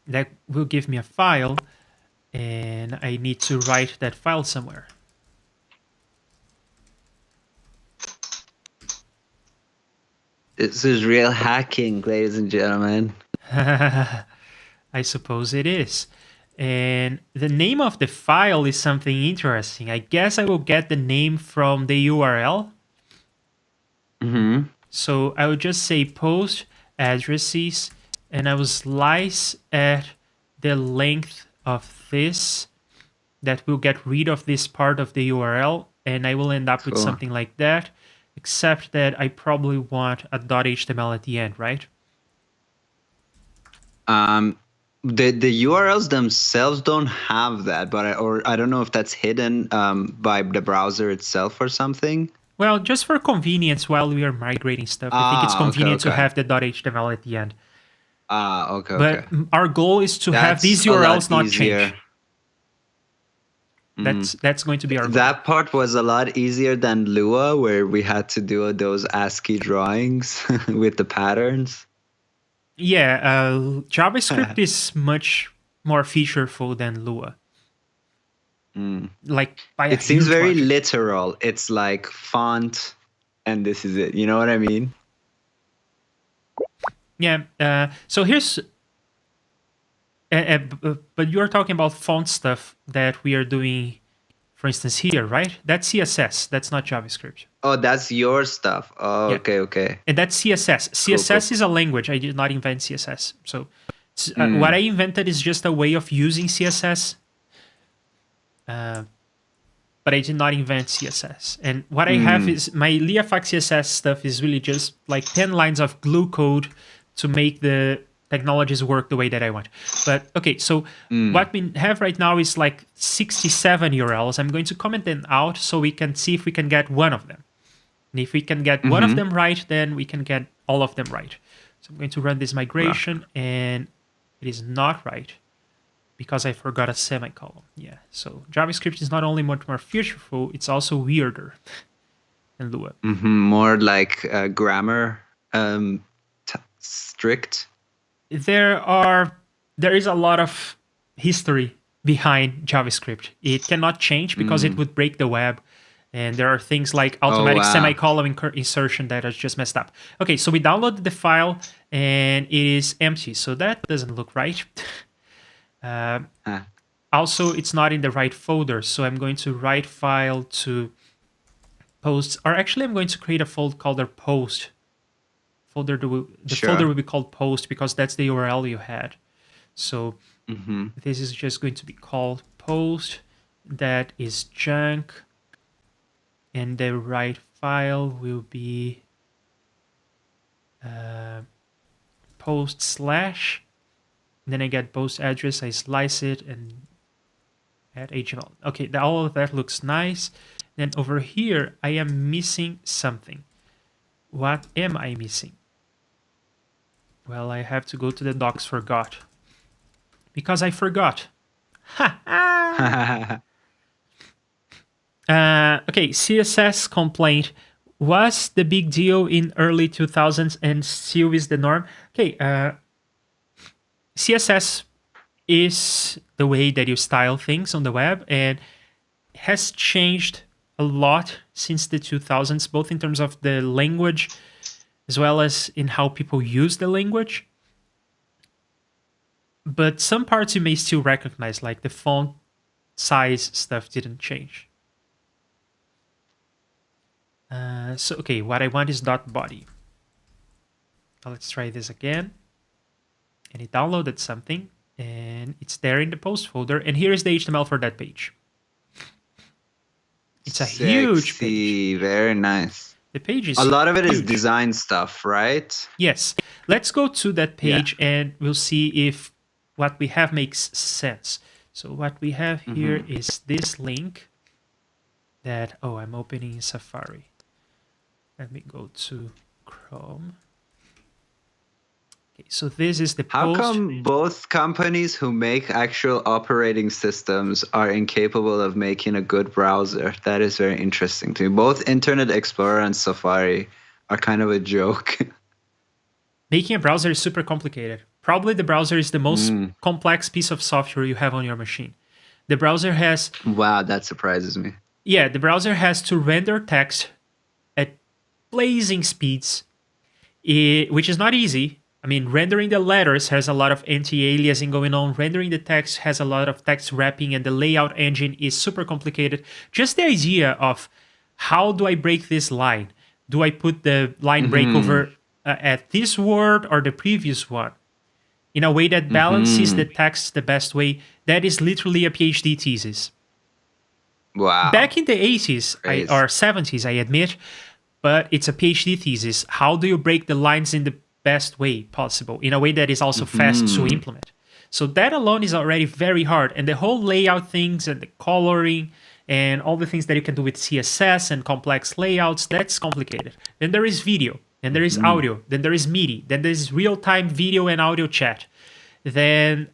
That will give me a file, and I need to write that file somewhere. This is real hacking, ladies and gentlemen. I suppose it is. And the name of the file is something interesting. I guess I will get the name from the URL. So I will just say post addresses, and I will slice at the length of this that will get rid of this part of the URL, and I will end up with something like that, except that I probably want a .html at the end, right? The URLs themselves don't have that, but I don't know if that's hidden by the browser itself or something. Well, just for convenience while we are migrating stuff, I think it's convenient to have the .html at the end. Okay. But our goal is to have these URLs not change. That's going to be our goal. That part was a lot easier than Lua, where we had to do those ASCII drawings with the patterns. Yeah, JavaScript is much more featureful than Lua. Like by it seems very literal. It's like font, and this is it. You know what I mean? Yeah. So here's, but you're talking about font stuff that we are doing, for instance, here, right? That's CSS. That's not JavaScript. Oh, that's your stuff. Oh, yeah. Okay. And that's CSS. CSS is a language. I did not invent CSS. So what I invented is just a way of using CSS. But I did not invent CSS. And what I have is my Liafax CSS stuff is really just like 10 lines of glue code to make the technologies work the way that I want. But okay, so what we have right now is like 67 URLs. I'm going to comment them out so we can see if we can get one of them. And if we can get one of them right, then we can get all of them right. So I'm going to run this migration, and it is not right because I forgot a semicolon. Yeah, so JavaScript is not only much more featureful, it's also weirder. and Lua. More like grammar strict. There is a lot of history behind JavaScript. It cannot change because it would break the web. And there are things like automatic semicolon insertion that are just messed up. Okay, so we downloaded the file and it is empty. So that doesn't look right. Also, it's not in the right folder. So I'm going to write file to posts. Or actually, I'm going to create a folder called post. Folder will be called post because that's the URL you had. So this is just going to be called post. That is junk. And the right file will be post slash. Then I get post address. I slice it and add HTML. Okay, all of that looks nice. Then over here, I am missing something. What am I missing? Well, I have to go to the docs forgot. Because I forgot. Ha! Okay, CSS complaint was the big deal in early 2000s and still is the norm. Okay, CSS is the way that you style things on the web and has changed a lot since the 2000s, both in terms of the language as well as in how people use the language. But some parts you may still recognize, like the font size stuff didn't change. Okay, what I want is .body. Now let's try this again. And it downloaded something, and it's there in the post folder. And here is the HTML for that page. It's a huge page. Very nice. The page is a lot of it huge. is design stuff, right? Yes. Let's go to that page and we'll see if what we have makes sense. So what we have here is this link that, I'm opening Safari. Let me go to Chrome. Okay, so this is the post. How come both companies who make actual operating systems are incapable of making a good browser? That is very interesting to me. Both Internet Explorer and Safari are kind of a joke. Making a browser is super complicated. Probably the browser is the most complex piece of software you have on your machine. The browser has... Wow, that surprises me. Yeah, the browser has to render text at blazing speeds, which is not easy. I mean, rendering the letters has a lot of anti-aliasing going on. Rendering the text has a lot of text wrapping, and the layout engine is super complicated. Just the idea of how do I break this line? Do I put the line break over at this word or the previous one in a way that balances the text the best way? That is literally a PhD thesis. Wow. Back in the 80s or 70s, I admit, but it's a PhD thesis. How do you break the lines in the best way possible, in a way that is also fast to implement? So that alone is already very hard. And the whole layout things and the coloring and all the things that you can do with CSS and complex layouts, that's complicated. Then there is video, then there is audio, then there is MIDI, then there is real-time video and audio chat. Then,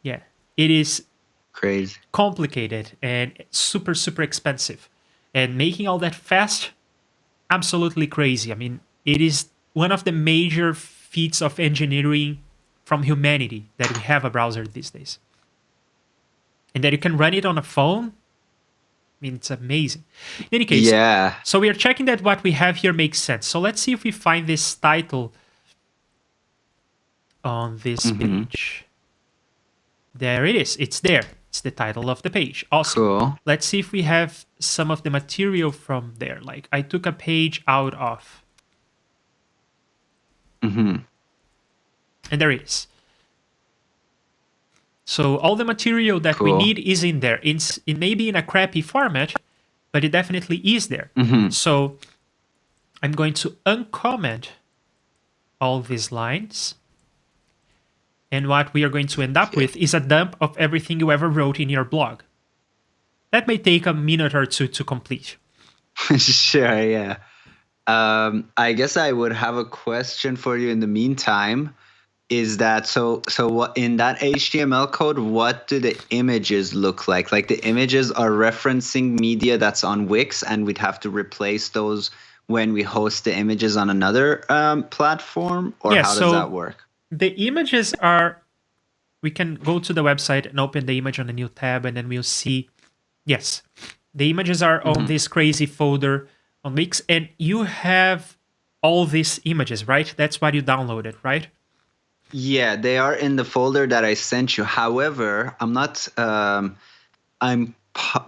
yeah, it is crazy, complicated, and super, super expensive. And making all that fast, absolutely crazy. I mean, it is one of the major feats of engineering from humanity that we have a browser these days. And that you can run it on a phone. I mean, it's amazing. In any case, so we are checking that what we have here makes sense. So let's see if we find this title on this page. There it is. It's there. It's the title of the page. Awesome. Cool. Let's see if we have some of the material from there. Like I took a page out of. And there it is. So all the material that we need is in there. It may be in a crappy format, but it definitely is there. So I'm going to uncomment all these lines. And what we are going to end up with is a dump of everything you ever wrote in your blog. That may take a minute or two to complete. Sure, yeah. I guess I would have a question for you in the meantime. is that so what in that HTML code, what do the images look like? Like the images are referencing media that's on Wix, and we'd have to replace those when we host the images on another platform, or Yeah, how so does that work? the images are, we can go to the website and open the image on a new tab, and then we'll see, yes, the images are on this crazy folder on Wix, and you have all these images, right? That's what you downloaded, right? Yeah, they are in the folder that I sent you. However, I'm not. I'm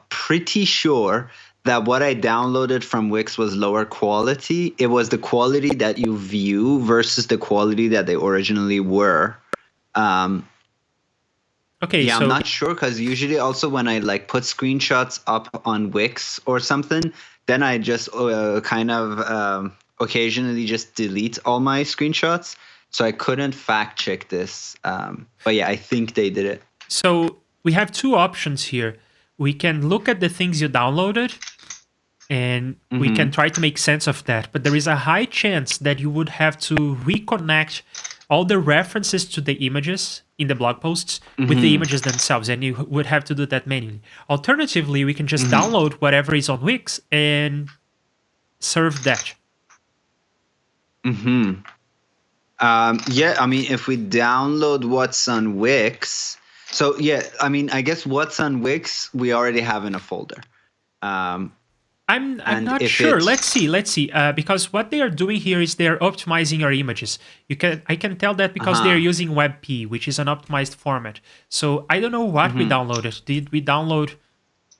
pretty sure that what I downloaded from Wix was lower quality. It was the quality that you view versus the quality that they originally were. Okay, Yeah, so I'm not sure, because usually also when I like put screenshots up on Wix or something, then I just kind of occasionally just delete all my screenshots. So I couldn't fact check this. But yeah, I think they did it. so we have two options here. We can look at the things you downloaded, and we can try to make sense of that. But there is a high chance that you would have to reconnect all the references to the images in the blog posts with the images themselves, and you would have to do that manually. Alternatively, we can just download whatever is on Wix and serve that. Yeah, I mean, if we download what's on Wix, so yeah, I mean, I guess what's on Wix we already have in a folder. I'm And not if sure. it's- Let's see. Because what they are doing here is they're optimizing your images. I can tell that because they are using WebP, which is an optimized format. So I don't know what we downloaded. Did we download,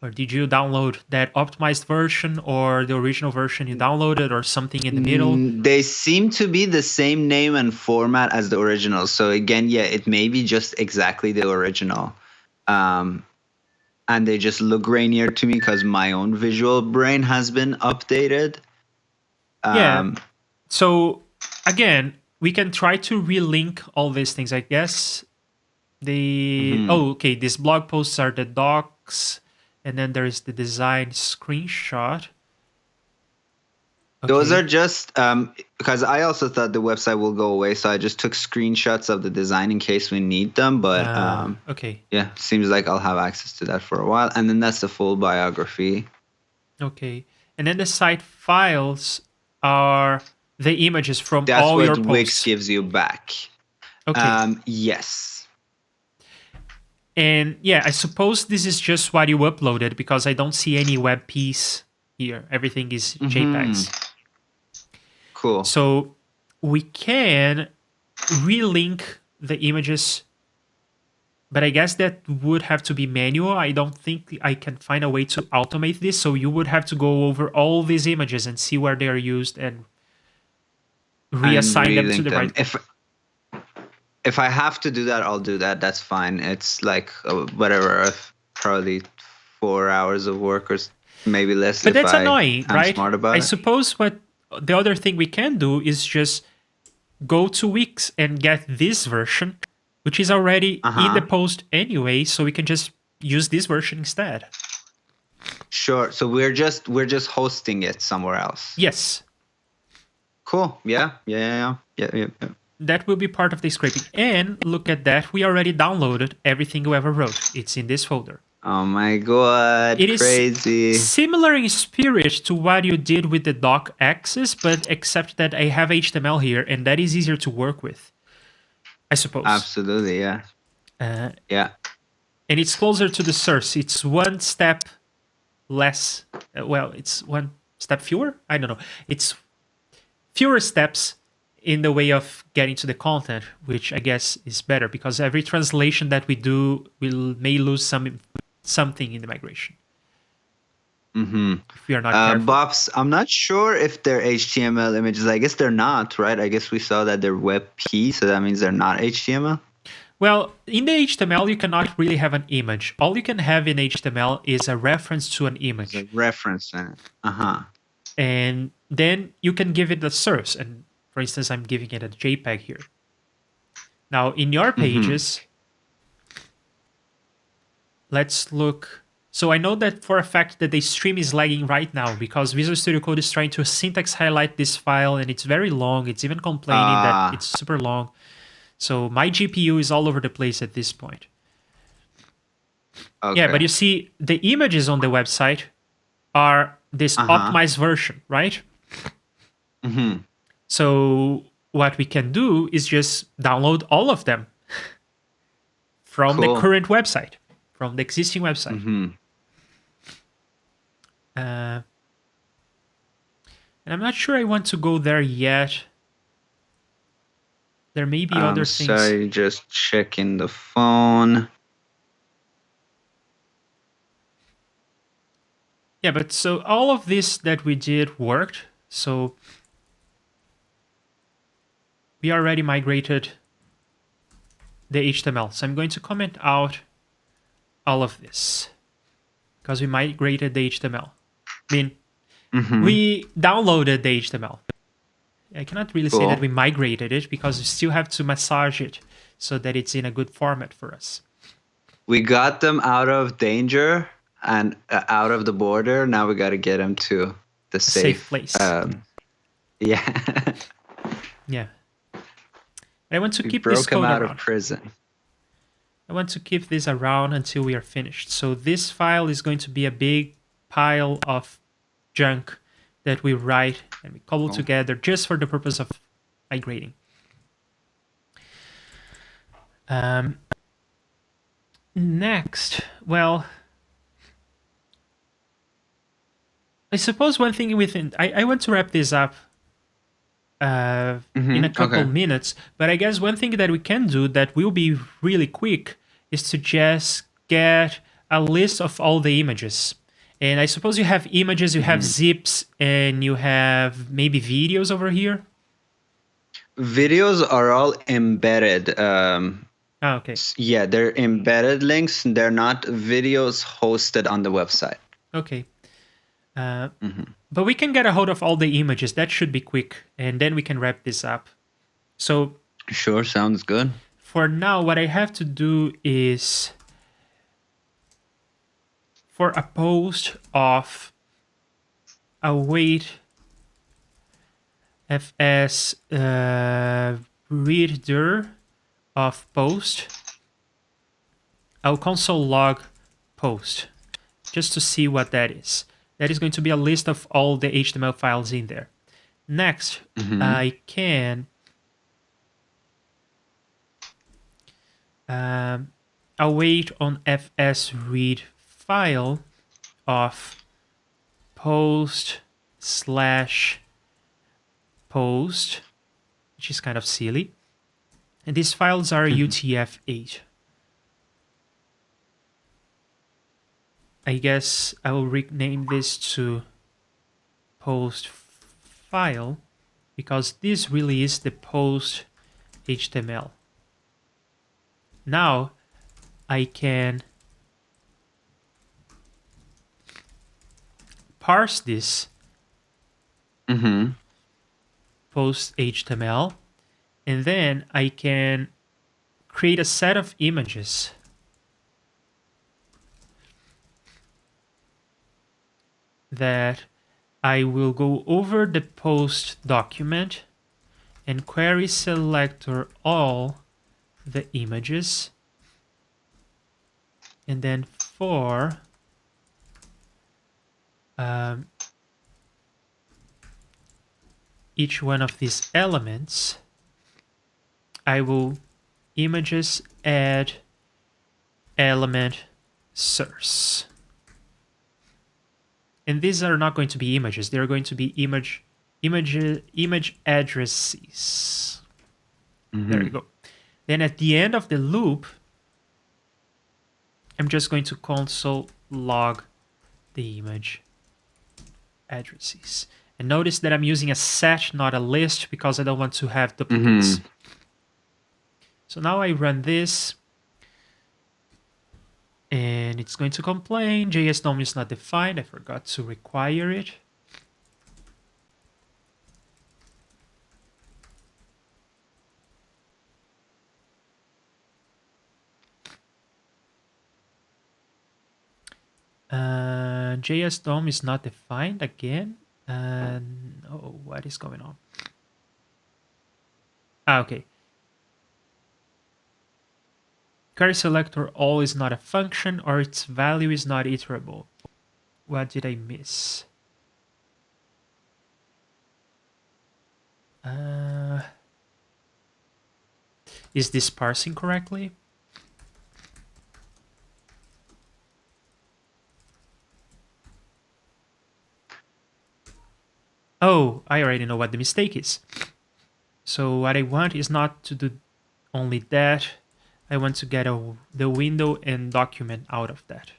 or did you download that optimized version, or the original version you downloaded, or something in the middle? They seem to be the same name and format as the original. So again, yeah, it may be just exactly the original. And they just look grainier to me because my own visual brain has been updated. Yeah. So again, we can try to relink all these things. I guess okay, these blog posts are the docs, and then there is the design screenshot. Those are just because I also thought the website will go away, so I just took screenshots of the design in case we need them. But okay. yeah, seems like I'll have access to that for a while. And then that's the full biography. Okay. And then the site files are the images from That's all what your posts. Wix gives you back. Okay. Yes. And yeah, I suppose this is just what you uploaded, because I don't see any web piece here. Everything is JPEGs. Cool. So we can relink the images, but I guess that would have to be manual. I don't think I can find a way to automate this. So you would have to go over all these images and see where they are used and reassign them to the right. If I have to do that, I'll do that. That's fine. It's like whatever, probably 4 hours of work or maybe less. But that's annoying, I'm right? smart about I it. suppose what the other thing we can do is just go to Wix and get this version, which is already in the post anyway, so we can just use this version instead. Sure. So we're just hosting it somewhere else. Yes. Cool. Yeah. That will be part of the scraping. And look at that, we already downloaded everything we ever wrote. It's in this folder. Oh my god, It crazy. is similar in spirit to what you did with the doc access, but except that I have HTML here, and that is easier to work with, I suppose. Absolutely, yeah. Yeah. And it's closer to the source. It's one step less. It's one step fewer? I don't know. It's fewer steps in the way of getting to the content, which I guess is better, because every translation that we do may lose something in the migration. If we are not careful. Bops, I'm not sure if they're HTML images. I guess they're not, right? I guess we saw that they're WebP, so that means they're not HTML. Well, in the HTML, you cannot really have an image. All you can have in HTML is a reference to an image. A reference. And then you can give it a source. And for instance, I'm giving it a JPEG here. Now, in your pages, let's look. So I know that for a fact that the stream is lagging right now because Visual Studio Code is trying to syntax highlight this file, and it's very long. It's even complaining that it's super long. So my GPU is all over the place at this point. Okay. Yeah, but you see, the images on the website are this optimized version, right? Mm-hmm. So what we can do is just download all of them from the current website, from the existing website. Mm-hmm. And I'm not sure I want to go there yet. There may be other things. Sorry, just checking the phone. Yeah, but so all of this that we did worked. So we already migrated the HTML. So I'm going to comment out all of this because we migrated the HTML. I mean, we downloaded the HTML. I cannot really say that we migrated it because we still have to massage it so that it's in a good format for us. We got them out of danger and out of the border. Now we got to get them to the safe place. Yeah. Yeah. I want to keep this this code out around. Of prison. I want to keep this around until we are finished. So this file is going to be a big pile of junk that we write and we cobble together just for the purpose of migrating. Next, well, I suppose one thing within... I want to wrap this up in a couple minutes, but I guess one thing that we can do that will be really quick is to just get a list of all the images. And I suppose you have images, you have zips, and you have maybe videos over here. Videos are all embedded. Okay. Yeah, they're embedded links. They're not videos hosted on the website. Okay. But we can get a hold of all the images. That should be quick. And then we can wrap this up. So sure, sounds good. For now, what I have to do is for a post of await fs reader of post, I'll console log post just to see what that is. That is going to be a list of all the HTML files in there. Next, I can await on fs read file of post/post, which is kind of silly. And these files are UTF-8. I guess I will rename this to post file because this really is the post HTML. Now I can parse this post HTML, and then I can create a set of images that I will go over the post document and query selector all the images, and then for each one of these elements I will images add element source. And these are not going to be images, they're going to be image addresses. There you go. Then at the end of the loop, I'm just going to console log the image addresses. And notice that I'm using a set, not a list, because I don't want to have duplicates. So now I run this, and it's going to complain. JS DOM is not defined. I forgot to require it. JS DOM is not defined again. Oh, what is going on? Okay. Query selector all is not a function or its value is not iterable. What did I miss? Is this parsing correctly? Oh, I already know what the mistake is. So what I want is not to do only that. I want to get the window and document out of that.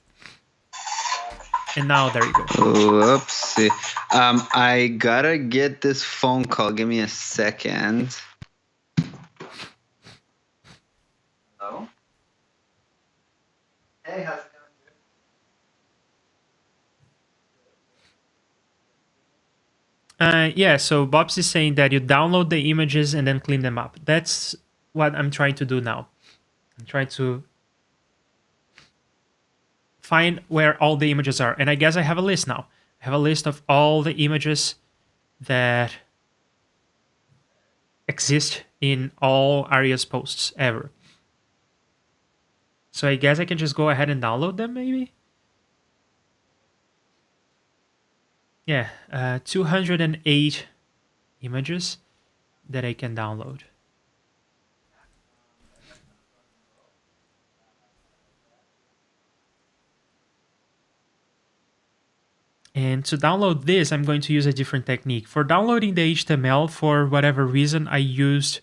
And now there you go. Whoopsie. I gotta get this phone call. Give me a second. Hello? Hey, how's it going? Yeah, so Bob's is saying that you download the images and then clean them up. That's what I'm trying to do now. I'm trying to find where all the images are. And I guess I have a list now. I have a list of all the images that exist in all Aria's posts ever. So I guess I can just go ahead and download them, maybe? Yeah, 208 images that I can download. And to download this, I'm going to use a different technique. For downloading the HTML, for whatever reason, I used...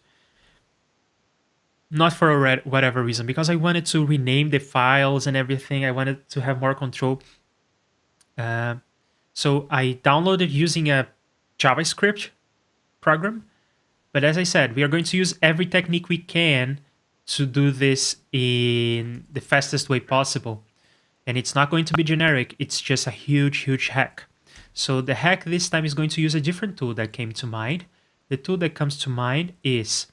Not for whatever reason, because I wanted to rename the files and everything. I wanted to have more control. So I downloaded using a JavaScript program. But as I said, we are going to use every technique we can to do this in the fastest way possible. And it's not going to be generic. It's just a huge, huge hack. So the hack this time is going to use a different tool that came to mind. The tool that comes to mind is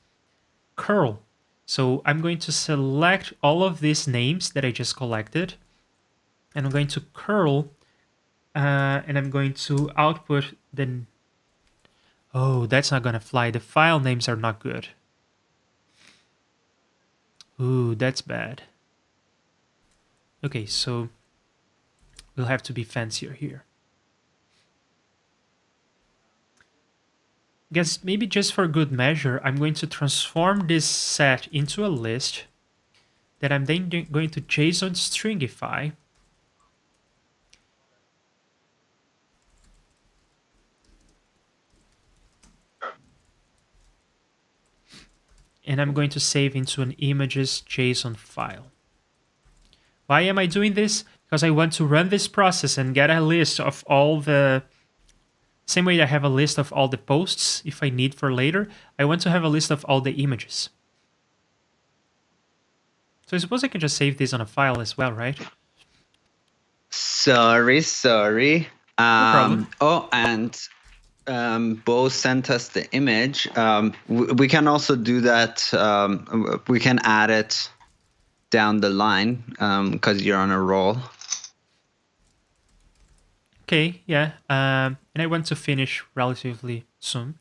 curl. So I'm going to select all of these names that I just collected. And I'm going to curl. And I'm going to output the... Oh, that's not going to fly. The file names are not good. Ooh, that's bad. Okay, so we'll have to be fancier here. I guess maybe just for good measure, I'm going to transform this set into a list that I'm then going to JSON stringify. And I'm going to save into an images JSON file. Why am I doing this? Because I want to run this process and get a list of all the... Same way I have a list of all the posts if I need for later, I want to have a list of all the images. So I suppose I can just save this on a file as well, right? Sorry. No problem. Oh, and Bo sent us the image. We can also do that. We can add it down the line because you're on a roll. Okay, yeah. And I want to finish relatively soon.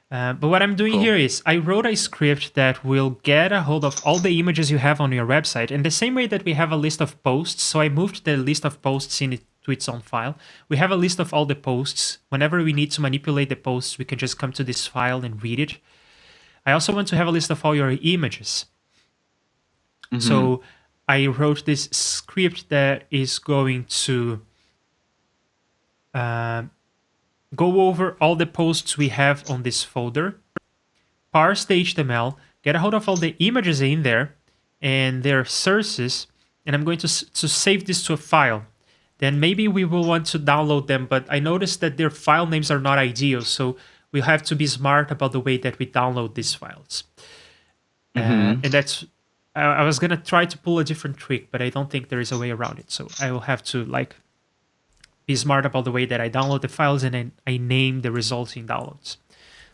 But what I'm doing here is I wrote a script that will get a hold of all the images you have on your website. And the same way that we have a list of posts, so I moved the list of posts into its own file. We have a list of all the posts. Whenever we need to manipulate the posts, we can just come to this file and read it. I also want to have a list of all your images. Mm-hmm. So I wrote this script that is going to go over all the posts we have on this folder, parse the HTML, get a hold of all the images in there and their sources, and I'm going to save this to a file. Then maybe we will want to download them, but I noticed that their file names are not ideal, so we have to be smart about the way that we download these files. And that's... I was going to try to pull a different trick, but I don't think there is a way around it, so I will have to be smart about the way that I download the files and I name the resulting downloads.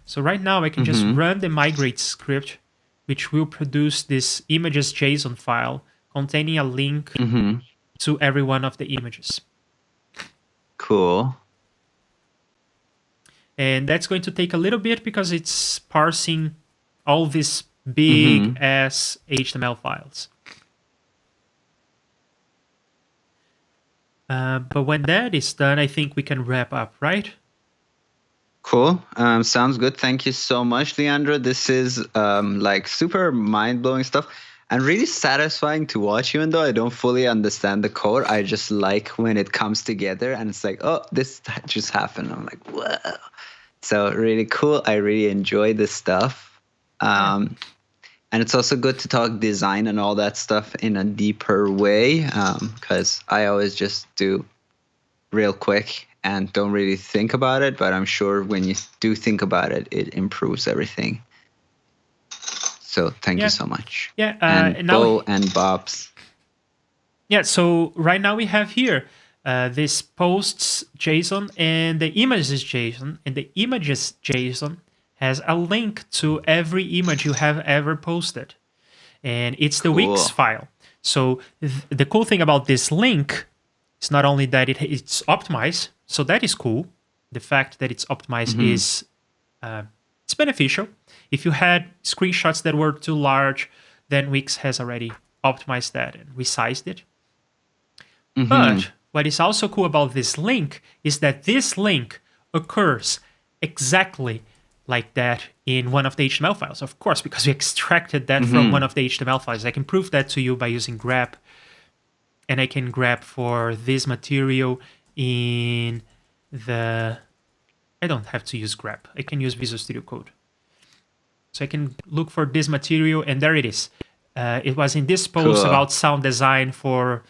So right now I can just run the migrate script, which will produce this images JSON file containing a link to every one of the images. Cool. And that's going to take a little bit because it's parsing all these big ass HTML files. But when that is done, I think we can wrap up, right? Cool. Sounds good. Thank you so much, Leandro. This is like super mind-blowing stuff and really satisfying to watch, even though I don't fully understand the code. I just like when it comes together and it's like, oh, that just happened. I'm like, whoa. So really cool. I really enjoy this stuff. And it's also good to talk design and all that stuff in a deeper way, because I always just do real quick and don't really think about it. But I'm sure when you do think about it, it improves everything. So thank you so much. Yeah. And Bo and Bob's. Yeah. So right now we have here this posts JSON and the images JSON, and the images JSON has a link to every image you have ever posted. And it's the Wix file. So the cool thing about this link is not only that it's optimized, so that is cool. The fact that it's optimized is it's beneficial. If you had screenshots that were too large, then Wix has already optimized that and resized it. But what is also cool about this link is that this link occurs exactly like that in one of the HTML files, of course, because we extracted that from one of the HTML files. I can prove that to you by using grep, and I can grep for this material in the... I don't have to use grep. I can use Visual Studio Code. So I can look for this material, and there it is. It was in this post about sound design for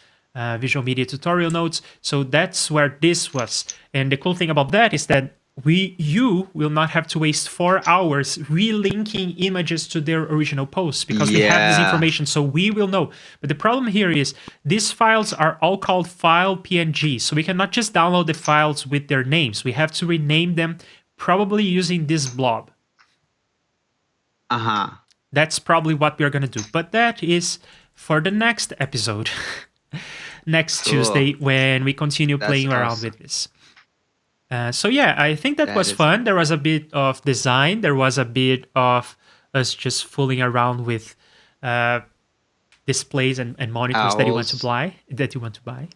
visual media tutorial notes. So that's where this was. And the cool thing about that is that you will not have to waste 4 hours relinking images to their original posts, because we have this information, so we will know. But the problem here is these files are all called file PNG, so we cannot just download the files with their names. We have to rename them, probably using this blob. That's probably what we're going to do. But that is for the next episode, next Tuesday, when we continue playing around with this. So yeah, I think that was fun. There was a bit of design. There was a bit of us just fooling around with displays and monitors that you want to buy.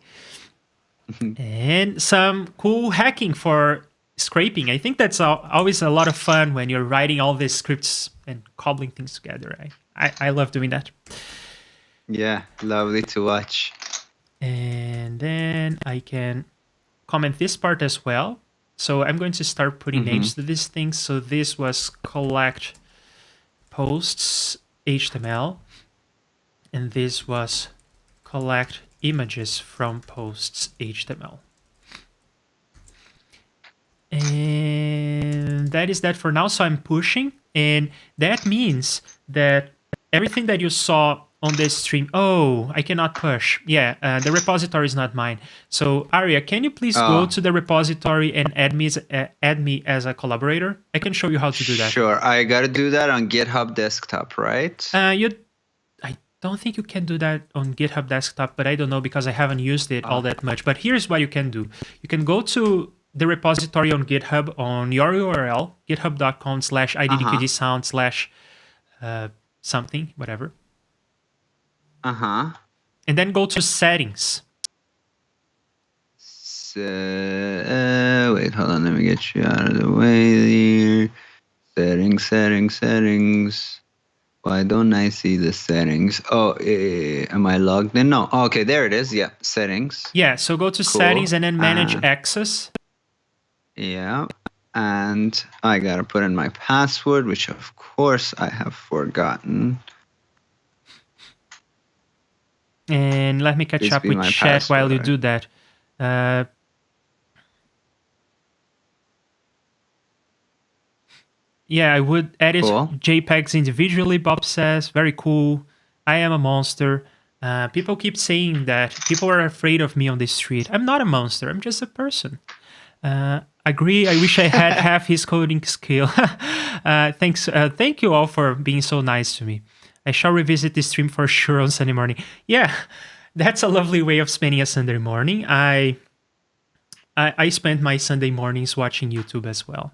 And some cool hacking for scraping. I think that's always a lot of fun when you're writing all these scripts and cobbling things together. I love doing that. Yeah, lovely to watch. And then I can comment this part as well. So I'm going to start putting names to these things. So this was collect posts HTML, and this was collect images from posts HTML. And that is that for now. So I'm pushing, and that means that everything that you saw on this stream... Oh, I cannot push. Yeah, the repository is not mine. So Arya, can you please go to the repository and add me as a collaborator? I can show you how to do that. Sure, I gotta do that on GitHub Desktop, right? I don't think you can do that on GitHub Desktop, but I don't know because I haven't used it all that much. But here's what you can do. You can go to the repository on GitHub on your URL, github.com/IDDQD sound/ something, whatever. And then go to settings. Wait, hold on. Let me get you out of the way there. Settings. Why don't I see the settings? Oh, am I logged in? No. Okay, there it is. Yeah, settings. Yeah, so go to settings and then manage access. Yeah, and I gotta put in my password, which of course I have forgotten. And let me catch up with chat while you do that. Yeah, I would edit JPEGs individually, Bob says. Very cool. I am a monster. People keep saying that. People are afraid of me on the street. I'm not a monster. I'm just a person. Agree. I wish I had half his coding skill. Thanks. Thank you all for being so nice to me. I shall revisit this stream for sure on Sunday morning. Yeah, that's a lovely way of spending a Sunday morning. I spent my Sunday mornings watching YouTube as well.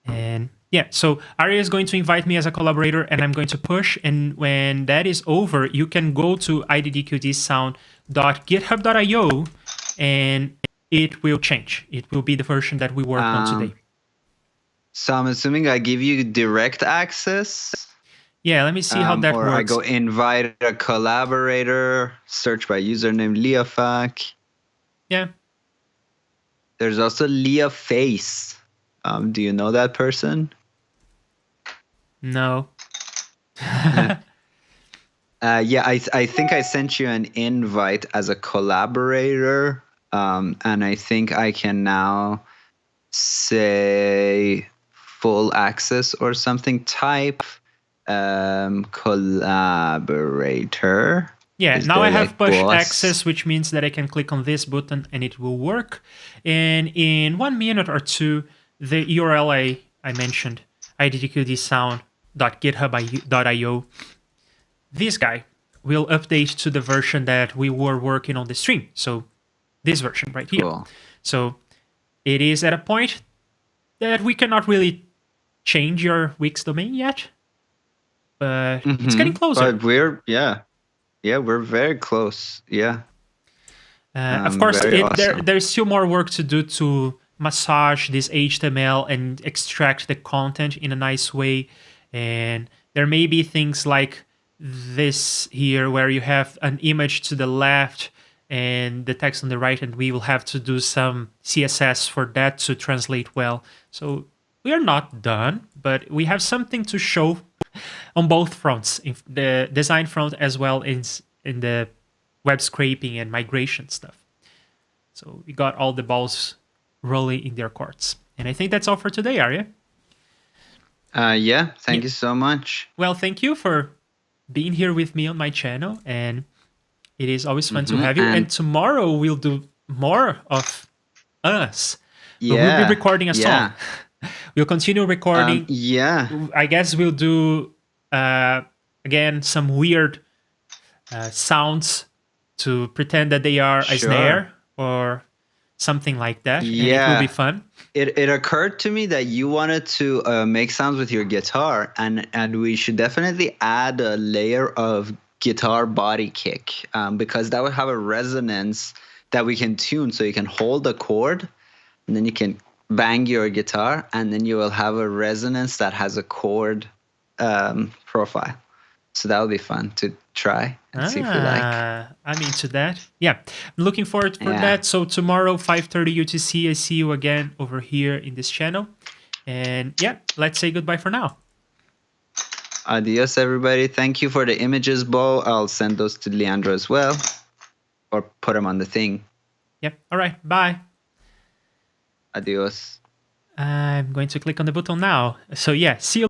And yeah, so Arya is going to invite me as a collaborator, and I'm going to push. And when that is over, you can go to iddqdsound.github.io and it will change. It will be the version that we work on today. So I'm assuming I give you direct access. Yeah, let me see how that or works. I go invite a collaborator, search by username Leofac. Yeah. There's also Leah Face. Do you know that person? No. Yeah, I think I sent you an invite as a collaborator, and I think I can now say full access or something. Type collaborator. Yeah, Is now there I have like push boss? access, which means that I can click on this button and it will work. And in 1 minute or two, the URL I mentioned, iddqdsound.github.io, this guy will update to the version that we were working on the stream. So this version right here. Cool. So it is at a point that we cannot really change your Wix domain yet, but it's getting closer. But we're we're very close. Yeah. Of course, very awesome. there's still more work to do to massage this HTML and extract the content in a nice way. And there may be things like this here where you have an image to the left and the text on the right, and we will have to do some CSS for that to translate well. So we are not done, but we have something to show on both fronts, in the design front as well as in the web scraping and migration stuff. So we got all the balls rolling in their courts. And I think that's all for today, Arya. Yeah, thank you so much. Well, thank you for being here with me on my channel, and it is always fun to have you. And tomorrow we'll do more of us. But we'll be recording a song. We'll continue recording. I guess we'll do again some weird sounds to pretend that they are a snare or something like that. And it will be fun. It occurred to me that you wanted to make sounds with your guitar, and we should definitely add a layer of guitar body kick, because that would have a resonance that we can tune, so you can hold a chord and then you can bang your guitar and then you will have a resonance that has a chord profile. So that would be fun to try and see if we like. I'm into that. Yeah, I'm looking forward for that. So tomorrow, 5:30 UTC, I see you again over here in this channel. And yeah, let's say goodbye for now. Adios, everybody. Thank you for the images, Bo. I'll send those to Leandro as well, or put them on the thing. Yep. All right. Bye. Adios. I'm going to click on the button now. So yeah, see you.